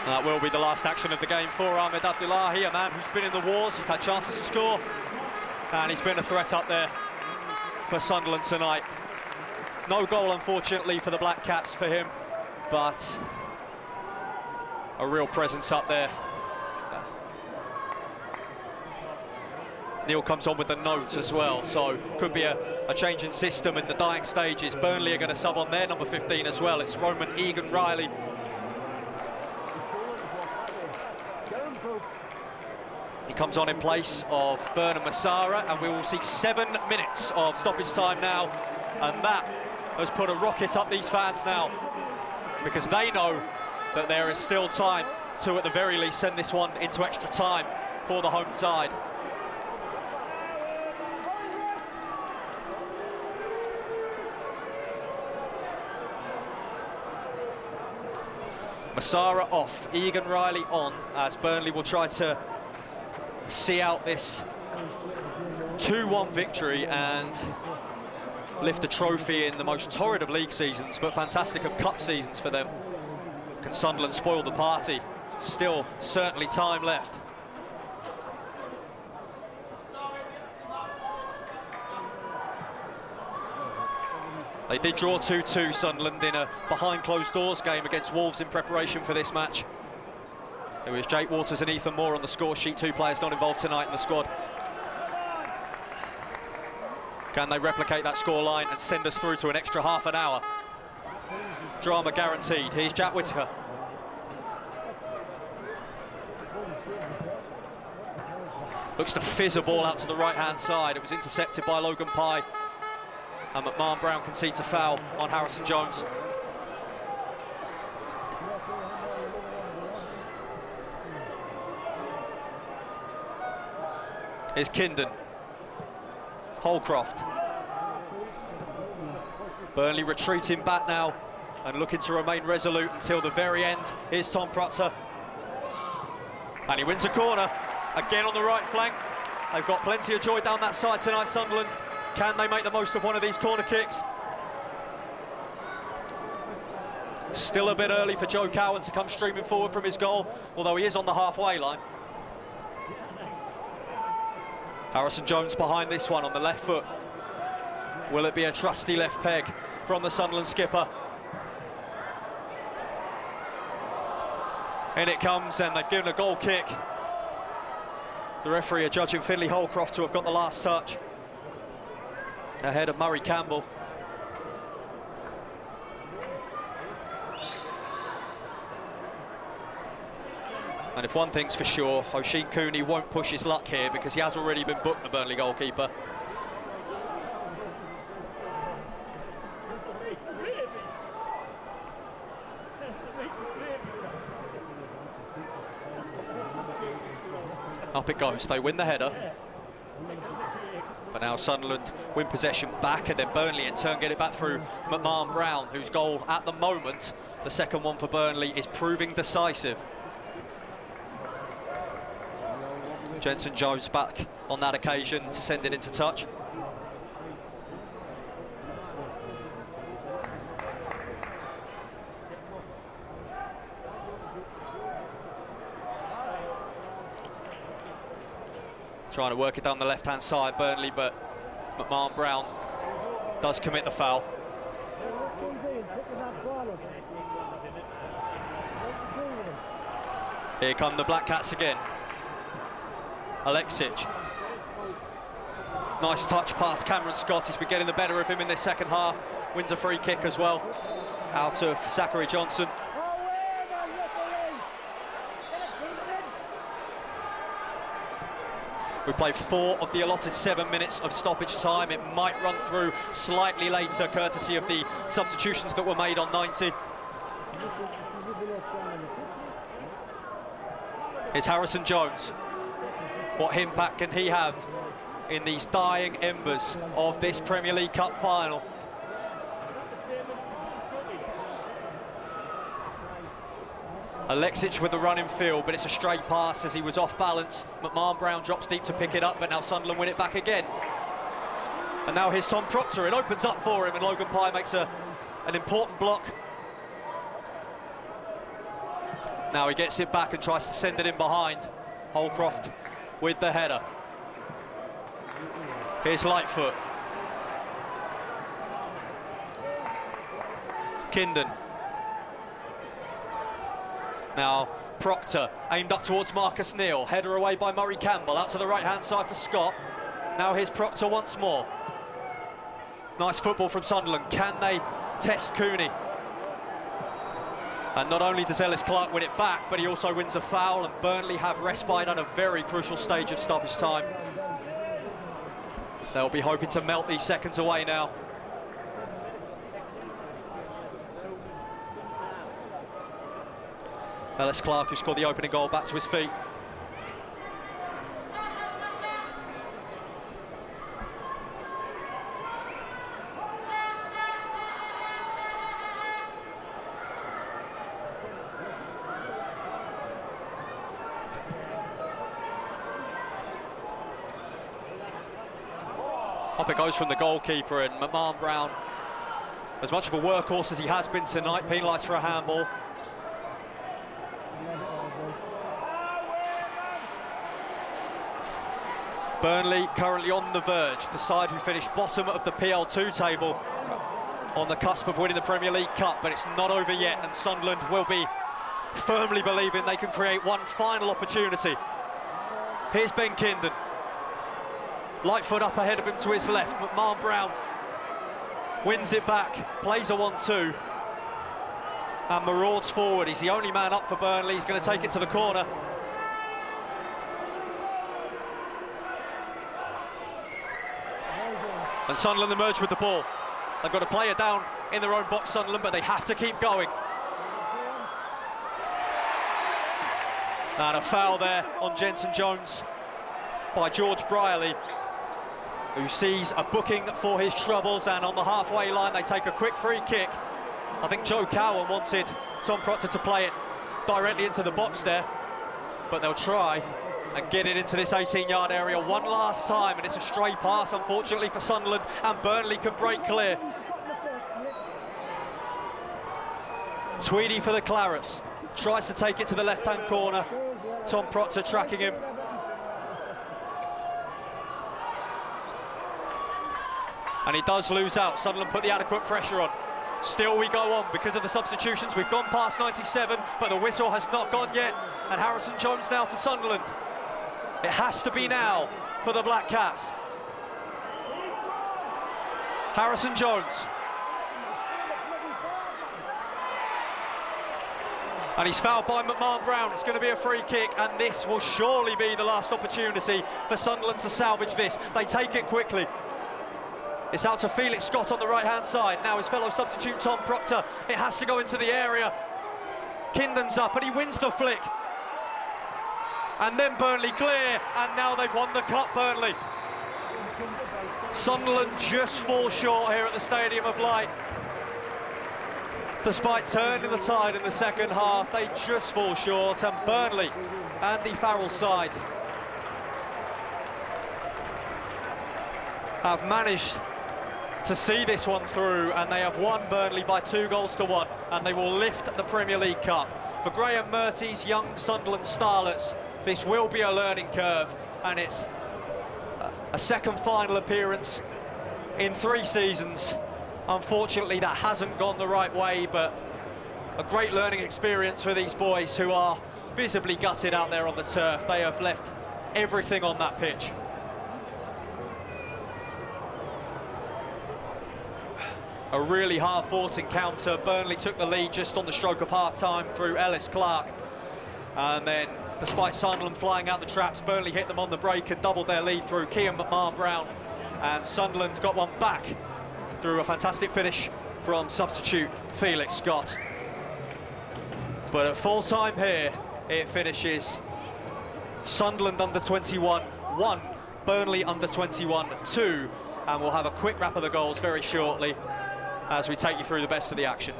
That will be the last action of the game for Ahmed Abdullahi, a man who's been in the wars. He's had chances to score, and he's been a threat up there for Sunderland tonight. No goal, unfortunately, for the Black Cats for him, but a real presence up there. Neal comes on with the note as well, so could be a change in system in the dying stages. Burnley are going to sub on their number 15 as well. It's Roman Egan Riley. He comes on in place of Vernon Massara, and we will see 7 minutes of stoppage time now, and that has put a rocket up these fans now, because they know that there is still time to, at the very least, send this one into extra time. for the home side. Massara off, Egan Riley on, as Burnley will try to see out this 2-1 victory and lift a trophy in the most torrid of league seasons, but fantastic of cup seasons for them. Can Sunderland spoil the party? Still certainly time left. They did draw 2-2, Sunderland, in a behind closed doors game against Wolves in preparation for this match. It was Jake Waters and Ethan Moore on the score sheet, 2 players not involved tonight in the squad. Can they replicate that scoreline and send us through to an extra half an hour? Drama guaranteed. Here's Jack Whitaker. Looks to fizz a ball out to the right-hand side. It was intercepted by Logan Pye. And McMahon Brown concedes a foul on Harrison Jones. Here's Kindon. Holcroft. Burnley retreating back now and looking to remain resolute until the very end. Here's Tom Prutzer. And he wins a corner, again on the right flank. They've got plenty of joy down that side tonight, Sunderland. Can they make the most of one of these corner kicks? Still a bit early for Joe Cowan to come streaming forward from his goal, although he is on the halfway line. Harrison Jones behind this one on the left foot. Will it be a trusty left peg from the Sunderland skipper? In it comes, and they've given a goal kick. The referee adjudging Finlay Holcroft to have got the last touch, ahead of Murray Campbell. And if one thing's for sure, Oisin Cooney won't push his luck here because he has already been booked, the Burnley goalkeeper. Up it goes, they win the header. But now Sunderland win possession back, and then Burnley in turn get it back through McMahon Brown, whose goal at the moment, the second one for Burnley, is proving decisive. Jensen Jones back on that occasion to send it into touch. Trying to work it down the left-hand side, Burnley, but McMahon Brown does commit the foul. Here come the Black Cats again. Alexic. Nice touch past Cameron Scott. He's been getting the better of him in this second half. Wins a free kick as well, out of Zachary Johnson. We played 4 of the allotted 7 minutes of stoppage time. It might run through slightly later, courtesy of the substitutions that were made on 90. Here's Harrison Jones. What impact can he have in these dying embers of this Premier League Cup final? Alexic with the run in field, but it's a straight pass as he was off balance. McMahon Brown drops deep to pick it up, but now Sunderland win it back again. And now here's Tom Proctor. It opens up for him, and Logan Pye makes an important block. Now he gets it back and tries to send it in behind. Holcroft with the header. Here's Lightfoot. Kindon. Now Proctor aimed up towards Marcus Neal. Header away by Murray Campbell, out to the right-hand side for Scott. Now here's Proctor once more. Nice football from Sunderland. Can they test Cooney? And not only does Ellis Clark win it back, but he also wins a foul, and Burnley have respite at a very crucial stage of stoppage time. They'll be hoping to melt these seconds away now. Ellis Clark, who scored the opening goal, back to his feet. Up it goes from the goalkeeper, and McMahon Brown, as much of a workhorse as he has been tonight, penalised for a handball. Burnley currently on the verge, the side who finished bottom of the PL2 table, on the cusp of winning the Premier League Cup, but it's not over yet, and Sunderland will be firmly believing they can create one final opportunity. Here's Ben Kindon. Lightfoot up ahead of him to his left. McMahon Brown wins it back, plays a 1-2, and marauds forward. He's the only man up for Burnley. He's going to take it to the corner. And Sunderland emerge with the ball. They've got to play it down in their own box, Sunderland, but they have to keep going. And a foul there on Jensen Jones by George Brierley, who sees a booking for his troubles, and on the halfway line they take a quick free kick. I think Joe Cowan wanted Tom Proctor to play it directly into the box there, but they'll try and get it into this 18-yard area one last time, and it's a stray pass, unfortunately, for Sunderland, and Burnley can break clear. Tweedy for the Clarets, tries to take it to the left-hand corner. Tom Proctor tracking him. And he does lose out. Sunderland put the adequate pressure on. Still we go on because of the substitutions. We've gone past 97, but the whistle has not gone yet. And Harrison Jones now for Sunderland. It has to be now for the Black Cats. Harrison Jones. And he's fouled by McMahon Brown. It's going to be a free kick, and this will surely be the last opportunity for Sunderland to salvage this. They take it quickly. It's out to Felix Scott on the right-hand side. Now his fellow substitute, Tom Proctor. It has to go into the area. Kindon's up, and he wins the flick. And then Burnley clear, and now they've won the cup, Burnley. Sunderland just fall short here at the Stadium of Light. Despite turning the tide in the second half, they just fall short, and Burnley, Andy Farrell's side, have managed to see this one through, and they have won Burnley by 2-1, and they will lift the Premier League Cup. For Graham Murty's young Sunderland starlets, this will be a learning curve, and it's a second final appearance in 3 seasons. Unfortunately, that hasn't gone the right way, but a great learning experience for these boys who are visibly gutted out there on the turf. They have left everything on that pitch. A really hard-fought encounter. Burnley took the lead just on the stroke of half-time through Ellis Clark. And then, despite Sunderland flying out the traps, Burnley hit them on the break and doubled their lead through Kean McMahon Brown. And Sunderland got one back through a fantastic finish from substitute Felix Scott. But at full time here, it finishes Sunderland under-21 1, Burnley under-21 2, and we'll have a quick wrap of the goals very shortly as we take you through the best of the action.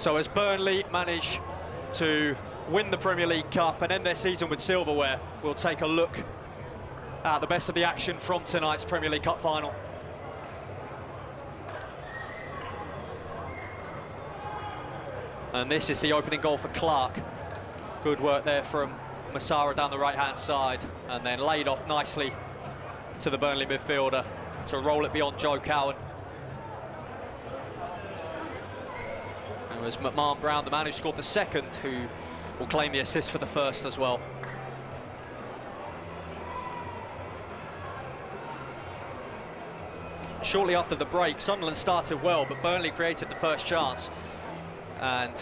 So as Burnley manage to win the Premier League Cup and end their season with silverware, we'll take a look at the best of the action from tonight's Premier League Cup final. And this is the opening goal for Clark. Good work there from Massara down the right-hand side, and then laid off nicely to the Burnley midfielder to roll it beyond Joe Cowan. And it was McMahon Brown, the man who scored the second, who will claim the assist for the first as well. Shortly after the break, Sunderland started well, but Burnley created the first chance. And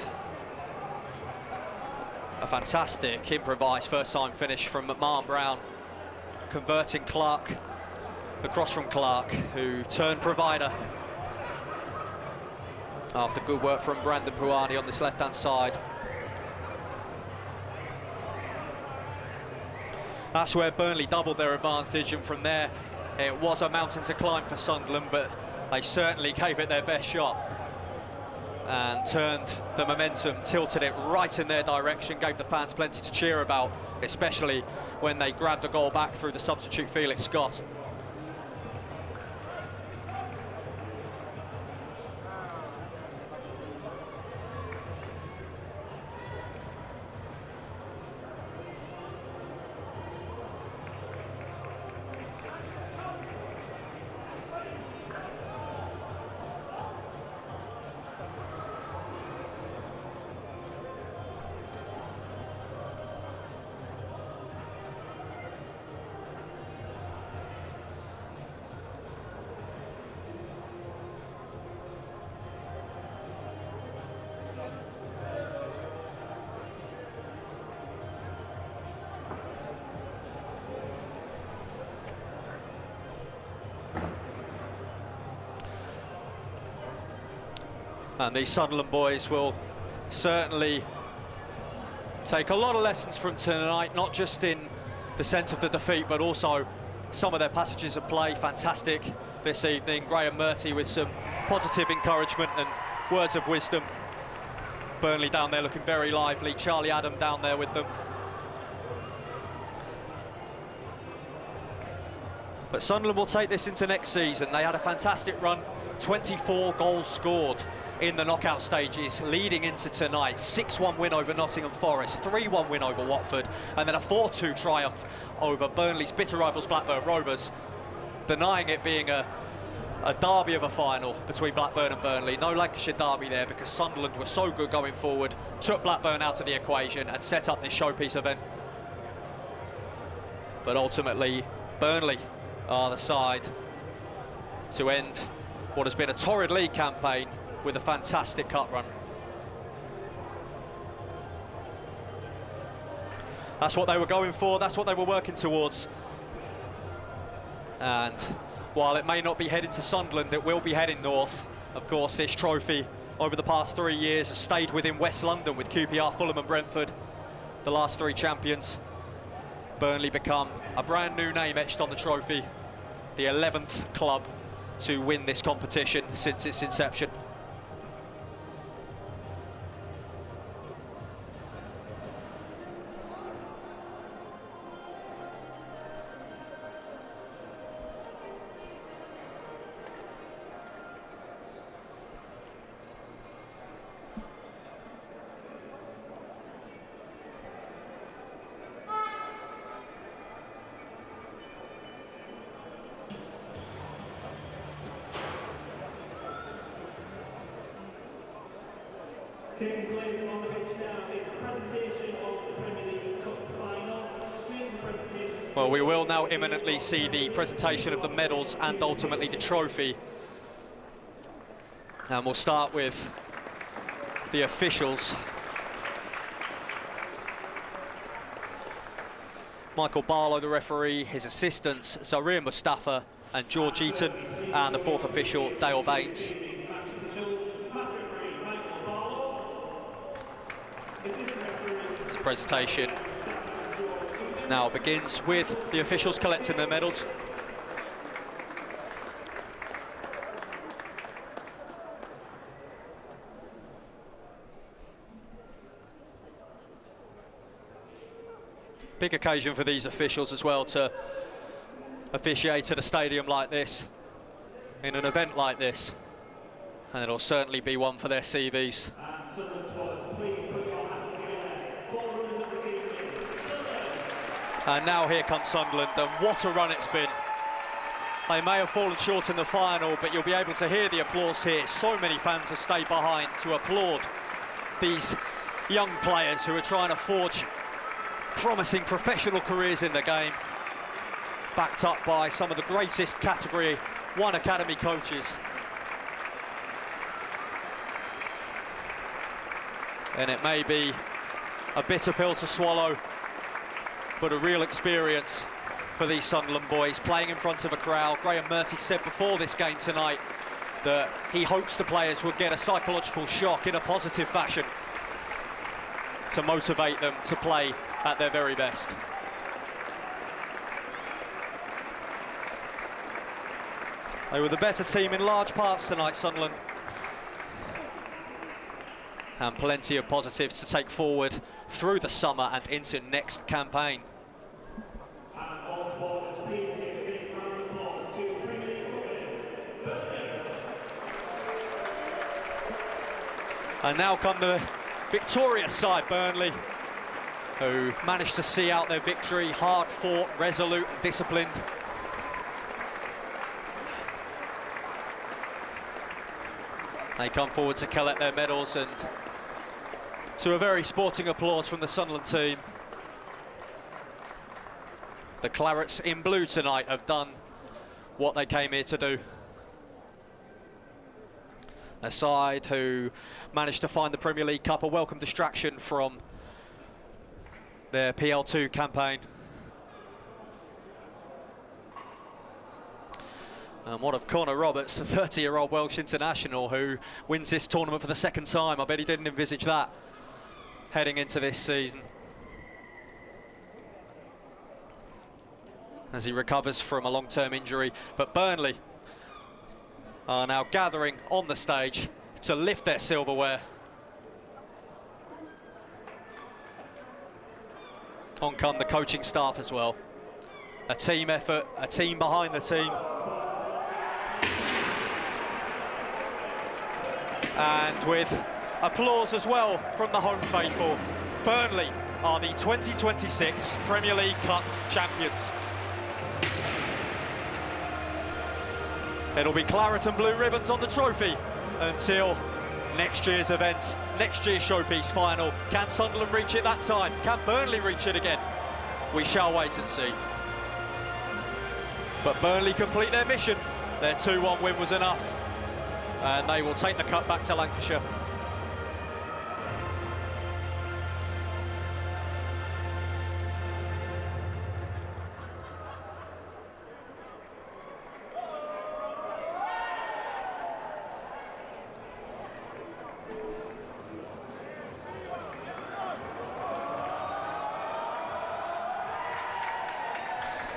a fantastic improvised first-time finish from McMahon Brown, converting Clark, the cross from Clark, who turned provider after good work from Brandon Puani on this left-hand side. That's where Burnley doubled their advantage, and from there it was a mountain to climb for Sunderland, but they certainly gave it their best shot and turned the momentum, tilted it right in their direction, gave the fans plenty to cheer about, especially when they grabbed a goal back through the substitute Felix Scott. And these Sunderland boys will certainly take a lot of lessons from tonight, not just in the sense of the defeat, but also some of their passages of play. Fantastic this evening. Graham Murty with some positive encouragement and words of wisdom. Burnley down there looking very lively. Charlie Adam down there with them. But Sunderland will take this into next season. They had a fantastic run, 24 goals scored in the knockout stages leading into tonight. 6-1 win over Nottingham Forest, 3-1 win over Watford, and then a 4-2 triumph over Burnley's bitter rivals Blackburn Rovers, denying it being a derby of a final between Blackburn and Burnley. No Lancashire derby there because Sunderland were so good going forward, took Blackburn out of the equation and set up this showpiece event. But ultimately, Burnley are the side to end what has been a torrid league campaign with a fantastic cup run. That's what they were going for, that's what they were working towards. And while it may not be heading to Sunderland, it will be heading north. Of course, this trophy over the past 3 years has stayed within West London with QPR, Fulham and Brentford, the last 3 champions. Burnley become a brand new name etched on the trophy, the 11th club to win this competition since its inception. Taking place on the pitch now is the presentation of the Premier League Cup final. Well, we will now imminently see the presentation of the medals and ultimately the trophy. And we'll start with the officials. Michael Barlow, the referee, his assistants, Zaria Mustafa and George Eaton, and the 4th official, Dale Baines. The presentation now begins with the officials collecting their medals. Big occasion for these officials as well to officiate at a stadium like this, in an event like this. And it'll certainly be one for their CVs. Sunderland supporters, please put your hands together. Ballroomers of this evening, Sunderland. And now here comes Sunderland, and what a run it's been. They may have fallen short in the final, but you'll be able to hear the applause here. So many fans have stayed behind to applaud these young players who are trying to forge promising professional careers in the game, backed up by some of the greatest Category 1 academy coaches. And it may be a bitter pill to swallow, but a real experience for these Sunderland boys, playing in front of a crowd. Graham Murty said before this game tonight that he hopes the players will get a psychological shock in a positive fashion to motivate them to play at their very best. They were the better team in large parts tonight, Sunderland. And plenty of positives to take forward through the summer and into next campaign. And all supporters, please give a big round of applause to Premier League winners, Burnley. And now come the victorious side, Burnley, who managed to see out their victory, hard fought, resolute and disciplined. They come forward to collect their medals, and to a very sporting applause from the Sunderland team. The Clarets in blue tonight have done what they came here to do. A side who managed to find the Premier League Cup a welcome distraction from their PL2 campaign. And what of Connor Roberts, the 30-year-old Welsh international who wins this tournament for the second time? I bet he didn't envisage that heading into this season. As he recovers from a long-term injury. But Burnley are now gathering on the stage to lift their silverware. On come the coaching staff as well. A team effort, a team behind the team. And with applause as well from the home faithful, Burnley are the 2026 Premier League Cup champions. It'll be claret and blue ribbons on the trophy until next year's event, next year's showpiece final. Can Sunderland reach it that time? Can Burnley reach it again? We shall wait and see. But Burnley complete their mission. Their 2-1 win was enough, and they will take the cup back to Lancashire.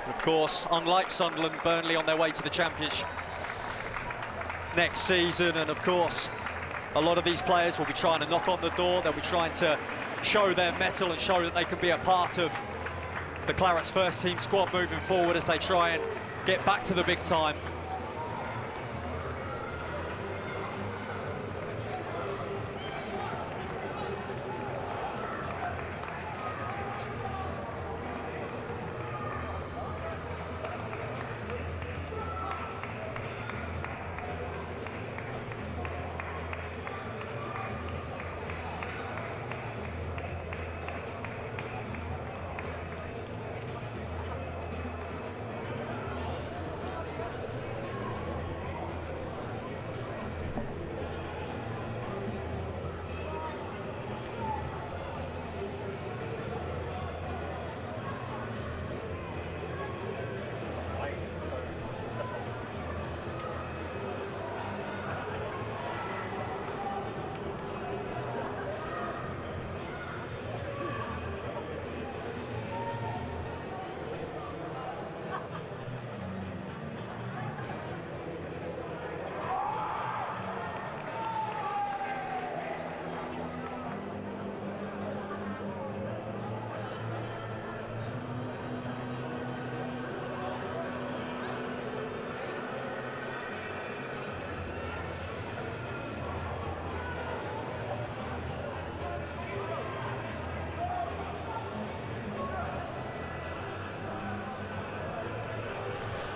Of course, unlike Sunderland, Burnley on their way to the Championship next season, and of course a lot of these players will be trying to knock on the door. They'll be trying to show their mettle and show that they can be a part of the Clarets first team squad moving forward as they try and get back to the big time.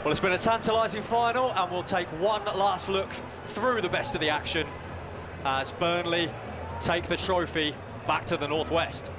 Well, it's been a tantalising final, and we'll take one last look through the best of the action as Burnley take the trophy back to the northwest.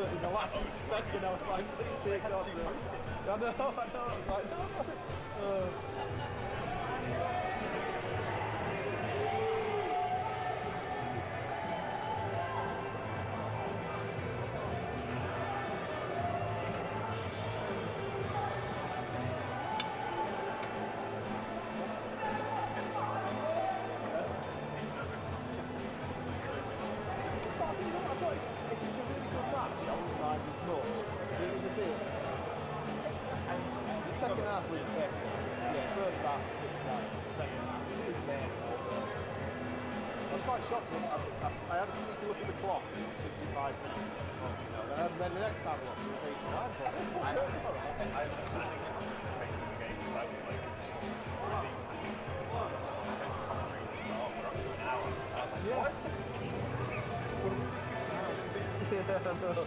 In the last second, I was like, please take off. I know, I was like, no. I had a sneaky look at the clock, it was 65 minutes. And then the next time I looked, it was 89. I don't know. I was planning it basically the game because I was like, yeah, I know.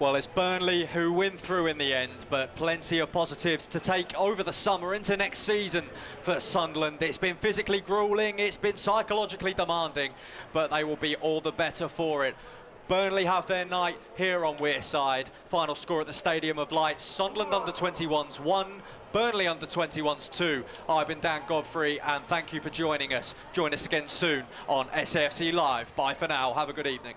Well, it's Burnley who win through in the end, but plenty of positives to take over the summer into next season for Sunderland. It's been physically gruelling, it's been psychologically demanding, but they will be all the better for it. Burnley have their night here on Wearside. Final score at the Stadium of Lights: Sunderland under-21s 1, Burnley under-21s 2. I've been Dan Godfrey, and thank you for joining us. Join us again soon on SAFC Live. Bye for now. Have a good evening.